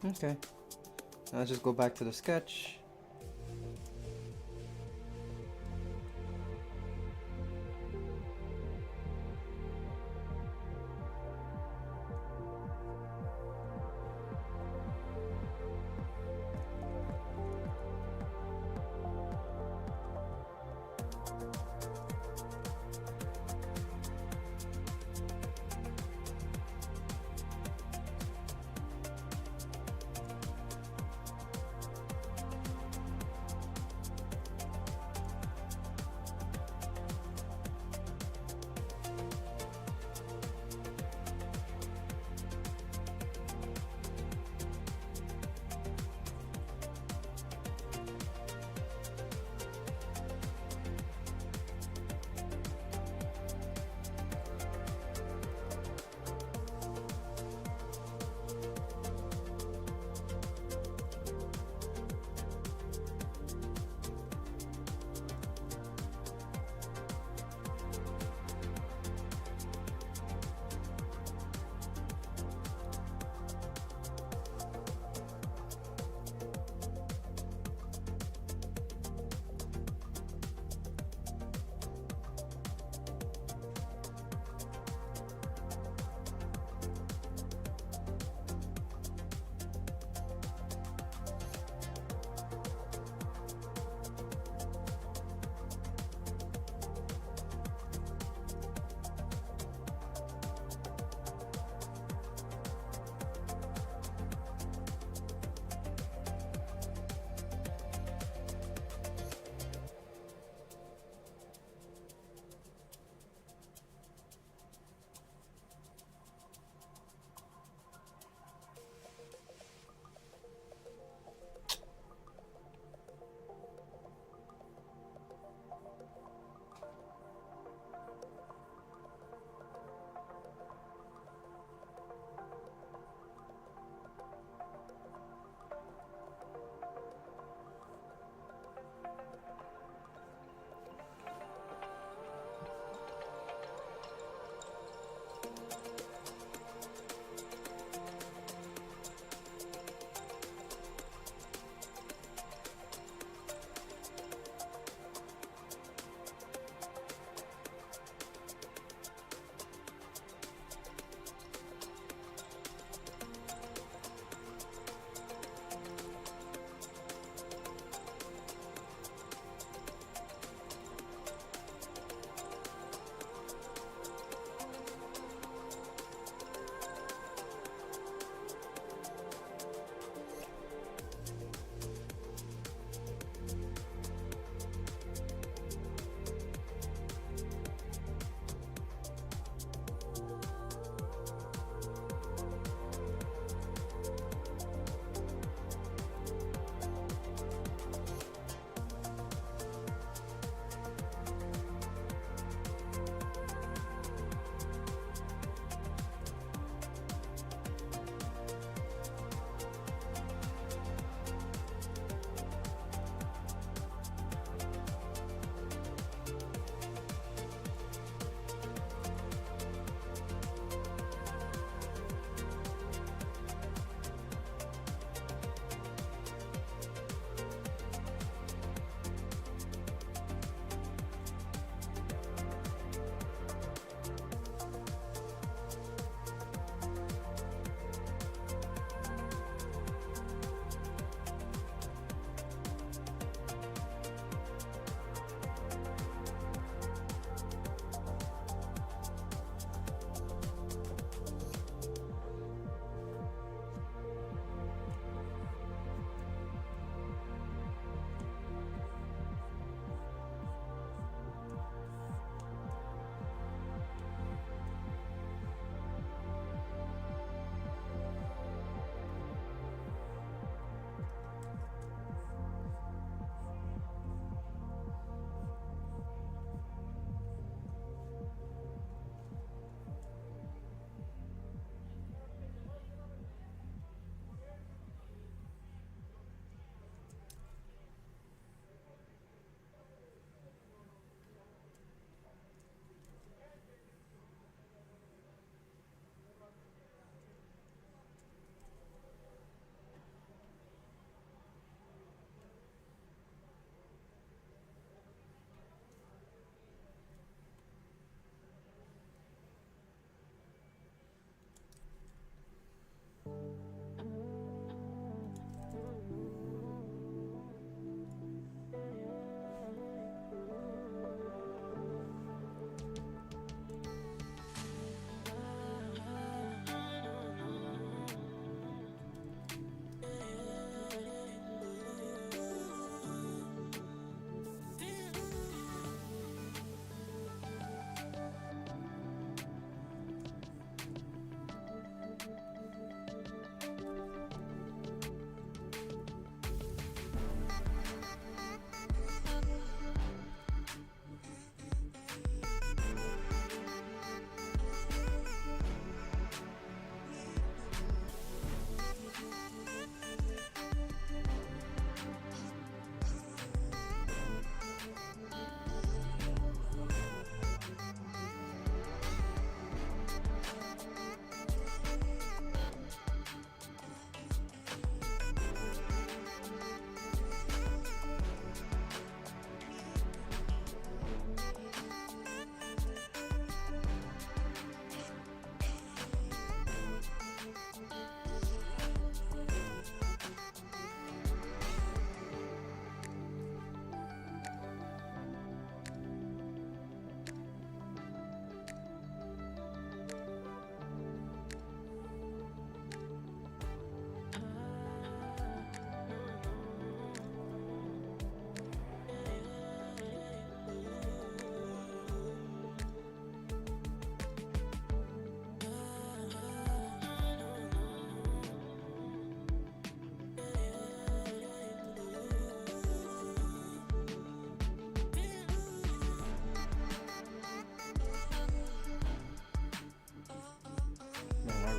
A: Okay. Let's just go back to the sketch.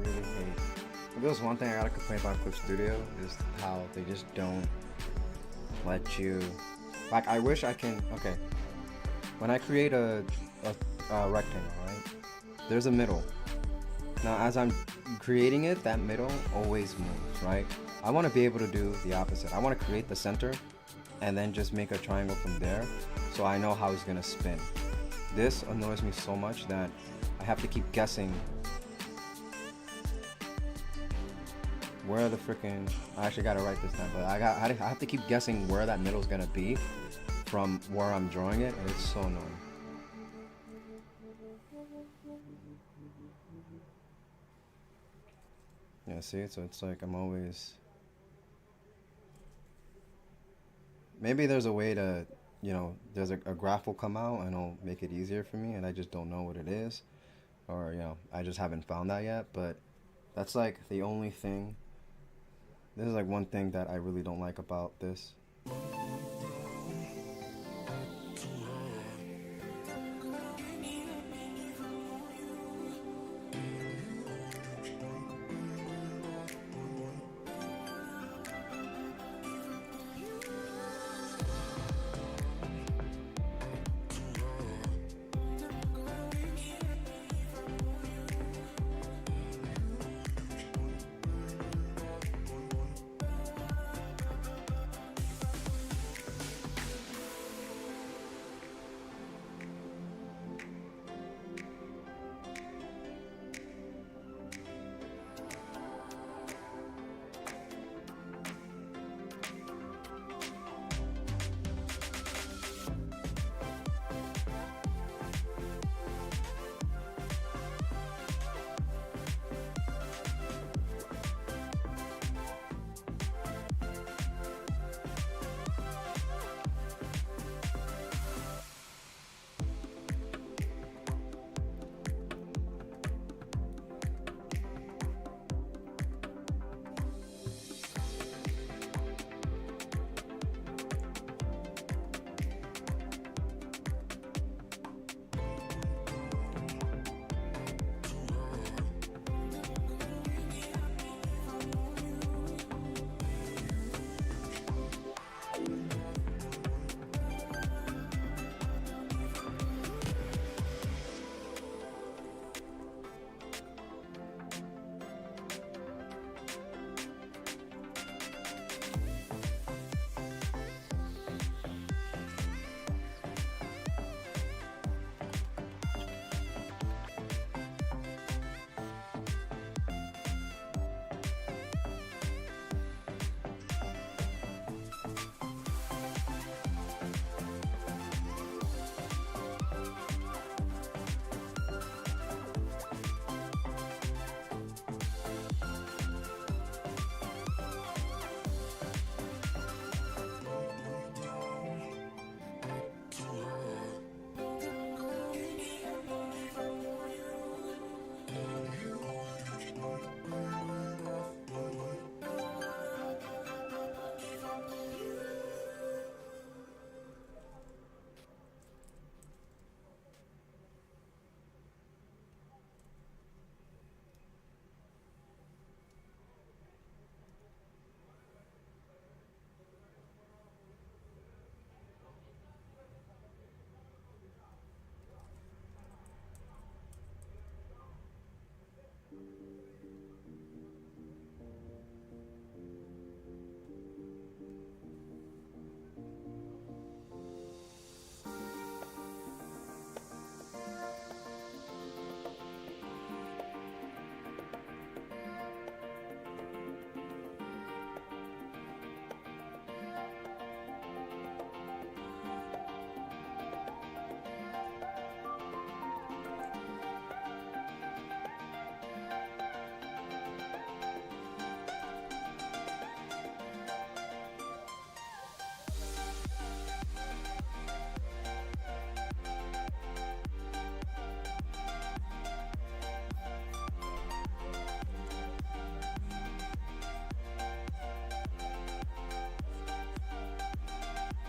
A: really hate. If there's one thing I gotta complain about Clip Studio is how they just don't let you. Like, I wish I can. Okay, when I create a rectangle, right? There's a middle. Now, as I'm creating it, that middle always moves, right? I want to be able to do the opposite. I want to create the center and then just make a triangle from there so I know how it's gonna spin. This annoys me so much that I have to keep guessing where the freaking, I actually gotta write this down, but I have to keep guessing where that middle's gonna be from where I'm drawing it, and it's so annoying. Yeah, see, so it's like I'm always, maybe there's a way to, there's a graph will come out and it'll make it easier for me, and I just don't know what it is, or I just haven't found that yet. But that's like the only thing. This is like one thing that I really don't like about this.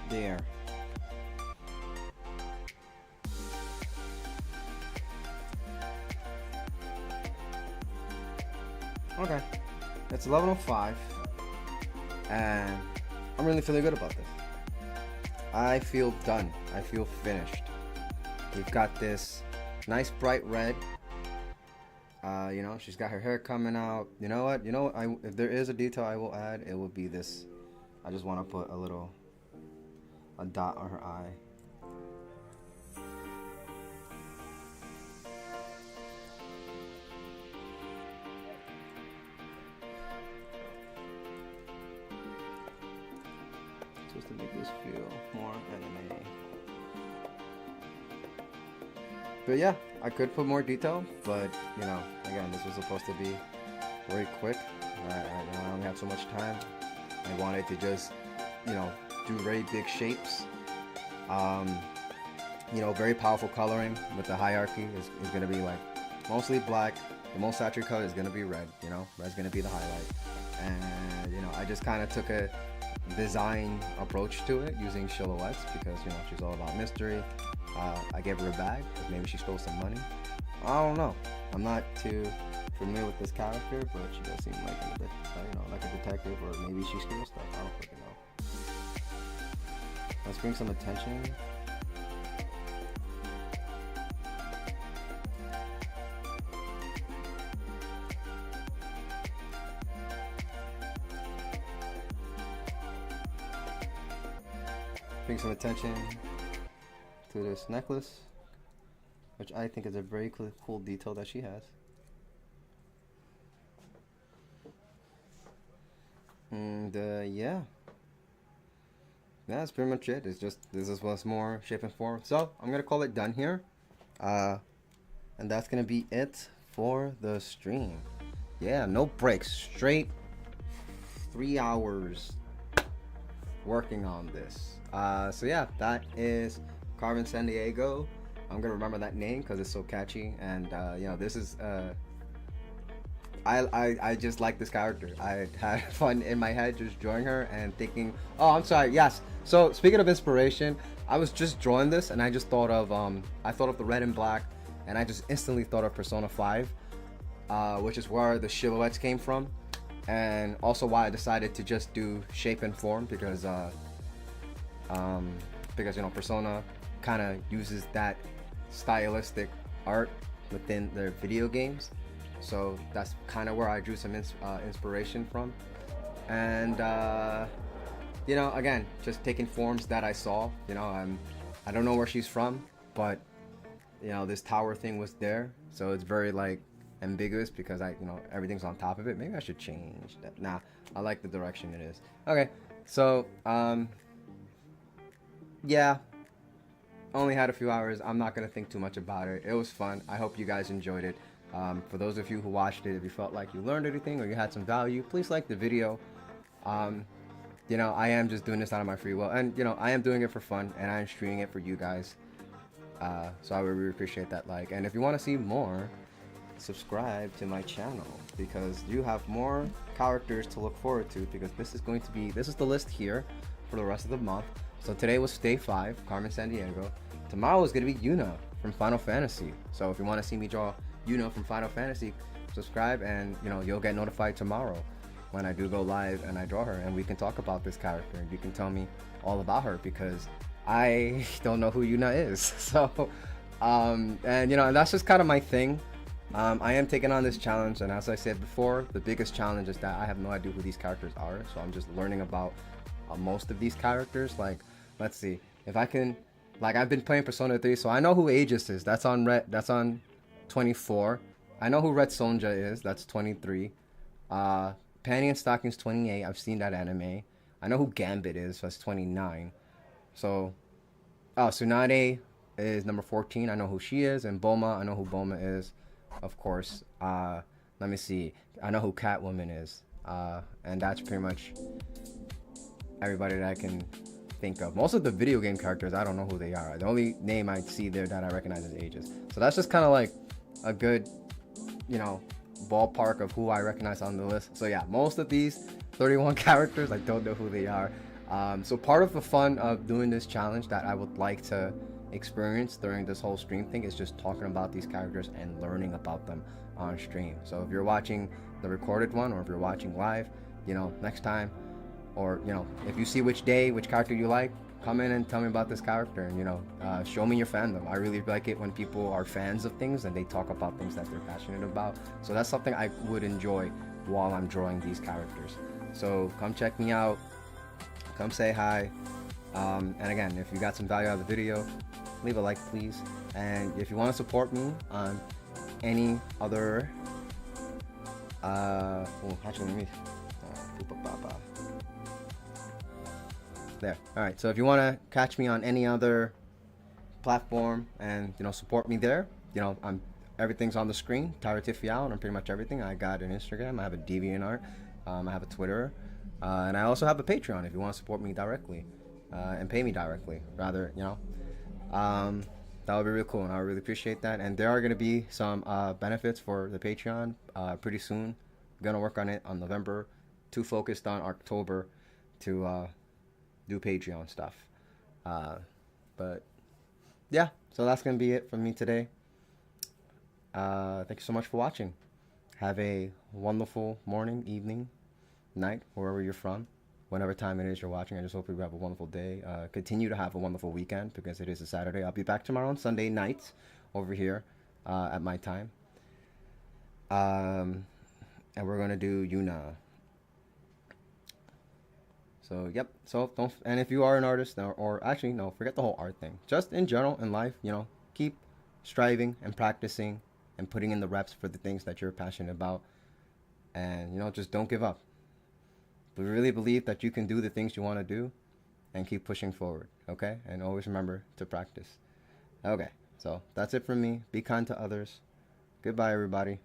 A: There. Okay. It's 11:05, and I'm really feeling good about this. I feel done. I feel finished. We've got this nice bright red. You know, she's got her hair coming out. You know what? If there is a detail I will add, it will be this. I just want to put a dot on her eye. Just to make this feel more anime. But yeah, I could put more detail, but you know, again, this was supposed to be very quick. I only have so much time. I wanted to just, you know, do very big shapes. You know, very powerful coloring with the hierarchy is going to be like mostly black. The most saturated color is going to be red. You know, red's going to be the highlight. And you know, I just kind of took a design approach to it using silhouettes because you know she's all about mystery. I gave her a bag. Maybe she stole some money. I don't know. I'm not too familiar with this character, but she does seem like a bit, you know, like a detective, or maybe she steals stuff. I don't freaking know. Let's bring some attention. Bring some attention to this necklace, which I think is a very cool detail that she has. And yeah, that's pretty much it. It's just this is what's more shape and form. So I'm gonna call it done here, and that's gonna be it for the stream. Yeah, no breaks, straight 3 hours working on this. So yeah, that is Carmen Sandiego. I'm gonna remember that name because it's so catchy, and you know, this is I just like this character. I had fun in my head just drawing her and thinking, oh, I'm sorry, yes. So speaking of inspiration, I was just drawing this and I just thought of the red and black, and I just instantly thought of Persona 5, which is where the silhouettes came from, and also why I decided to just do shape and form because you know, Persona kind of uses that stylistic art within their video games. So that's kind of where I drew some inspiration from. And you know, again, just taking forms that I saw. You know, I don't know where she's from, but you know, this tower thing was there, so it's very like ambiguous because you know, everything's on top of it. Maybe I should change that. Nah, I like the direction it is. Okay, so yeah, only had a few hours. I'm not gonna think too much about it. It was fun. I hope you guys enjoyed it. For those of you who watched it, if you felt like you learned anything or you had some value, please like the video. You know, I am just doing this out of my free will, and you know, I am doing it for fun, and I am streaming it for you guys. So I would really appreciate that like. And if you want to see more, subscribe to my channel because you have more characters to look forward to, because this is the list here for the rest of the month. So today was day 5, Carmen Sandiego. Tomorrow is going to be Yuna from Final Fantasy. So if you want to see me draw Yuna from Final Fantasy, subscribe, and you know, you'll get notified tomorrow when I do go live and I draw her, and we can talk about this character and you can tell me all about her because I don't know who Yuna is. So and you know, and that's just kind of my thing. I am taking on this challenge, and as I said before, the biggest challenge is that I have no idea who these characters are, so I'm just learning about most of these characters. Like, let's see if I can, like, I've been playing Persona 3, so I know who Aegis is. That's on 24. I know who Red Sonja is. That's 23. Panty and Stockings 28. I've seen that anime. I know who Gambit is. That's 29. So, Tsunade is number 14. I know who she is. And Boma, I know who Boma is, of course. Let me see. I know who Catwoman is. And that's pretty much everybody that I can think of. Most of the video game characters, I don't know who they are. The only name I see there that I recognize is Aegis. So that's just kind of like a good, you know, ballpark of who I recognize on the list. So yeah, most of these 31 characters, I don't know who they are. So part of the fun of doing this challenge that I would like to experience during this whole stream thing is just talking about these characters and learning about them on stream. So if you're watching the recorded one, or if you're watching live, next time, or if you see which character you like, come in and tell me about this character, and show me your fandom. I really like it when people are fans of things and they talk about things that they're passionate about. So that's something I would enjoy while I'm drawing these characters. So come check me out, come say hi, and again, if you got some value out of the video, leave a like please. And if you want to support me on any other actually let me there. All right, so if you want to catch me on any other platform and support me there, everything's on the screen. Tyra Tifiao on pretty much everything. I got an Instagram, I have a DeviantArt, I have a Twitter, and I also have a Patreon if you want to support me directly, and pay me directly rather. That would be really cool, and I would really appreciate that. And there are going to be some benefits for the Patreon pretty soon. I'm going to work on it on November, too focused on October to do Patreon stuff. But yeah, so that's going to be it from me today. Thank you so much for watching. Have a wonderful morning, evening, night, wherever you're from. Whenever time it is you're watching, I just hope you have a wonderful day. Continue to have a wonderful weekend because it is a Saturday. I'll be back tomorrow on Sunday night over here at my time. And we're going to do Yuna. So, yep. So, and if you are an artist, or actually, no, forget the whole art thing. Just in general in life, keep striving and practicing and putting in the reps for the things that you're passionate about. And, just don't give up. We really believe that you can do the things you want to do and keep pushing forward, okay? And always remember to practice. Okay, so that's it from me. Be kind to others. Goodbye, everybody.